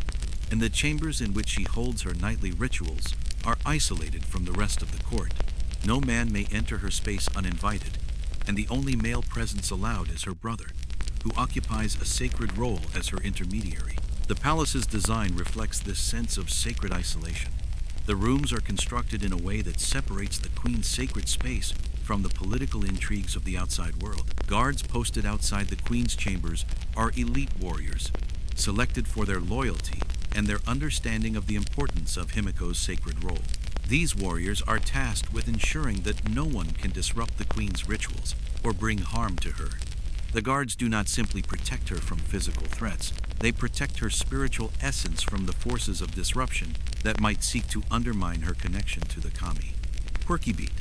and the chambers in which she holds her nightly rituals are isolated from the rest of the court. No man may enter her space uninvited, and the only male presence allowed is her brother, who occupies a sacred role as her intermediary. The palace's design reflects this sense of sacred isolation. The rooms are constructed in a way that separates the queen's sacred space from the political intrigues of the outside world. Guards posted outside the queen's chambers are elite warriors, selected for their loyalty and their understanding of the importance of Himiko's sacred role. These warriors are tasked with ensuring that no one can disrupt the queen's rituals or bring harm to her. The guards do not simply protect her from physical threats, they protect her spiritual essence from the forces of disruption that might seek to undermine her connection to the kami. Quirky beat.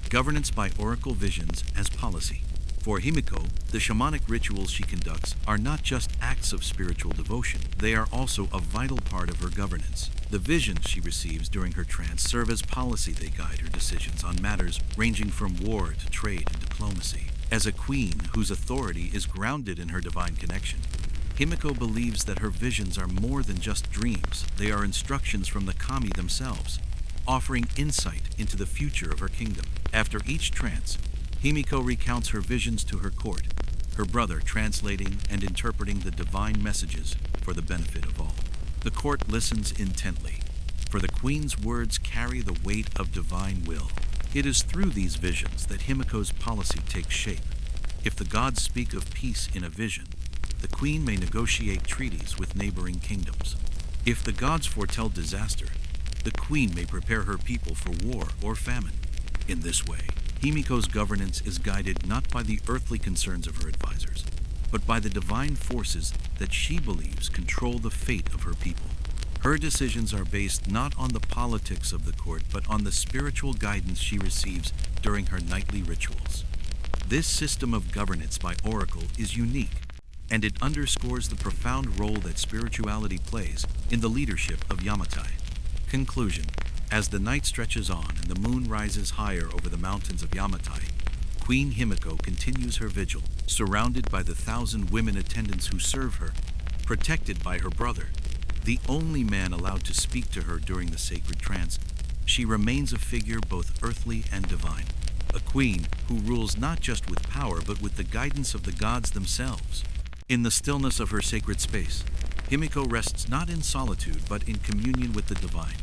Governance by oracle visions as policy. For Himiko, the shamanic rituals she conducts are not just acts of spiritual devotion, they are also a vital part of her governance. The visions she receives during her trance serve as policy. They guide her decisions on matters ranging from war to trade and diplomacy. As a queen whose authority is grounded in her divine connection, Himiko believes that her visions are more than just dreams. They are instructions from the kami themselves, offering insight into the future of her kingdom. After each trance, Himiko recounts her visions to her court, her brother translating and interpreting the divine messages for the benefit of all. The court listens intently, for the queen's words carry the weight of divine will. It is through these visions that Himiko's policy takes shape. If the gods speak of peace in a vision, the queen may negotiate treaties with neighboring kingdoms. If the gods foretell disaster, the queen may prepare her people for war or famine. In this way, Himiko's governance is guided not by the earthly concerns of her advisors, but by the divine forces that she believes control the fate of her people. Her decisions are based not on the politics of the court, but on the spiritual guidance she receives during her nightly rituals. This system of governance by oracle is unique, and it underscores the profound role that spirituality plays in the leadership of Yamatai. Conclusion. As the night stretches on and the moon rises higher over the mountains of Yamatai, Queen Himiko continues her vigil, surrounded by the 1,000 women attendants who serve her, protected by her brother, the only man allowed to speak to her during the sacred trance. She remains a figure both earthly and divine, a queen who rules not just with power but with the guidance of the gods themselves. In the stillness of her sacred space, Himiko rests not in solitude but in communion with the divine,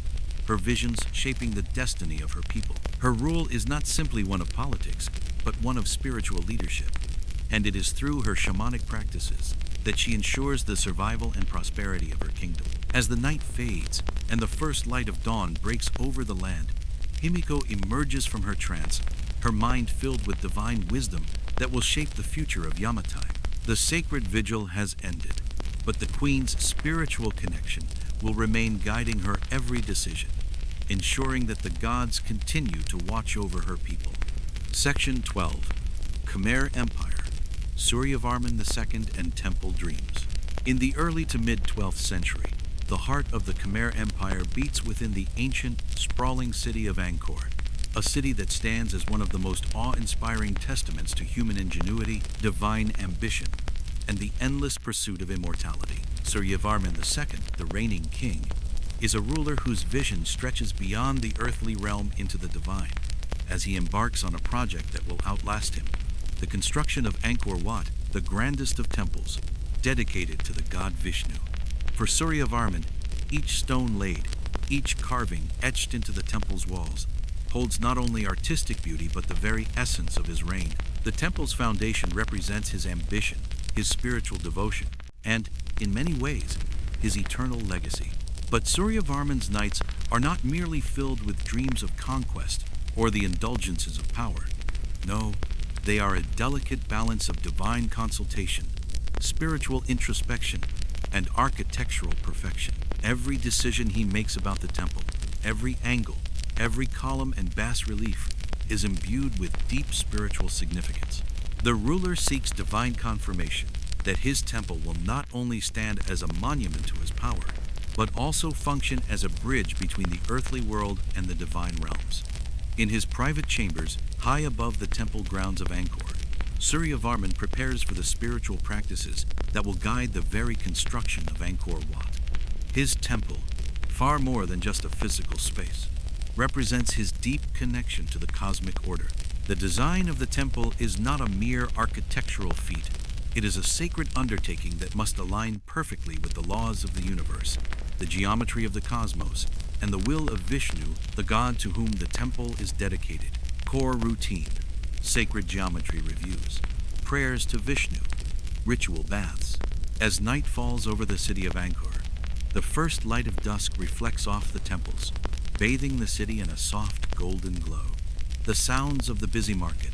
her visions shaping the destiny of her people. Her rule is not simply one of politics, but one of spiritual leadership, and it is through her shamanic practices that she ensures the survival and prosperity of her kingdom. As the night fades and the first light of dawn breaks over the land, Himiko emerges from her trance, her mind filled with divine wisdom that will shape the future of Yamatai. The sacred vigil has ended, but the queen's spiritual connection will remain guiding her every decision, ensuring that the gods continue to watch over her people. Section 12. Khmer Empire, Suryavarman II and Temple Dreams. In the early to mid-12th century, the heart of the Khmer Empire beats within the ancient, sprawling city of Angkor, a city that stands as one of the most awe-inspiring testaments to human ingenuity, divine ambition, and the endless pursuit of immortality. Suryavarman II, the reigning king, is a ruler whose vision stretches beyond the earthly realm into the divine, as he embarks on a project that will outlast him: the construction of Angkor Wat, the grandest of temples, dedicated to the god Vishnu. For Suryavarman, each stone laid, each carving etched into the temple's walls, holds not only artistic beauty but the very essence of his reign. The temple's foundation represents his ambition, his spiritual devotion, and, in many ways, his eternal legacy. But Suryavarman's nights are not merely filled with dreams of conquest or the indulgences of power. No, they are a delicate balance of divine consultation, spiritual introspection, and architectural perfection. Every decision he makes about the temple, every angle, every column and bas-relief is imbued with deep spiritual significance. The ruler seeks divine confirmation that his temple will not only stand as a monument to his power, but also function as a bridge between the earthly world and the divine realms. In his private chambers, high above the temple grounds of Angkor, Suryavarman prepares for the spiritual practices that will guide the very construction of Angkor Wat. His temple, far more than just a physical space, represents his deep connection to the cosmic order. The design of the temple is not a mere architectural feat. It is a sacred undertaking that must align perfectly with the laws of the universe, the geometry of the cosmos, and the will of Vishnu, the god to whom the temple is dedicated. Core routine, sacred geometry reviews, prayers to Vishnu, ritual baths. As night falls over the city of Angkor, the first light of dusk reflects off the temples, bathing the city in a soft golden glow. The sounds of the busy market,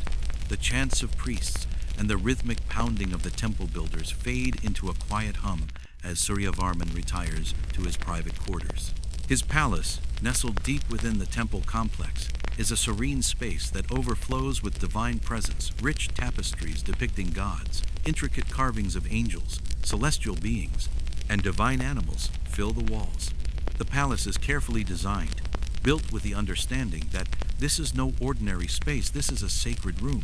the chants of priests, and the rhythmic pounding of the temple builders fade into a quiet hum as Suryavarman retires to his private quarters. His palace, nestled deep within the temple complex, is a serene space that overflows with divine presence. Rich tapestries depicting gods, intricate carvings of angels, celestial beings, and divine animals fill the walls. The palace is carefully designed, built with the understanding that this is no ordinary space, this is a sacred room,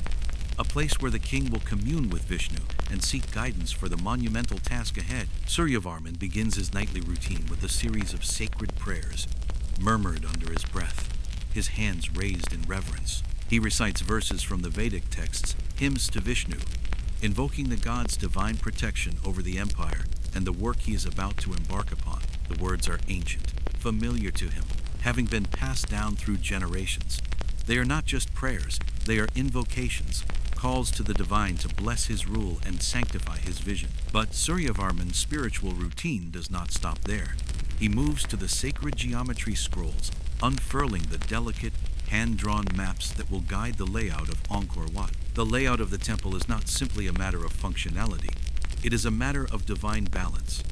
a place where the king will commune with Vishnu and seek guidance for the monumental task ahead. Suryavarman begins his nightly routine with a series of sacred prayers, murmured under his breath, his hands raised in reverence. He recites verses from the Vedic texts, hymns to Vishnu, invoking the god's divine protection over the empire and the work he is about to embark upon. The words are ancient, familiar to him, having been passed down through generations. They are not just prayers, they are invocations, calls to the divine to bless his rule and sanctify his vision. But Suryavarman's spiritual routine does not stop there. He moves to the sacred geometry scrolls, unfurling the delicate, hand-drawn maps that will guide the layout of Angkor Wat. The layout of the temple is not simply a matter of functionality. It is a matter of divine balance,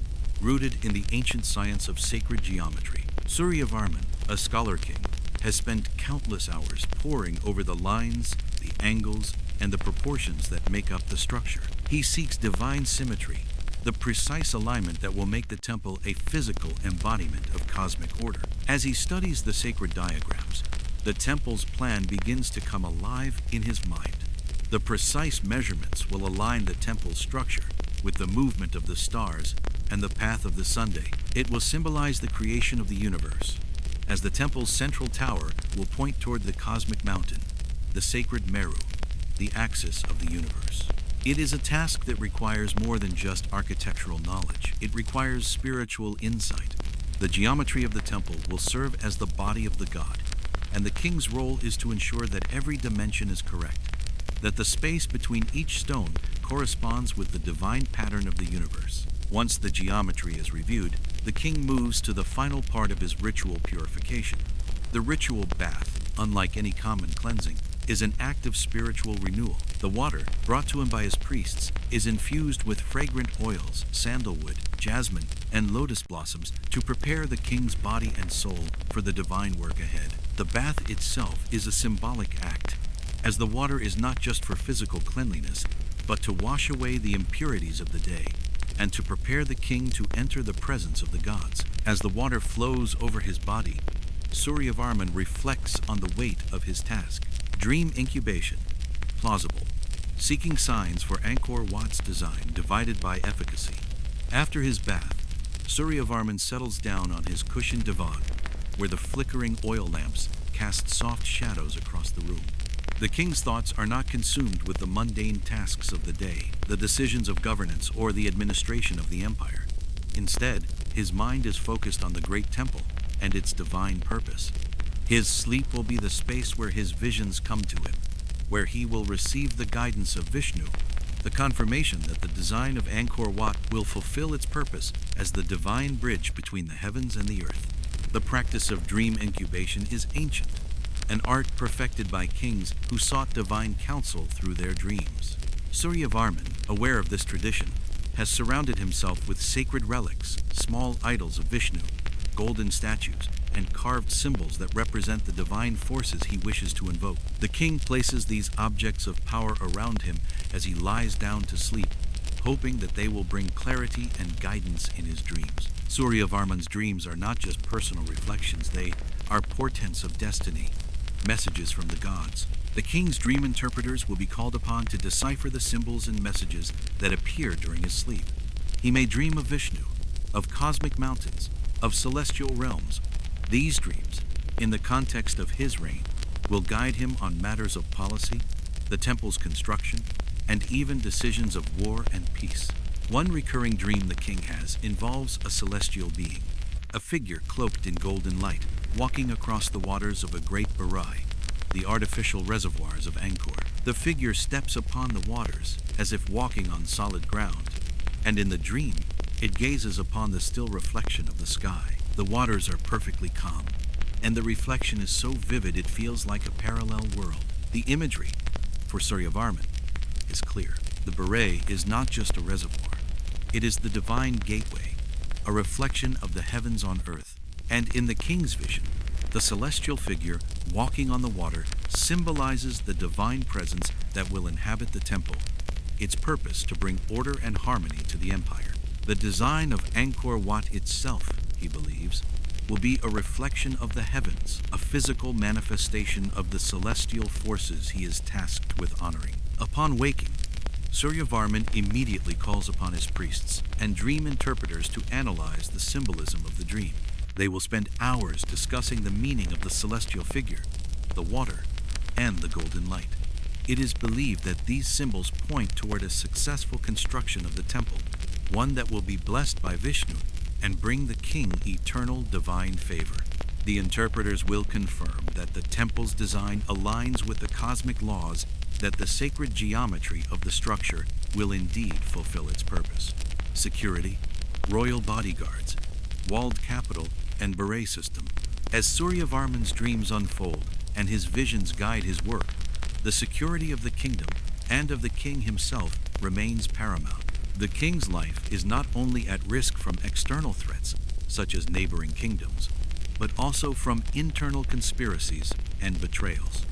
rooted in the ancient science of sacred geometry. Suryavarman, a scholar king, has spent countless hours poring over the lines, the angles, and the proportions that make up the structure. He seeks divine symmetry, the precise alignment that will make the temple a physical embodiment of cosmic order. As he studies the sacred diagrams, the temple's plan begins to come alive in his mind. The precise measurements will align the temple's structure with the movement of the stars and the path of the Sunday. It will symbolize the creation of the universe, as the temple's central tower will point toward the cosmic mountain, the sacred Meru, the axis of the universe. It is a task that requires more than just architectural knowledge. It requires spiritual insight. The geometry of the temple will serve as the body of the god, and the king's role is to ensure that every dimension is correct, that the space between each stone corresponds with the divine pattern of the universe. Once the geometry is reviewed, the king moves to the final part of his ritual purification. The ritual bath, unlike any common cleansing, is an act of spiritual renewal. The water, brought to him by his priests, is infused with fragrant oils, sandalwood, jasmine, and lotus blossoms to prepare the king's body and soul for the divine work ahead. The bath itself is a symbolic act, as the water is not just for physical cleanliness, but to wash away the impurities of the day, and to prepare the king to enter the presence of the gods. As the water flows over his body, Suryavarman reflects on the weight of his task. Dream incubation, plausible, seeking signs for Angkor Wat's design divided by efficacy. After his bath, Suryavarman settles down on his cushioned divan, where the flickering oil lamps cast soft shadows across the room. The king's thoughts are not consumed with the mundane tasks of the day, the decisions of governance, or the administration of the empire. Instead, his mind is focused on the great temple and its divine purpose. His sleep will be the space where his visions come to him, where he will receive the guidance of Vishnu, the confirmation that the design of Angkor Wat will fulfill its purpose as the divine bridge between the heavens and the earth. The practice of dream incubation is ancient, an art perfected by kings who sought divine counsel through their dreams. Suryavarman, aware of this tradition, has surrounded himself with sacred relics, small idols of Vishnu, golden statues, and carved symbols that represent the divine forces he wishes to invoke. The king places these objects of power around him as he lies down to sleep, hoping that they will bring clarity and guidance in his dreams. Suryavarman's dreams are not just personal reflections, they are portents of destiny, messages from the gods. The king's dream interpreters will be called upon to decipher the symbols and messages that appear during his sleep. He may dream of Vishnu, of cosmic mountains, of celestial realms. These dreams, in the context of his reign, will guide him on matters of policy, the temple's construction, and even decisions of war and peace. One recurring dream the king has involves a celestial being, a figure cloaked in golden light, walking across the waters of a great barai, the artificial reservoirs of Angkor. The figure steps upon the waters as if walking on solid ground, and in the dream, it gazes upon the still reflection of the sky. The waters are perfectly calm, and the reflection is so vivid it feels like a parallel world. The imagery, for Suryavarman, is clear. The beret is not just a reservoir. It is the divine gateway, a reflection of the heavens on earth. And in the king's vision, the celestial figure walking on the water symbolizes the divine presence that will inhabit the temple, its purpose to bring order and harmony to the empire. The design of Angkor Wat itself, he believes, will be a reflection of the heavens, a physical manifestation of the celestial forces he is tasked with honoring. Upon waking, Suryavarman immediately calls upon his priests and dream interpreters to analyze the symbolism of the dream. They will spend hours discussing the meaning of the celestial figure, the water, and the golden light. It is believed that these symbols point toward a successful construction of the temple, one that will be blessed by Vishnu and bring the king eternal divine favor. The interpreters will confirm that the temple's design aligns with the cosmic laws, that the sacred geometry of the structure will indeed fulfill its purpose. Security, royal bodyguards, walled capital, and beret system. As Suryavarman's dreams unfold and his visions guide his work, the security of the kingdom and of the king himself remains paramount. The king's life is not only at risk from external threats, such as neighboring kingdoms, but also from internal conspiracies and betrayals.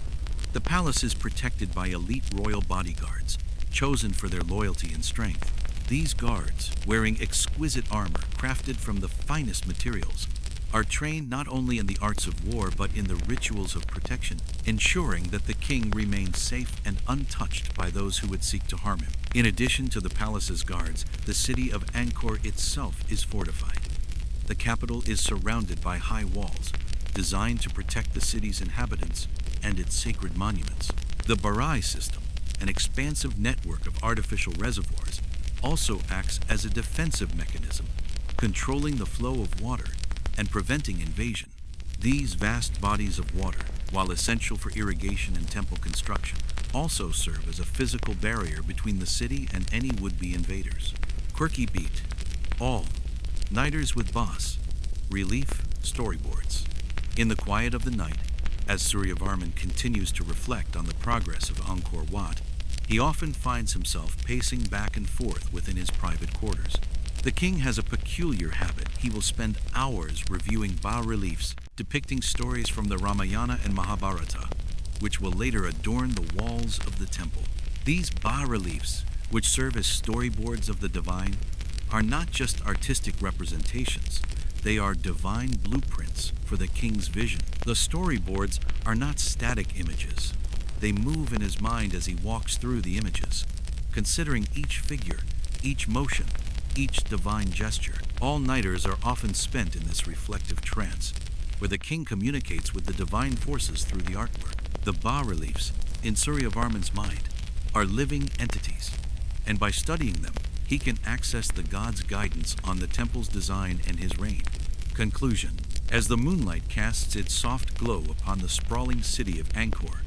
The palace is protected by elite royal bodyguards, chosen for their loyalty and strength. These guards, wearing exquisite armor crafted from the finest materials, are trained not only in the arts of war but in the rituals of protection, ensuring that the king remains safe and untouched by those who would seek to harm him. In addition to the palace's guards, the city of Angkor itself is fortified. The capital is surrounded by high walls, designed to protect the city's inhabitants and its sacred monuments. The Barai system, an expansive network of artificial reservoirs, also acts as a defensive mechanism, controlling the flow of water and preventing invasion. These vast bodies of water, while essential for irrigation and temple construction, also serve as a physical barrier between the city and any would-be invaders. Quirky beat. All. Nighters with boss. Relief. Storyboards. In the quiet of the night, as Suryavarman continues to reflect on the progress of Angkor Wat, he often finds himself pacing back and forth within his private quarters. The king has a peculiar habit. He will spend hours reviewing bas-reliefs depicting stories from the Ramayana and Mahabharata, which will later adorn the walls of the temple. These bas-reliefs, which serve as storyboards of the divine, are not just artistic representations. They are divine blueprints for the king's vision. The storyboards are not static images. They move in his mind as he walks through the images, considering each figure, each motion, each divine gesture. All-nighters are often spent in this reflective trance, where the king communicates with the divine forces through the artwork. The bas-reliefs, in Suryavarman's mind, are living entities, and by studying them, he can access the god's guidance on the temple's design and his reign. Conclusion. As the moonlight casts its soft glow upon the sprawling city of Angkor,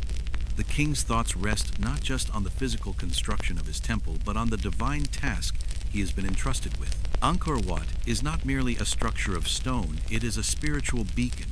the king's thoughts rest not just on the physical construction of his temple, but on the divine task he has been entrusted with. Angkor Wat is not merely a structure of stone, it is a spiritual beacon,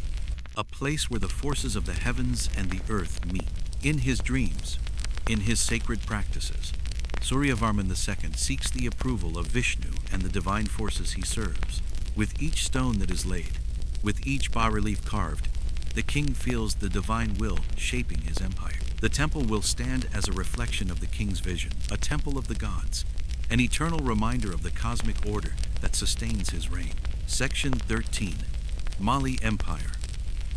a place where the forces of the heavens and the earth meet. In his dreams, in his sacred practices, Suryavarman II seeks the approval of Vishnu and the divine forces he serves. With each stone that is laid, with each bas-relief carved, the king feels the divine will shaping his empire. The temple will stand as a reflection of the king's vision, a temple of the gods, an eternal reminder of the cosmic order that sustains his reign. Section 13. Mali Empire.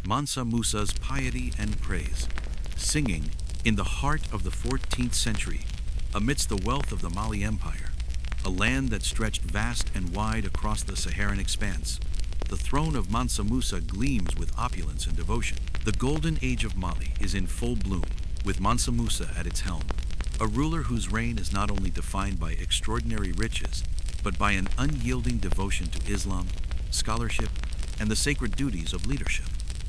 Mansa Musa's piety and praise. Singing in the heart of the 14th century, amidst the wealth of the Mali Empire, a land that stretched vast and wide across the Saharan expanse, the throne of Mansa Musa gleams with opulence and devotion. The golden age of Mali is in full bloom, with Mansa Musa at its helm, a ruler whose reign is not only defined by extraordinary riches, but by an unyielding devotion to Islam, scholarship, and the sacred duties of leadership.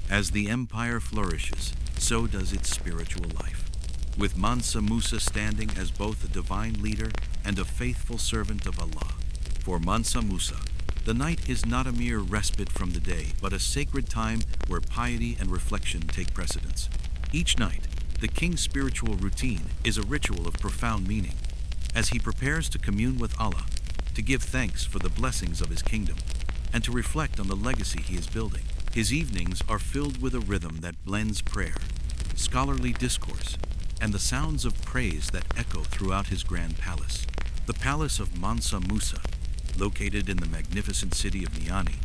As the empire flourishes, so does its spiritual life, with Mansa Musa standing as both a divine leader and a faithful servant of Allah. For Mansa Musa, the night is not a mere respite from the day, but a sacred time where piety and reflection take precedence. Each night, the king's spiritual routine is a ritual of profound meaning. as he prepares to commune with Allah, to give thanks for the blessings of his kingdom, and to reflect on the legacy he is building. His evenings are filled with a rhythm that blends prayer, scholarly discourse, and the sounds of praise that echo throughout his grand palace. The palace of Mansa Musa, located in the magnificent city of Niani,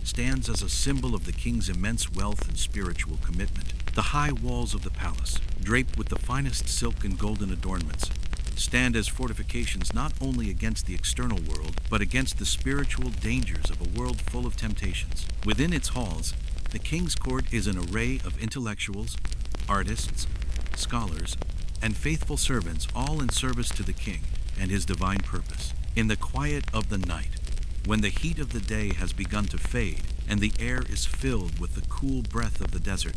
stands as a symbol of the king's immense wealth and spiritual commitment. The high walls of the palace, draped with the finest silk and golden adornments, stand as fortifications not only against the external world, but against the spiritual dangers of a world full of temptations. Within its halls, the king's court is an array of intellectuals, artists, scholars, and faithful servants, all in service to the king and his divine purpose. In the quiet of the night, when the heat of the day has begun to fade and the air is filled with the cool breath of the desert,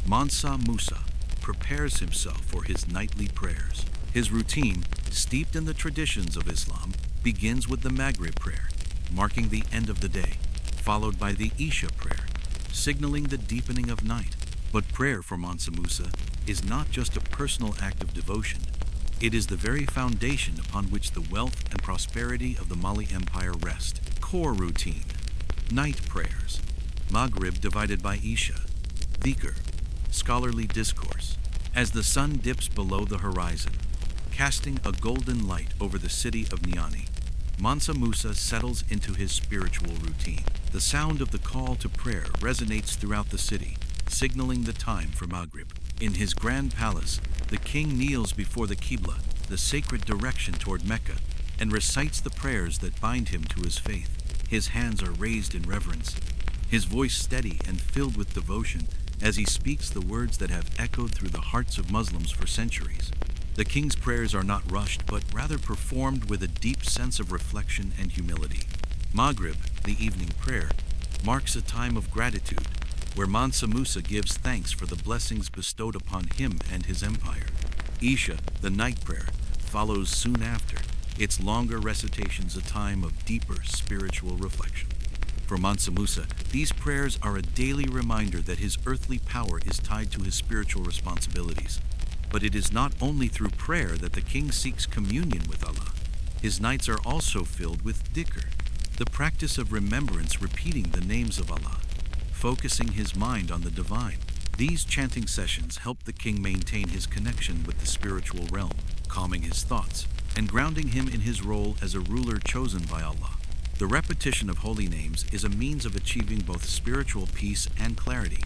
Mansa Musa prepares himself for his nightly prayers. His routine, steeped in the traditions of Islam, begins with the Maghrib prayer, marking the end of the day, followed by the Isha prayer, signaling the deepening of night. But prayer for Mansa Musa is not just a personal act of devotion. It is the very foundation upon which the wealth and prosperity of the Mali Empire rest. Core routine: night prayers, Maghrib divided by Isha, dhikr, scholarly discourse. As the sun dips below the horizon, casting a golden light over the city of Niani, Mansa Musa settles into his spiritual routine. The sound of the call to prayer resonates throughout the city, signaling the time for Maghrib. In his grand palace, the king kneels before the Qibla, the sacred direction toward Mecca, and recites the prayers that bind him to his faith. His hands are raised in reverence, his voice steady and filled with devotion as he speaks the words that have echoed through the hearts of Muslims for centuries. The king's prayers are not rushed, but rather performed with a deep sense of reflection and humility. Maghrib, the evening prayer, marks a time of gratitude, where Mansa Musa gives thanks for the blessings bestowed upon him and his empire. Isha, the night prayer, follows soon after, its longer recitations a time of deeper spiritual reflection. For Mansa Musa, these prayers are a daily reminder that his earthly power is tied to his spiritual responsibilities. But it is not only through prayer that the king seeks communion with Allah. His nights are also filled with dhikr, the practice of remembrance, repeating the names of Allah, focusing his mind on the divine. These chanting sessions help the king maintain his connection with the spiritual realm, calming his thoughts and grounding him in his role as a ruler chosen by Allah. The repetition of holy names is a means of achieving both spiritual peace and clarity,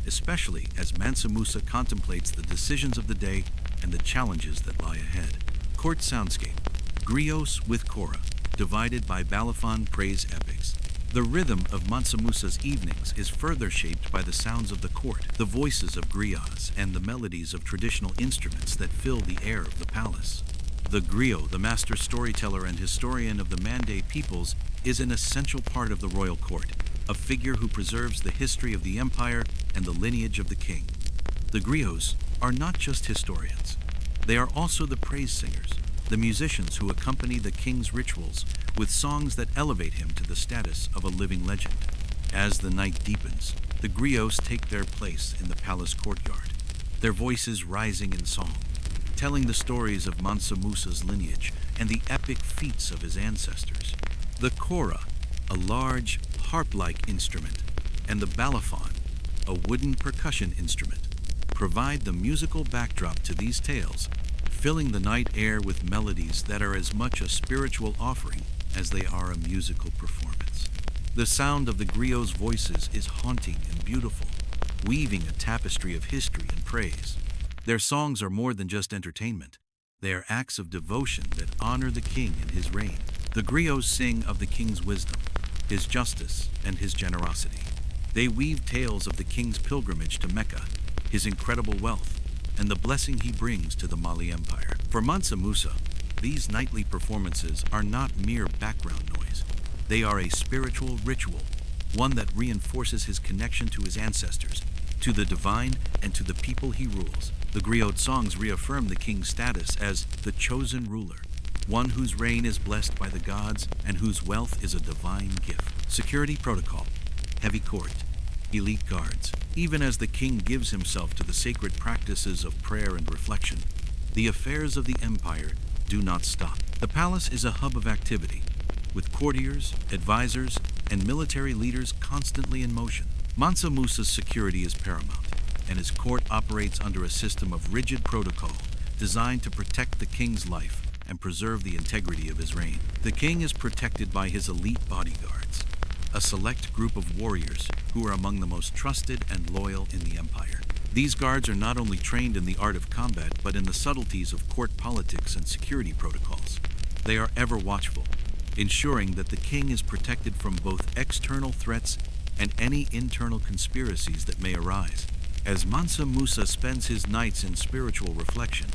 especially as Mansa Musa contemplates the decisions of the day and the challenges that lie ahead. Court soundscape: griots with kora, divided by balafon praise epics. The rhythm of Mansa Musa's evenings is further shaped by the sounds of the court, the voices of griots, and the melodies of traditional instruments that fill the air of the palace. The griot, the master storyteller and historian of the Mande peoples, is an essential part of the royal court, a figure who preserves the history of the empire and the lineage of the king. The griots are not just historians. They are also the praise singers, the musicians who accompany the king's rituals with songs that elevate him to the status of a living legend. As the night deepens, the griots take their place in the palace courtyard, their voices rising in song, telling the stories of Mansa Musa's lineage and the epic feats of his ancestors. The kora, a large harp-like instrument, and the balafon, a wooden percussion instrument, provide the musical backdrop to these tales, filling the night air with melodies that are as much a spiritual offering as they are a musical performance. The sound of the griots' voices is haunting and beautiful, weaving a tapestry of history and praise. Their songs are more than just entertainment. They are acts of devotion that honor the king and his reign. The griots sing of the king's wisdom, his justice, and his generosity. They weave tales of the king's pilgrimage to Mecca, his incredible wealth, and the blessing he brings to the Mali Empire. For Mansa Musa, these nightly performances are not mere background noise. They are a spiritual ritual, one that reinforces his connection to his ancestors, to the divine, and to the people he rules. The griot songs reaffirm the king's status as the chosen ruler, one whose reign is blessed by the gods and whose wealth is a divine gift. Security protocol: heavy court, elite guards. Even as the king gives himself to the sacred practices of prayer and reflection, the affairs of the empire do not stop. The palace is a hub of activity, with courtiers, advisors, and military leaders constantly in motion. Mansa Musa's security is paramount, and his court operates under a system of rigid protocol designed to protect the king's life and preserve the integrity of his reign. The king is protected by his elite bodyguards, a select group of warriors who are among the most trusted and loyal in the empire. These guards are not only trained in the art of combat, but in the subtleties of court politics and security protocols. They are ever watchful, ensuring that the king is protected from both external threats and any internal conspiracies that may arise. As Mansa Musa spends his nights in spiritual reflection,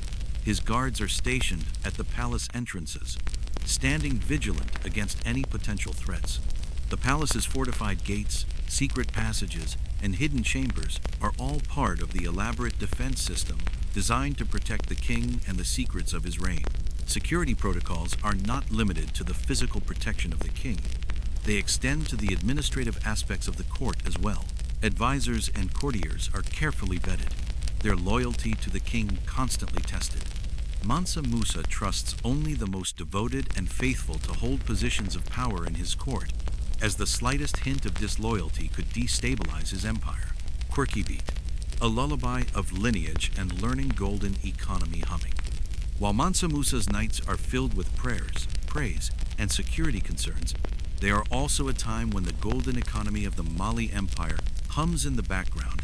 his guards are stationed at the palace entrances, standing vigilant against any potential threats. The palace's fortified gates, secret passages, and hidden chambers are all part of the elaborate defense system designed to protect the king and the secrets of his reign. Security protocols are not limited to the physical protection of the king. They extend to the administrative aspects of the court as well. Advisors and courtiers are carefully vetted, their loyalty to the king constantly tested. Mansa Musa trusts only the most devoted and faithful to hold positions of power in his court, as the slightest hint of disloyalty could destabilize his empire. Quirky Beat, a lullaby of lineage and learning golden economy humming. While Mansa Musa's nights are filled with prayers, praise, and security concerns, they are also a time when the golden economy of the Mali Empire hums in the background,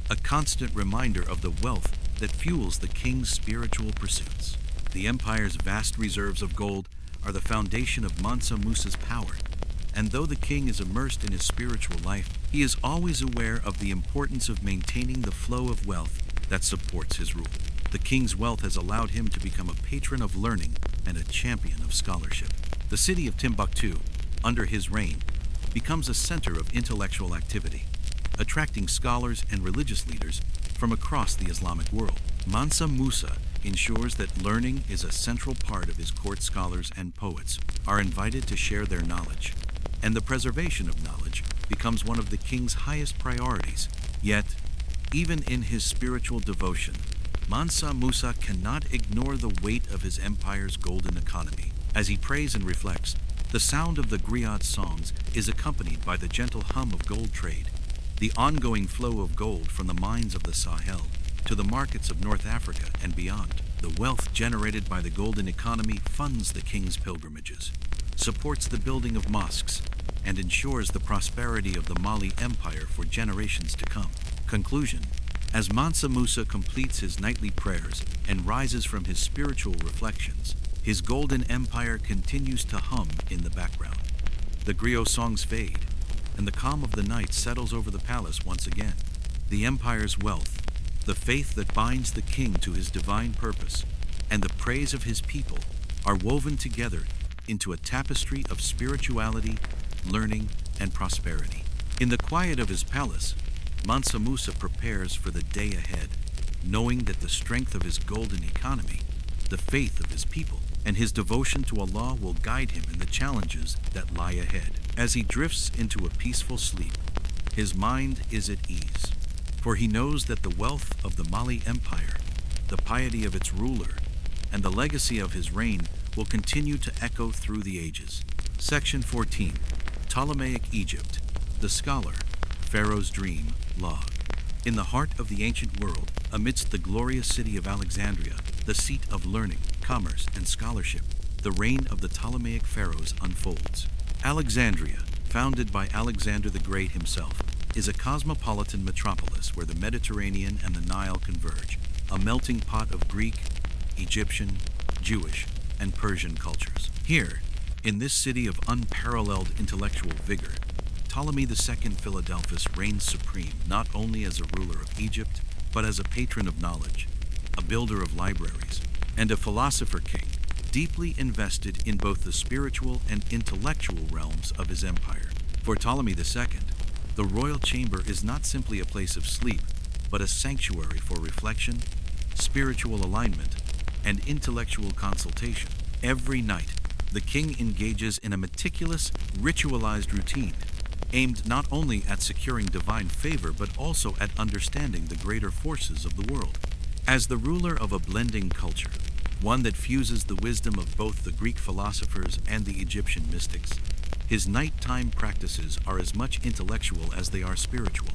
a constant reminder of the wealth that fuels the king's spiritual pursuits. The empire's vast reserves of gold are the foundation of Mansa Musa's power, and though the king is immersed in his spiritual life, he is always aware of the importance of maintaining the flow of wealth that supports his rule. The king's wealth has allowed him to become a patron of learning and a champion of scholarship. The city of Timbuktu, under his reign, becomes a center of intellectual activity, attracting scholars and religious leaders from across the Islamic world. Mansa Musa ensures that learning is a central part of his court. Scholars and poets are invited to share their knowledge, and the preservation of knowledge becomes one of the king's highest priorities. Yet, even in his spiritual devotion, Mansa Musa cannot ignore the weight of his empire's golden economy. As he prays and reflects, the sound of the griot songs is accompanied by the gentle hum of gold trade, the ongoing flow of gold from the mines of the Sahel to the markets of North Africa and beyond. The wealth generated by the golden economy funds the king's pilgrimages, supports the building of mosques, and ensures the prosperity of the Mali Empire for generations to come. Conclusion: as Mansa Musa completes his nightly prayers and rises from his spiritual reflections, his golden empire continues to hum in the background. The griot songs fade, and the calm of the night settles over the palace once again. The empire's wealth, the faith that binds the king to his divine purpose, and the praise of his people are woven together into a tapestry of spirituality, learning, and prosperity. In the quiet of his palace, Mansa Musa prepares for the day ahead, knowing that the strength of his golden economy, the faith of his people, and his devotion to Allah will guide him in the challenges that lie ahead. As he drifts into a peaceful sleep, his mind is at ease, for he knows that the wealth of the Mali Empire, the piety of its ruler, and the legacy of his reign will continue to echo through the ages. Section 14. Ptolemaic Egypt, the scholar, Pharaoh's dream, log. In the heart of the ancient world, amidst the glorious city of Alexandria, the seat of learning, commerce, and scholarship, the reign of the Ptolemaic pharaohs unfolds. Alexandria, founded by Alexander the Great himself, is a cosmopolitan metropolis where the Mediterranean and the Nile converge, a melting pot of Greek, Egyptian, Jewish, and Persian cultures. Here, in this city of unparalleled intellectual vigor, Ptolemy II Philadelphus reigns supreme not only as a ruler of Egypt, but as a patron of knowledge, a builder of libraries, and a philosopher king, deeply invested in both the spiritual and intellectual realms of his empire. For Ptolemy II, the royal chamber is not simply a place of sleep, but a sanctuary for reflection, spiritual alignment, and intellectual consultation. Every night, the king engages in a meticulous, ritualized routine, aimed not only at securing divine favor but also at understanding the greater forces of the world. As the ruler of a blending culture, one that fuses the wisdom of both the Greek philosophers and the Egyptian mystics. His nighttime practices are as much intellectual as they are spiritual.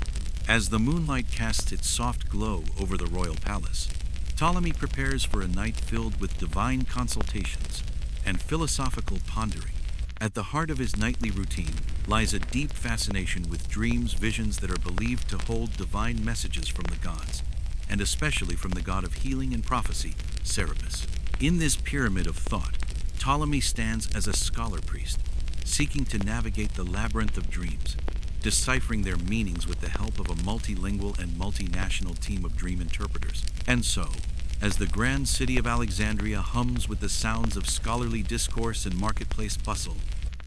As the moonlight casts its soft glow over the royal palace, Ptolemy prepares for a night filled with divine consultations and philosophical pondering. At the heart of his nightly routine lies a deep fascination with dreams, visions that are believed to hold divine messages from the gods, and especially from the god of healing and prophecy, Serapis. In this pyramid of thought, Ptolemy stands as a scholar priest, seeking to navigate the labyrinth of dreams, deciphering their meanings with the help of a multilingual and multinational team of dream interpreters. And so, as the grand city of Alexandria hums with the sounds of scholarly discourse and marketplace bustle,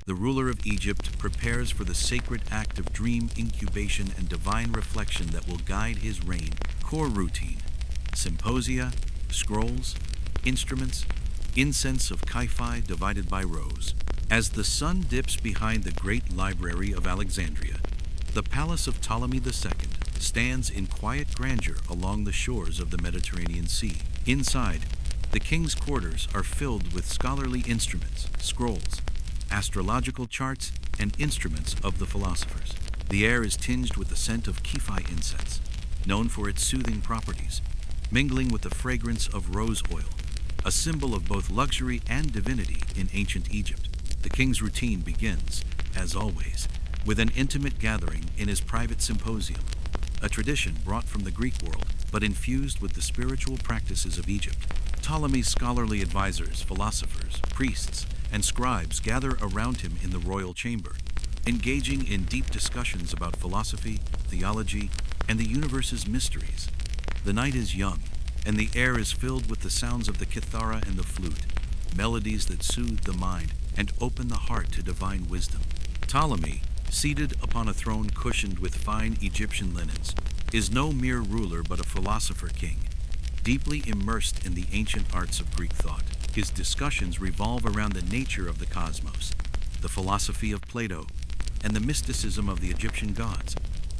the ruler of Egypt prepares for the sacred act of dream incubation and divine reflection that will guide his reign. Core routine: symposia, scrolls, instruments, incense of Chi-Phi divided by rows. As the sun dips behind the great library of Alexandria, the palace of Ptolemy II stands in quiet grandeur along the shores of the Mediterranean Sea. Inside, the king's quarters are filled with scholarly instruments, scrolls, astrological charts, and instruments of the philosophers. The air is tinged with the scent of Chi-Phi incense, known for its soothing properties, mingling with the fragrance of rose oil, a symbol of both luxury and divinity in ancient Egypt. The king's routine begins, as always, with an intimate gathering in his private symposium, a tradition brought from the Greek world but infused with the spiritual practices of Egypt. Ptolemy's scholarly advisors, philosophers, priests, and scribes gather around him in the royal chamber, engaging in deep discussions about philosophy, theology, and the universe's mysteries. The night is young, and the air is filled with the sounds of the kithara and the flute, melodies that soothe the mind and open the heart to divine wisdom. Ptolemy, seated upon a throne cushioned with fine Egyptian linens, is no mere ruler but a philosopher king, deeply immersed in the ancient arts of Greek thought. His discussions revolve around the nature of the cosmos, the philosophy of Plato, and the mysticism of the Egyptian gods,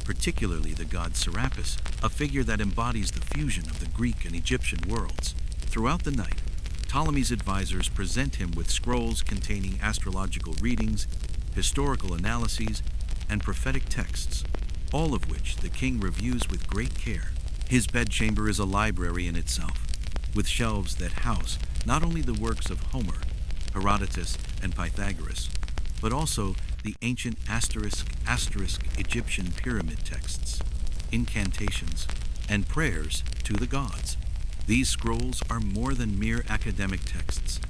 particularly the god Serapis, a figure that embodies the fusion of the Greek and Egyptian worlds. Throughout the night, Ptolemy's advisors present him with scrolls containing astrological readings, historical analyses, and prophetic texts, all of which the king reviews with great care. His bedchamber is a library in itself, with shelves that house not only the works of Homer, Herodotus, and Pythagoras, but also the ancient asterisk Egyptian pyramid texts, incantations, and prayers to the gods. These scrolls are more than mere academic texts.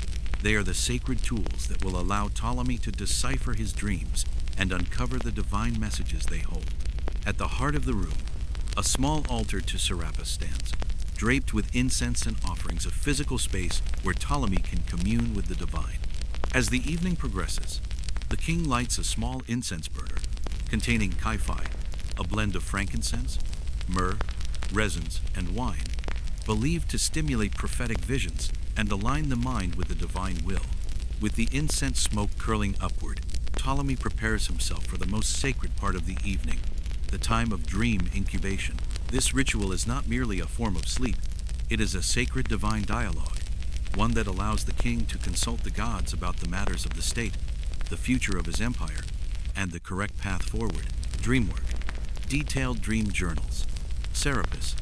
They are the sacred tools that will allow Ptolemy to decipher his dreams and uncover the divine messages they hold. At the heart of the room, a small altar to Serapis stands, draped with incense and offerings, a physical space where Ptolemy can commune with the divine. As the evening progresses, the king lights a small incense burner containing Chi-Phi, a blend of frankincense, myrrh, resins, and wine, believed to stimulate prophetic visions and align the mind with the divine will. With the incense smoke curling upward, Ptolemy prepares himself for the most sacred part of the evening, the time of dream incubation. This ritual is not merely a form of sleep, it is a sacred divine dialogue, one that allows the king to consult the gods about the matters of the state, the future of his empire, and the correct path forward. Dream work. Detailed dream journals. Serapis.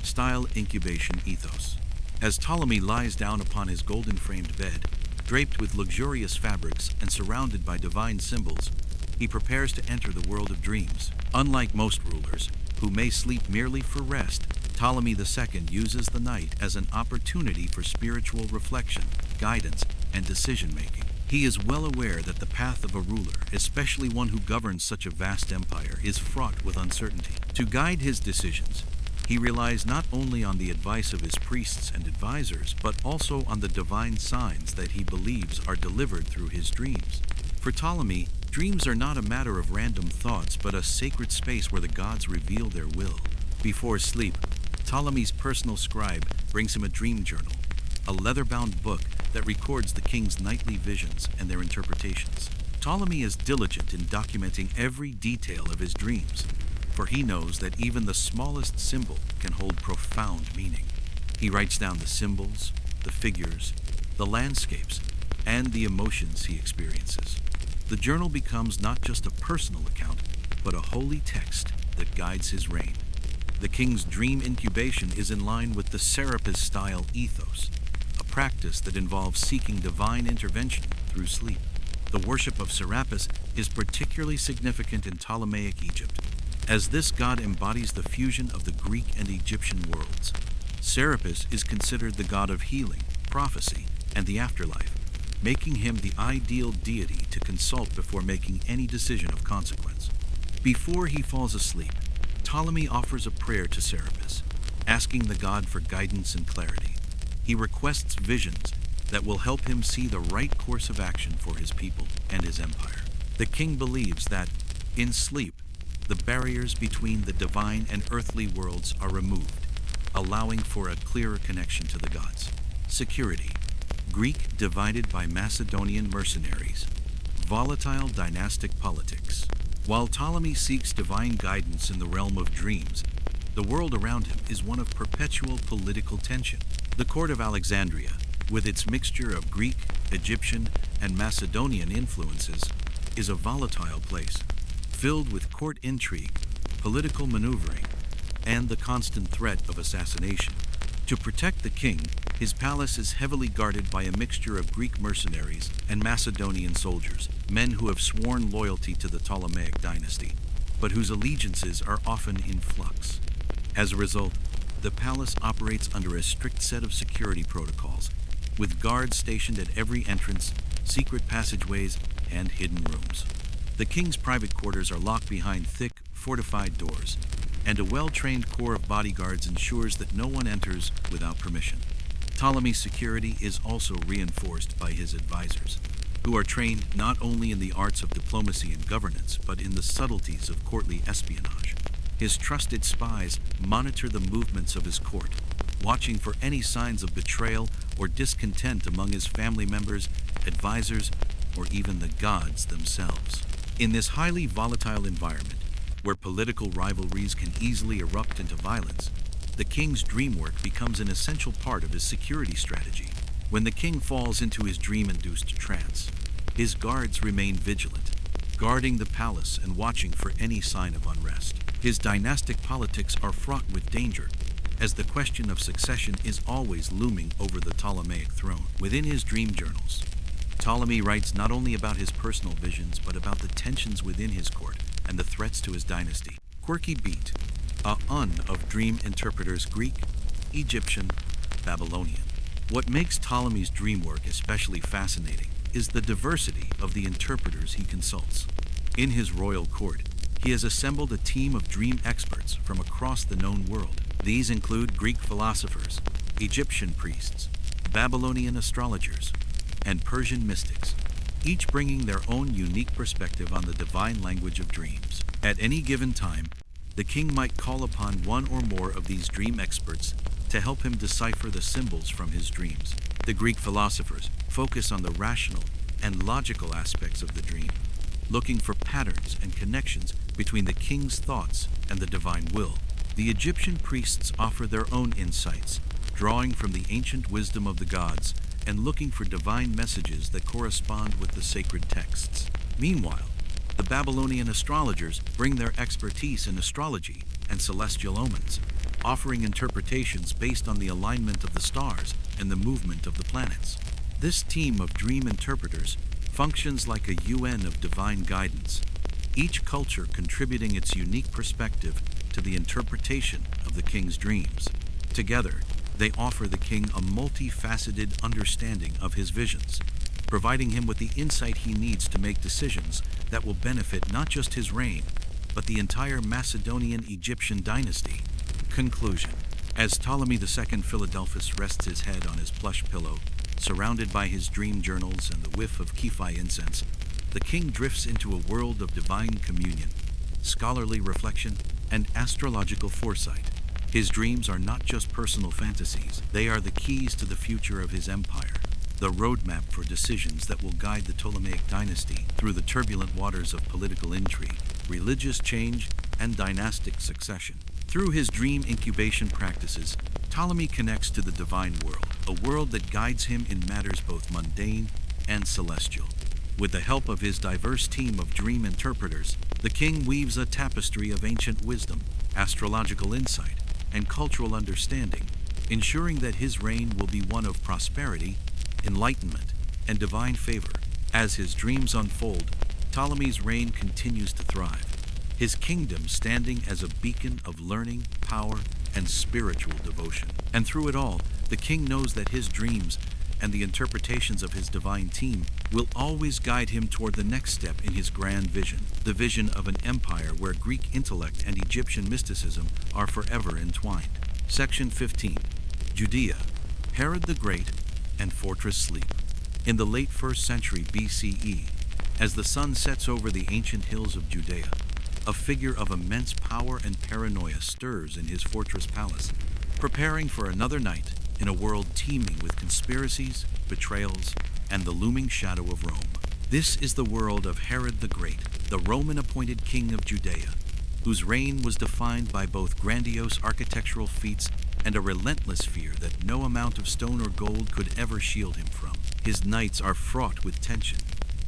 Style incubation ethos. As Ptolemy lies down upon his golden-framed bed, draped with luxurious fabrics and surrounded by divine symbols, he prepares to enter the world of dreams. Unlike most rulers, who may sleep merely for rest, Ptolemy II uses the night as an opportunity for spiritual reflection, guidance, and decision-making. He is well aware that the path of a ruler, especially one who governs such a vast empire, is fraught with uncertainty. To guide his decisions, he relies not only on the advice of his priests and advisors, but also on the divine signs that he believes are delivered through his dreams. For Ptolemy, dreams are not a matter of random thoughts, but a sacred space where the gods reveal their will. Before sleep, Ptolemy's personal scribe brings him a dream journal, a leather-bound book that records the king's nightly visions and their interpretations. Ptolemy is diligent in documenting every detail of his dreams, for he knows that even the smallest symbol can hold profound meaning. He writes down the symbols, the figures, the landscapes, and the emotions he experiences. The journal becomes not just a personal account, but a holy text that guides his reign. The king's dream incubation is in line with the Serapis-style ethos, a practice that involves seeking divine intervention through sleep. The worship of Serapis is particularly significant in Ptolemaic Egypt, as this god embodies the fusion of the Greek and Egyptian worlds. Serapis is considered the god of healing, prophecy, and the afterlife, making him the ideal deity to consult before making any decision of consequence. Before he falls asleep, Ptolemy offers a prayer to Serapis, asking the god for guidance and clarity. He requests visions that will help him see the right course of action for his people and his empire. The king believes that, in sleep, the barriers between the divine and earthly worlds are removed, allowing for a clearer connection to the gods. Security. Greek divided by Macedonian mercenaries. Volatile dynastic politics. While Ptolemy seeks divine guidance in the realm of dreams, the world around him is one of perpetual political tension. The court of Alexandria, with its mixture of Greek, Egyptian, and Macedonian influences, is a volatile place, filled with court intrigue, political maneuvering, and the constant threat of assassination. To protect the king, his palace is heavily guarded by a mixture of Greek mercenaries and Macedonian soldiers, men who have sworn loyalty to the Ptolemaic dynasty, but whose allegiances are often in flux. As a result, the palace operates under a strict set of security protocols, with guards stationed at every entrance, secret passageways, and hidden rooms. The king's private quarters are locked behind thick, fortified doors, and a well-trained corps of bodyguards ensures that no one enters without permission. Ptolemy's security is also reinforced by his advisors, who are trained not only in the arts of diplomacy and governance, but in the subtleties of courtly espionage. His trusted spies monitor the movements of his court, watching for any signs of betrayal or discontent among his family members, advisors, or even the gods themselves. In this highly volatile environment, where political rivalries can easily erupt into violence, the king's dream work becomes an essential part of his security strategy. When the king falls into his dream-induced trance, his guards remain vigilant, guarding the palace and watching for any sign of unrest. His dynastic politics are fraught with danger, as the question of succession is always looming over the Ptolemaic throne. Within his dream journals, Ptolemy writes not only about his personal visions, but about the tensions within his court and the threats to his dynasty. Quirky beat, a un of dream interpreters: Greek, Egyptian, Babylonian. What makes Ptolemy's dream work especially fascinating is the diversity of the interpreters he consults. In his royal court, he has assembled a team of dream experts from across the known world. These include Greek philosophers, Egyptian priests, Babylonian astrologers, and Persian mystics, each bringing their own unique perspective on the divine language of dreams. At any given time, the king might call upon one or more of these dream experts to help him decipher the symbols from his dreams. The Greek philosophers focus on the rational and logical aspects of the dream, looking for patterns and connections between the king's thoughts and the divine will. The Egyptian priests offer their own insights, drawing from the ancient wisdom of the gods and looking for divine messages that correspond with the sacred texts. Meanwhile, the Babylonian astrologers bring their expertise in astrology and celestial omens, offering interpretations based on the alignment of the stars and the movement of the planets. This team of dream interpreters functions like a UN of divine guidance, each culture contributing its unique perspective to the interpretation of the king's dreams. Together, they offer the king a multifaceted understanding of his visions, providing him with the insight he needs to make decisions that will benefit not just his reign, but the entire Macedonian-Egyptian dynasty. Conclusion. As Ptolemy II Philadelphus rests his head on his plush pillow, surrounded by his dream journals and the whiff of Képhi incense, the king drifts into a world of divine communion, scholarly reflection, and astrological foresight. His dreams are not just personal fantasies, they are the keys to the future of his empire, the roadmap for decisions that will guide the Ptolemaic dynasty through the turbulent waters of political intrigue, religious change, and dynastic succession. Through his dream incubation practices, Ptolemy connects to the divine world, a world that guides him in matters both mundane and celestial. With the help of his diverse team of dream interpreters, the king weaves a tapestry of ancient wisdom, astrological insight, and cultural understanding, ensuring that his reign will be one of prosperity, enlightenment, and divine favor. As his dreams unfold, Ptolemy's reign continues to thrive, his kingdom standing as a beacon of learning, power, and spiritual devotion. And through it all, the king knows that his dreams and the interpretations of his divine team will always guide him toward the next step in his grand vision, the vision of an empire where Greek intellect and Egyptian mysticism are forever entwined. Section 15. Judea, Herod the Great, and Fortress Sleep. In the late 1st century BCE, as the sun sets over the ancient hills of Judea, a figure of immense power and paranoia stirs in his fortress palace, preparing for another night in a world teeming with conspiracies, betrayals, and the looming shadow of Rome. This is the world of Herod the Great, the Roman-appointed king of Judea, whose reign was defined by both grandiose architectural feats and a relentless fear that no amount of stone or gold could ever shield him from. His nights are fraught with tension,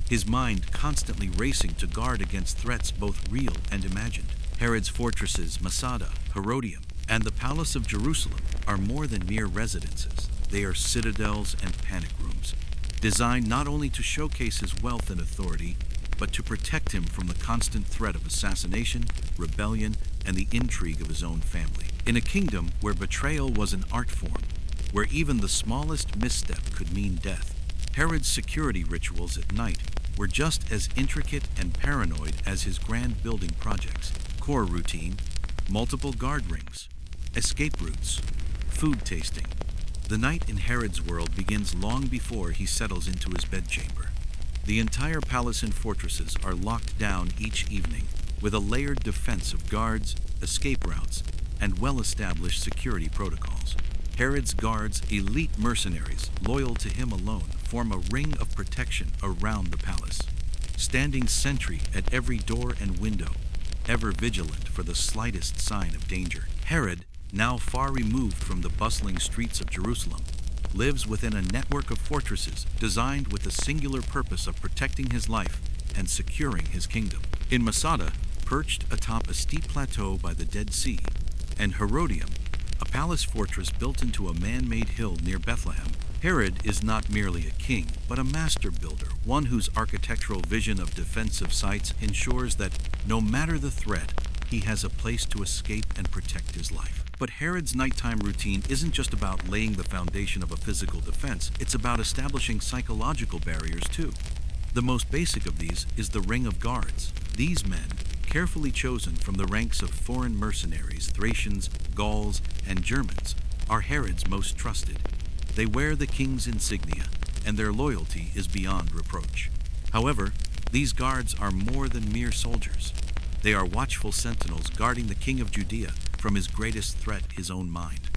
his mind constantly racing to guard against threats both real and imagined. Herod's fortresses, Masada, Herodium, and the Palace of Jerusalem are more than mere residences. They are citadels and panic rooms, designed not only to showcase his wealth and authority, but to protect him from the constant threat of assassination, rebellion, and the intrigue of his own family. In a kingdom where betrayal was an art form, where even the smallest misstep could mean death, Herod's security rituals at night were just as intricate and paranoid as his grand building projects. Core routine, multiple guard rings, escape routes, food tasting. The night in Herod's world begins long before he settles into his bedchamber. The entire palace and fortresses are locked down each evening, with a layered defense of guards, escape routes, and well-established security protocols. Herod's guards, elite mercenaries loyal to him alone, form a ring of protection around the palace, standing sentry at every door and window, ever vigilant for the slightest sign of danger. Herod, now far removed from the bustling streets of Jerusalem, lives within a network of fortresses designed with the singular purpose of protecting his life and securing his kingdom. In Masada, perched atop a steep plateau by the Dead Sea, and Herodium, a palace fortress built into a man-made hill near Bethlehem, Herod is not merely a king, but a master builder, one whose architectural vision of defensive sites ensures that, no matter the threat, he has a place to escape and protect his life. But Herod's nighttime routine isn't just about laying the foundation of a physical defense, it's about establishing psychological barriers too. The most basic of these is the Ring of Guards. These men, carefully chosen from the ranks of foreign mercenaries, Thracians, Gauls, and Germans, are Herod's most trusted. They wear the king's insignia, and their loyalty is beyond reproach. However, these guards are more than mere soldiers. They are watchful sentinels guarding the king of Judea from his greatest threat, his own mind.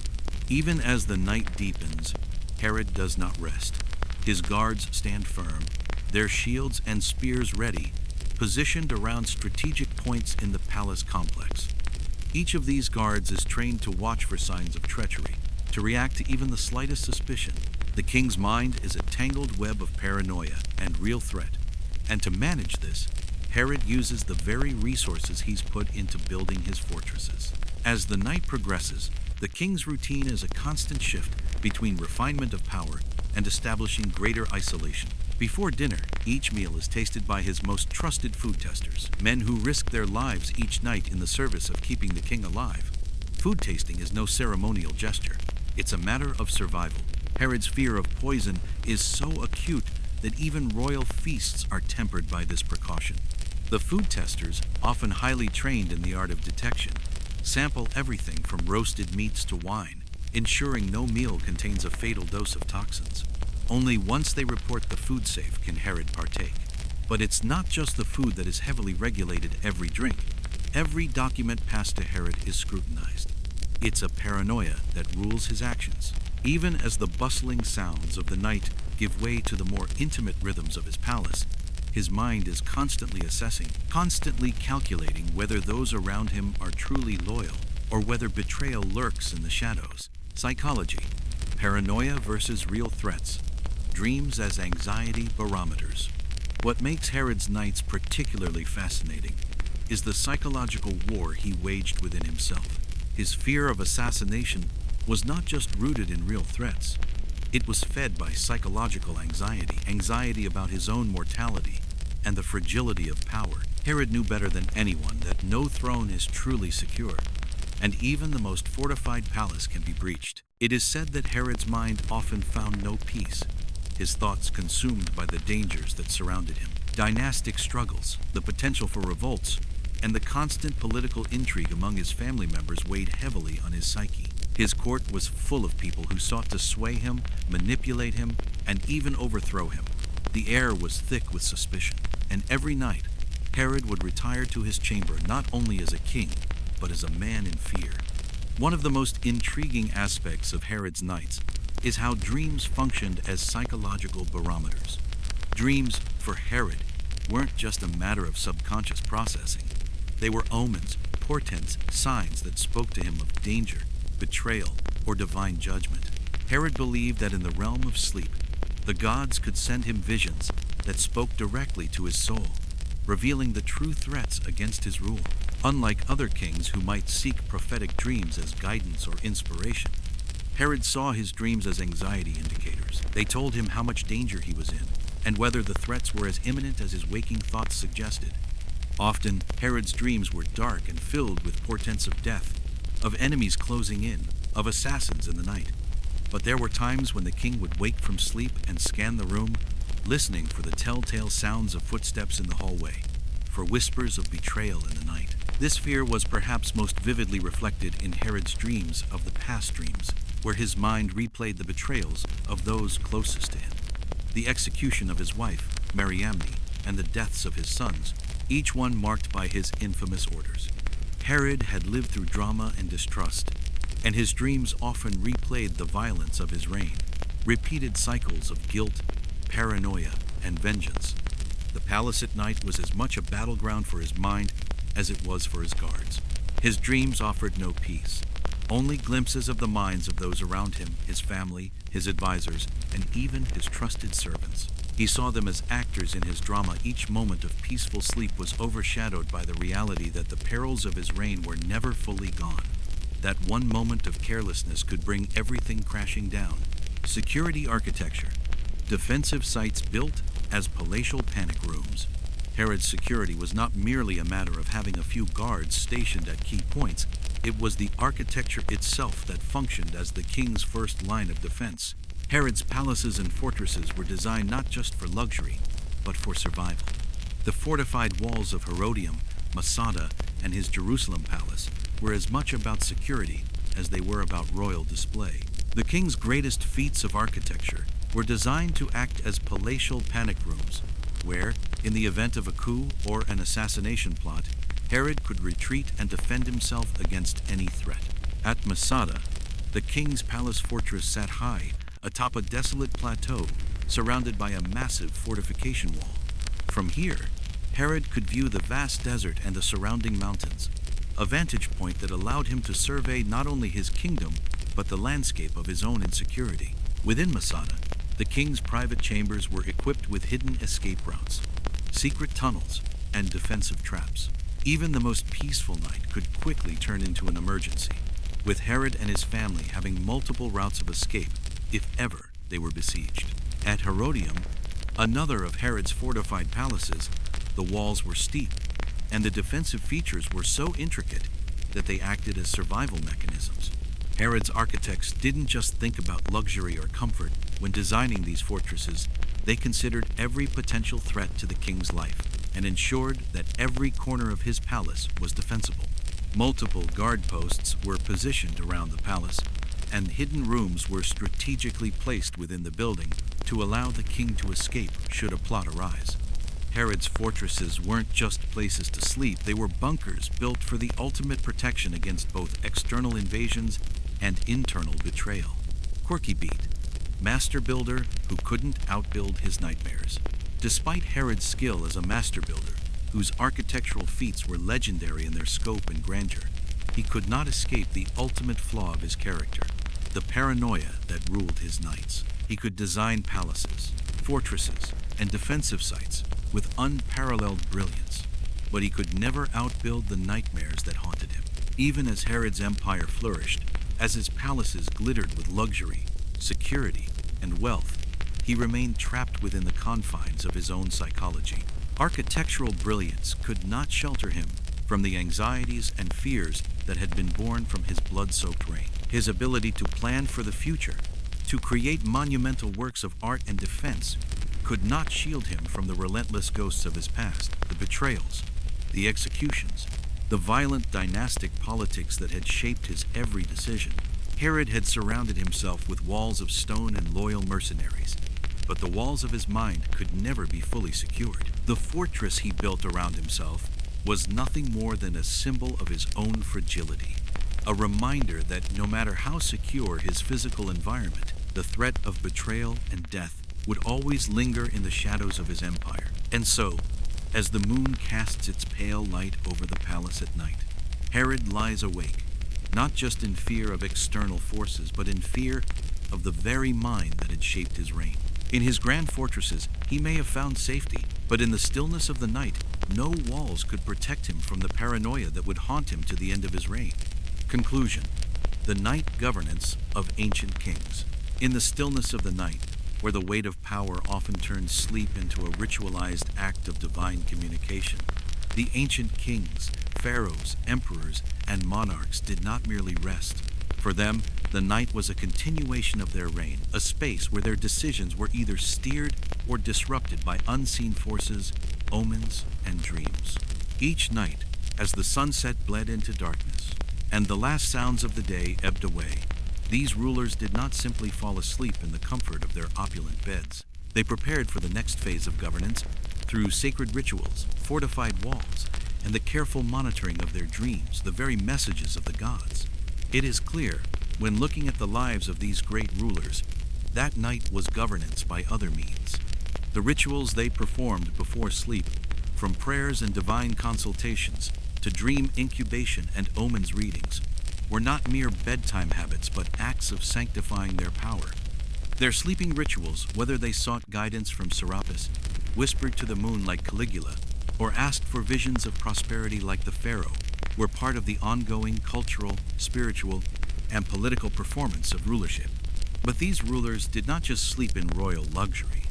Even as the night deepens, Herod does not rest. His guards stand firm, their shields and spears ready, positioned around strategic points in the palace complex. Each of these guards is trained to watch for signs of treachery, to react to even the slightest suspicion. The king's mind is a tangled web of paranoia and real threat, and to manage this, Herod uses the very resources he's put into building his fortresses. As the night progresses, the king's routine is a constant shift between refinement of power and establishing greater isolation. Before dinner, each meal is tasted by his most trusted food testers, men who risk their lives each night in the service of keeping the king alive. Food tasting is no ceremonial gesture. It's a matter of survival. Herod's fear of poison is so acute that even royal feasts are tempered by this precaution. The food testers, often highly trained in the art of detection, sample everything from roasted meats to wine, ensuring no meal contains a fatal dose of toxins. Only once they report the food safe can Herod partake. But it's not just the food that is heavily regulated. Every drink, every document passed to Herod is scrutinized. It's a paranoia that rules his actions. Even as the bustling sounds of the night give way to the more intimate rhythms of his palace, his mind is constantly assessing, constantly calculating whether those around him are truly loyal or whether betrayal lurks in the shadows. Psychology. Paranoia versus real threats. Dreams as anxiety barometers. What makes Herod's nights particularly fascinating is the psychological war he waged within himself. His fear of assassination was not just rooted in real threats. It was fed by psychological anxiety about his own mortality and the fragility of power. Herod knew better than anyone that no throne is truly secure, and even the most fortified palace can be breached. It is said that Herod's mind often found no peace, his thoughts consumed by the dangers that surrounded him. Dynastic struggles, the potential for revolts, and the constant political intrigue among his family members weighed heavily on his psyche. His court was full of people who sought to sway him, manipulate him, and even overthrow him. The air was thick with suspicion, and every night, Herod would retire to his chamber not only as a king, but as a man in fear. One of the most intriguing aspects of Herod's nights is how dreams functioned as psychological barometers. Dreams, for Herod, weren't just a matter of subconscious processing. They were omens, portents, signs that spoke to him of danger, betrayal, or divine judgment. Herod believed that in the realm of sleep, the gods could send him visions that spoke directly to his soul, revealing the true threats against his rule. Unlike other kings who might seek prophetic dreams as guidance or inspiration, Herod saw his dreams as anxiety indicators. They told him how much danger he was in, and whether the threats were as imminent as his waking thoughts suggested. Often, Herod's dreams were dark and filled with portents of death, of enemies closing in, of assassins in the night. But there were times when the king would wake from sleep and scan the room, listening for the telltale sounds of footsteps in the hallway, for whispers of betrayal in the night. This fear was perhaps most vividly reflected in Herod's dreams of the past dreams, where his mind replayed the betrayals of those closest to him. The execution of his wife, Mariamne, and the deaths of his sons, each one marked by his infamous orders. Herod had lived through drama and distrust, and his dreams often replayed the violence of his reign, repeated cycles of guilt, paranoia, and vengeance. The palace at night was as much a battleground for his mind as it was for his guards. His dreams offered no peace, only glimpses of the minds of those around him, his family, his advisors, and even his trusted servants. He saw them as actors in his drama. Each moment of peaceful sleep was overshadowed by the reality that the perils of his reign were never fully gone. That one moment of carelessness could bring everything crashing down. Security architecture. Defensive sites built as palatial panic rooms. Herod's security was not merely a matter of having a few guards stationed at key points. It was the architecture itself that functioned as the king's first line of defense. Herod's palaces and fortresses were designed not just for luxury, but for survival. The fortified walls of Herodium, Masada, and his Jerusalem palace were as much about security as they were about royal display. The king's greatest feats of architecture were designed to act as palatial panic rooms, where, in the event of a coup or an assassination plot, Herod could retreat and defend himself against any threat. At Masada, the king's palace fortress sat high atop a desolate plateau surrounded by a massive fortification wall. From here, Herod could view the vast desert and the surrounding mountains, a vantage point that allowed him to survey not only his kingdom, but the landscape of his own insecurity. Within Masada, the king's private chambers were equipped with hidden escape routes, secret tunnels, and defensive traps. Even the most peaceful night could quickly turn into an emergency, with Herod and his family having multiple routes of escape if ever they were besieged. At Herodium, another of Herod's fortified palaces, the walls were steep, and the defensive features were so intricate that they acted as survival mechanisms. Herod's architects didn't just think about luxury or comfort when designing these fortresses. They considered every potential threat to the king's life and ensured that every corner of his palace was defensible. Multiple guard posts were positioned around the palace, and hidden rooms were strategically placed within the building to allow the king to escape should a plot arise. Herod's fortresses weren't just places to sleep, they were bunkers built for the ultimate protection against both external invasions and internal betrayal. Quirky beat, master builder who couldn't outbuild his nightmares. Despite Herod's skill as a master builder, whose architectural feats were legendary in their scope and grandeur, he could not escape the ultimate flaw of his character, the paranoia that ruled his nights. He could design palaces, fortresses, and defensive sites with unparalleled brilliance, but he could never outbuild the nightmares that haunted him. Even as Herod's empire flourished, as his palaces glittered with luxury, security, and wealth, he remained trapped within the confines of his own psychology. Architectural brilliance could not shelter him from the anxieties and fears that had been born from his blood-soaked reign. His ability to plan for the future, to create monumental works of art and defense, could not shield him from the relentless ghosts of his past, the betrayals, the executions, the violent dynastic politics that had shaped his every decision. Herod had surrounded himself with walls of stone and loyal mercenaries, but the walls of his mind could never be fully secured. The fortress he built around himself was nothing more than a symbol of his own fragility, a reminder that no matter how secure his physical environment, the threat of betrayal and death would always linger in the shadows of his empire. And so, as the moon casts its pale light over the palace at night, Herod lies awake, not just in fear of external forces, but in fear of the very mind that had shaped his reign. In his grand fortresses, he may have found safety, but in the stillness of the night, no walls could protect him from the paranoia that would haunt him to the end of his reign. Conclusion: the night governance of ancient kings. In the stillness of the night, where the weight of power often turns sleep into a ritualized act of divine communication, the ancient kings, pharaohs, emperors, and monarchs did not merely rest. For them, the night was a continuation of their reign, a space where their decisions were either steered or disrupted by unseen forces, omens, and dreams. Each night, as the sunset bled into darkness, and the last sounds of the day ebbed away, these rulers did not simply fall asleep in the comfort of their opulent beds. They prepared for the next phase of governance through sacred rituals, fortified walls, and the careful monitoring of their dreams, the very messages of the gods. It is clear, when looking at the lives of these great rulers, that night was governance by other means. The rituals they performed before sleep, from prayers and divine consultations to dream incubation and omens readings, were not mere bedtime habits but acts of sanctifying their power. Their sleeping rituals, whether they sought guidance from Serapis, whispered to the moon like Caligula, or asked for visions of prosperity like the Pharaoh, were part of the ongoing cultural, spiritual, and political performance of rulership. But these rulers did not just sleep in royal luxury.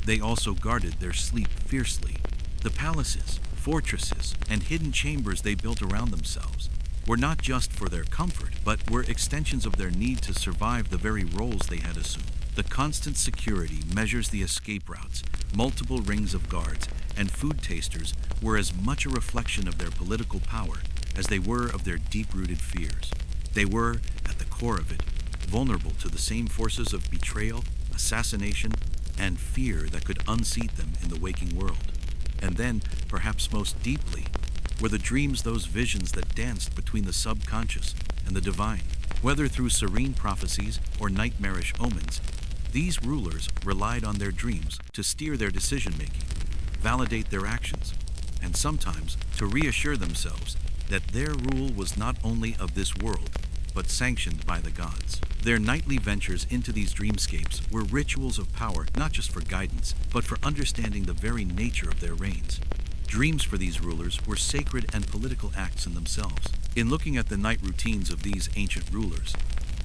They also guarded their sleep fiercely. The palaces, fortresses, and hidden chambers they built around themselves were not just for their comfort, but were extensions of their need to survive the very roles they had assumed. The constant security, measures the escape routes, multiple rings of guards, and food tasters were as much a reflection of their political power as they were of their deep-rooted fears. They were, at the core of it, vulnerable to the same forces of betrayal, assassination, and fear that could unseat them in the waking world. And then, perhaps most deeply, were the dreams, those visions that danced between the subconscious and the divine. Whether through serene prophecies or nightmarish omens, these rulers relied on their dreams to steer their decision-making, validate their actions, and sometimes to reassure themselves that their rule was not only of this world, but sanctioned by the gods. Their nightly ventures into these dreamscapes were rituals of power, not just for guidance, but for understanding the very nature of their reigns. Dreams for these rulers were sacred and political acts in themselves. In looking at the night routines of these ancient rulers,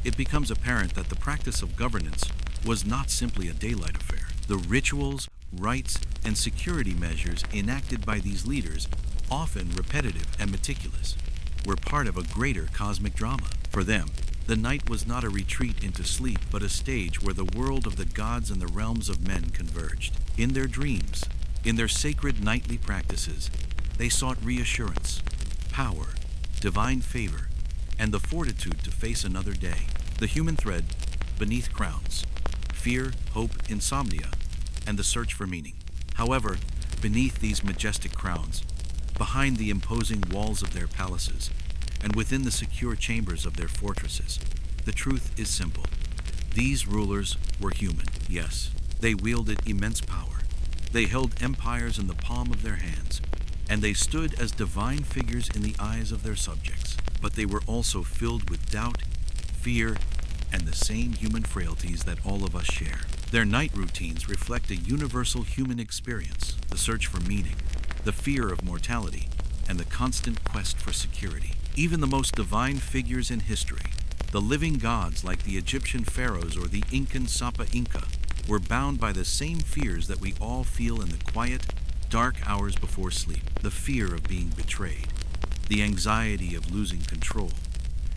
it becomes apparent that the practice of governance was not simply a daylight affair. The rituals, rites, and security measures enacted by these leaders, often repetitive and meticulous, were part of a greater cosmic drama. For them, the night was not a retreat into sleep, but a stage where the world of the gods and the realms of men converged. In their dreams, in their sacred nightly practices, they sought reassurance, power, divine favor, and the fortitude to face another day. The human thread beneath crowns: fear, hope, insomnia, and the search for meaning. However, beneath these majestic crowns, behind the imposing walls of their palaces, and within the secure chambers of their fortresses, the truth is simple. These rulers were human, yes. They wielded immense power. They held empires in the palm of their hands, and they stood as divine figures in the eyes of their subjects. But they were also filled with doubt, fear, and the same human frailties that all of us share. Their night routines reflect a universal human experience, the search for meaning, the fear of mortality, and the constant quest for security. Even the most divine figures in history, the living gods like the Egyptian pharaohs or the Incan Sapa Inca, were bound by the same fears that we all feel in the quiet, dark hours before sleep. The fear of being betrayed, the anxiety of losing control,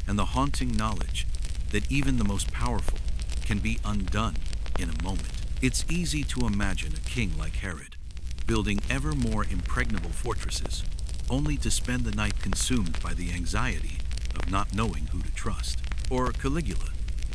and the haunting knowledge that even the most powerful can be undone in a moment. It's easy to imagine a king like Herod, building ever more impregnable fortresses, only to spend the night consumed by the anxiety of not knowing who to trust. Or Caligula,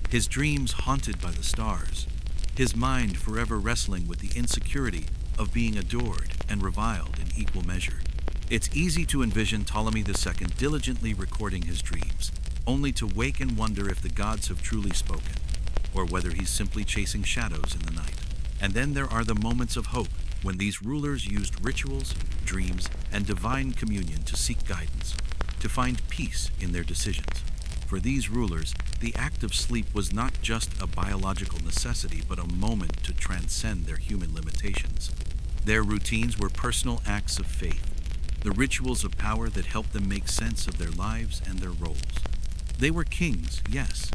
his dreams haunted by the stars, his mind forever wrestling with the insecurity of being adored and reviled in equal measure. It's easy to envision Ptolemy II diligently recording his dreams, only to wake and wonder if the gods have truly spoken, or whether he's simply chasing shadows in the night. And then there are the moments of hope, when these rulers used rituals, dreams, and divine communion to seek guidance, to find peace in their decisions. For these rulers, the act of sleep was not just a biological necessity, but a moment to transcend their human limitations. Their routines were personal acts of faith, the rituals of power that helped them make sense of their lives and their roles. They were kings, yes,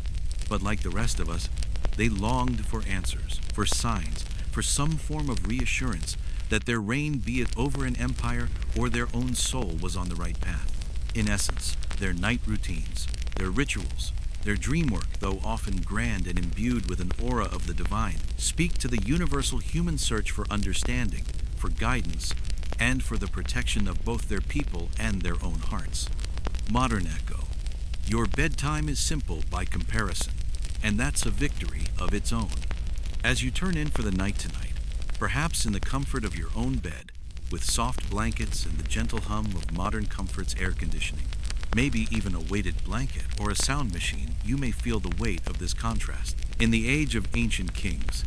but like the rest of us, they longed for answers, for signs, for some form of reassurance that their reign, be it over an empire or their own soul, was on the right path. In essence, their night routines, their rituals, their dream work, though often grand and imbued with an aura of the divine, speak to the universal human search for understanding, for guidance, and for the protection of both their people and their own hearts. Modern echo. Your bedtime is simple by comparison, and that's a victory of its own. As you turn in for the night tonight, perhaps in the comfort of your own bed, with soft blankets and the gentle hum of modern comfort's air conditioning, maybe even a weighted blanket or a sound machine, you may feel the weight of this contrast. In the age of ancient kings,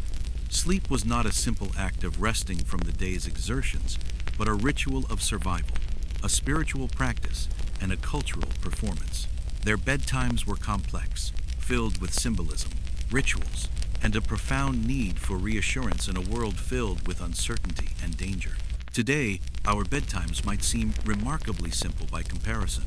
sleep was not a simple act of resting from the day's exertions, but a ritual of survival, a spiritual practice, and a cultural performance. Their bedtimes were complex, filled with symbolism, rituals, and a profound need for reassurance in a world filled with uncertainty and danger. Today, our bedtimes might seem remarkably simple by comparison.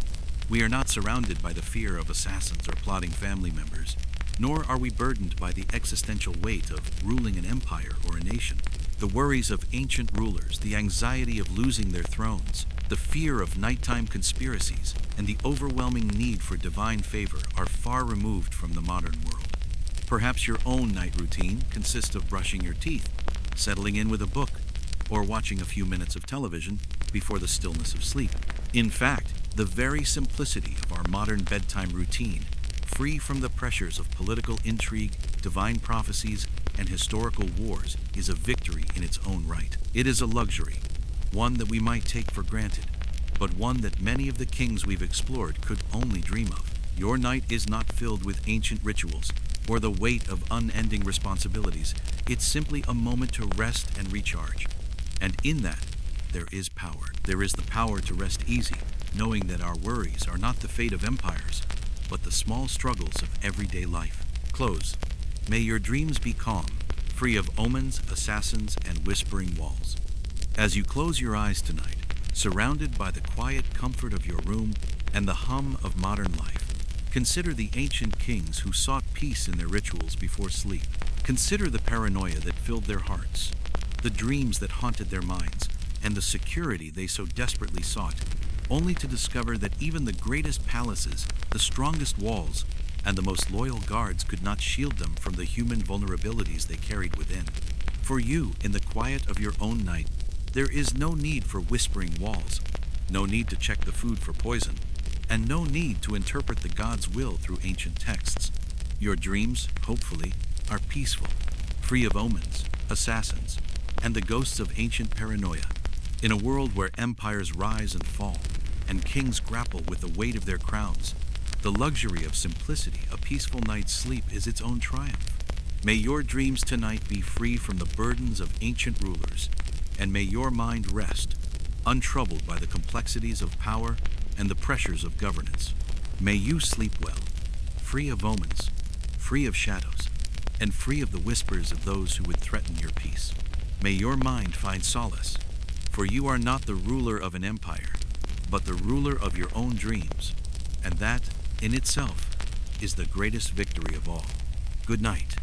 We are not surrounded by the fear of assassins or plotting family members, nor are we burdened by the existential weight of ruling an empire or a nation. The worries of ancient rulers, the anxiety of losing their thrones, the fear of nighttime conspiracies, and the overwhelming need for divine favor are far removed from the modern world. Perhaps your own night routine consists of brushing your teeth, settling in with a book, or watching a few minutes of television before the stillness of sleep. In fact, the very simplicity of our modern bedtime routine, free from the pressures of political intrigue, divine prophecies, and historical wars, is a victory in its own right. It is a luxury, one that we might take for granted, but one that many of the kings we've explored could only dream of. Your night is not filled with ancient rituals or the weight of unending responsibilities. It's simply a moment to rest and recharge. And in that, there is power. There is the power to rest easy, knowing that our worries are not the fate of empires, but the small struggles of everyday life. Close. May your dreams be calm, free of omens, assassins, and whispering walls. As you close your eyes tonight, surrounded by the quiet comfort of your room and the hum of modern life, consider the ancient kings who sought peace in their rituals before sleep. Consider the paranoia that filled their hearts, the dreams that haunted their minds, and the security they so desperately sought, only to discover that even the greatest palaces, the strongest walls, and the most loyal guards could not shield them from the human vulnerabilities they carried within. For you, in the quiet of your own night, there is no need for whispering walls, no need to check the food for poison, and no need to interpret the God's will through ancient texts. Your dreams, hopefully, are peaceful, free of omens, assassins, and the ghosts of ancient paranoia. In a world where empires rise and fall, and kings grapple with the weight of their crowns, the luxury of simplicity, a peaceful night's sleep, is its own triumph. May your dreams tonight be free from the burdens of ancient rulers, and may your mind rest, untroubled by the complexities of power and the pressures of governance. May you sleep well, free of omens, free of shadows, and free of the whispers of those who would threaten your peace. May your mind find solace, for you are not the ruler of an empire, but the ruler of your own dreams, and that, in itself, is the greatest victory of all. Good night.